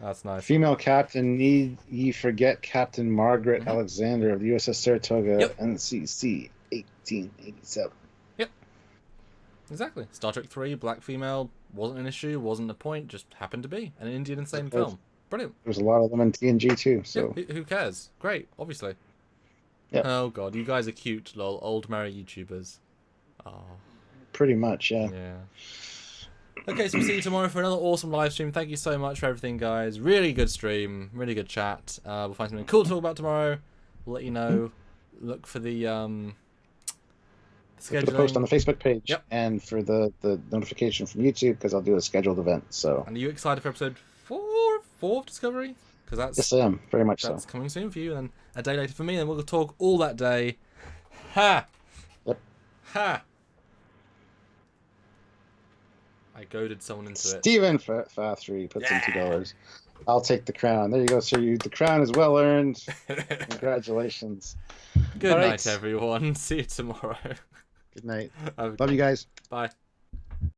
That's nice. Female captain, need ye forget Captain Margaret Alexander of the USS Saratoga, NCC 1887. Yep. Exactly. Star Trek 3, black female, wasn't an issue, wasn't a point, just happened to be. An Indian in the same film. Brilliant. There's a lot of them in TNG too, so. Yeah, who cares? Great, obviously. Yep. Oh god, you guys are cute, lol. Old married YouTubers. Oh. Pretty much, yeah. Yeah. Okay, so we'll see you tomorrow for another awesome live stream. Thank you so much for everything, guys. Really good stream. Really good chat. We'll find something cool to talk about tomorrow. We'll let you know. Look for the scheduling. For the post on the Facebook page. Yep. And for the notification from YouTube, because I'll do a scheduled event. So. And are you excited for episode 4 of Discovery? Because that's yes, I am. Very much so. That's coming soon for you, and then a day later for me, and we'll talk all that day. Ha! Yep. Ha! I goaded someone into it. Steven Fathry puts in $2. I'll take the crown. There you go, sir. The crown is well earned. Congratulations. Good night, everyone. See you tomorrow. Good night. Love you guys. Bye.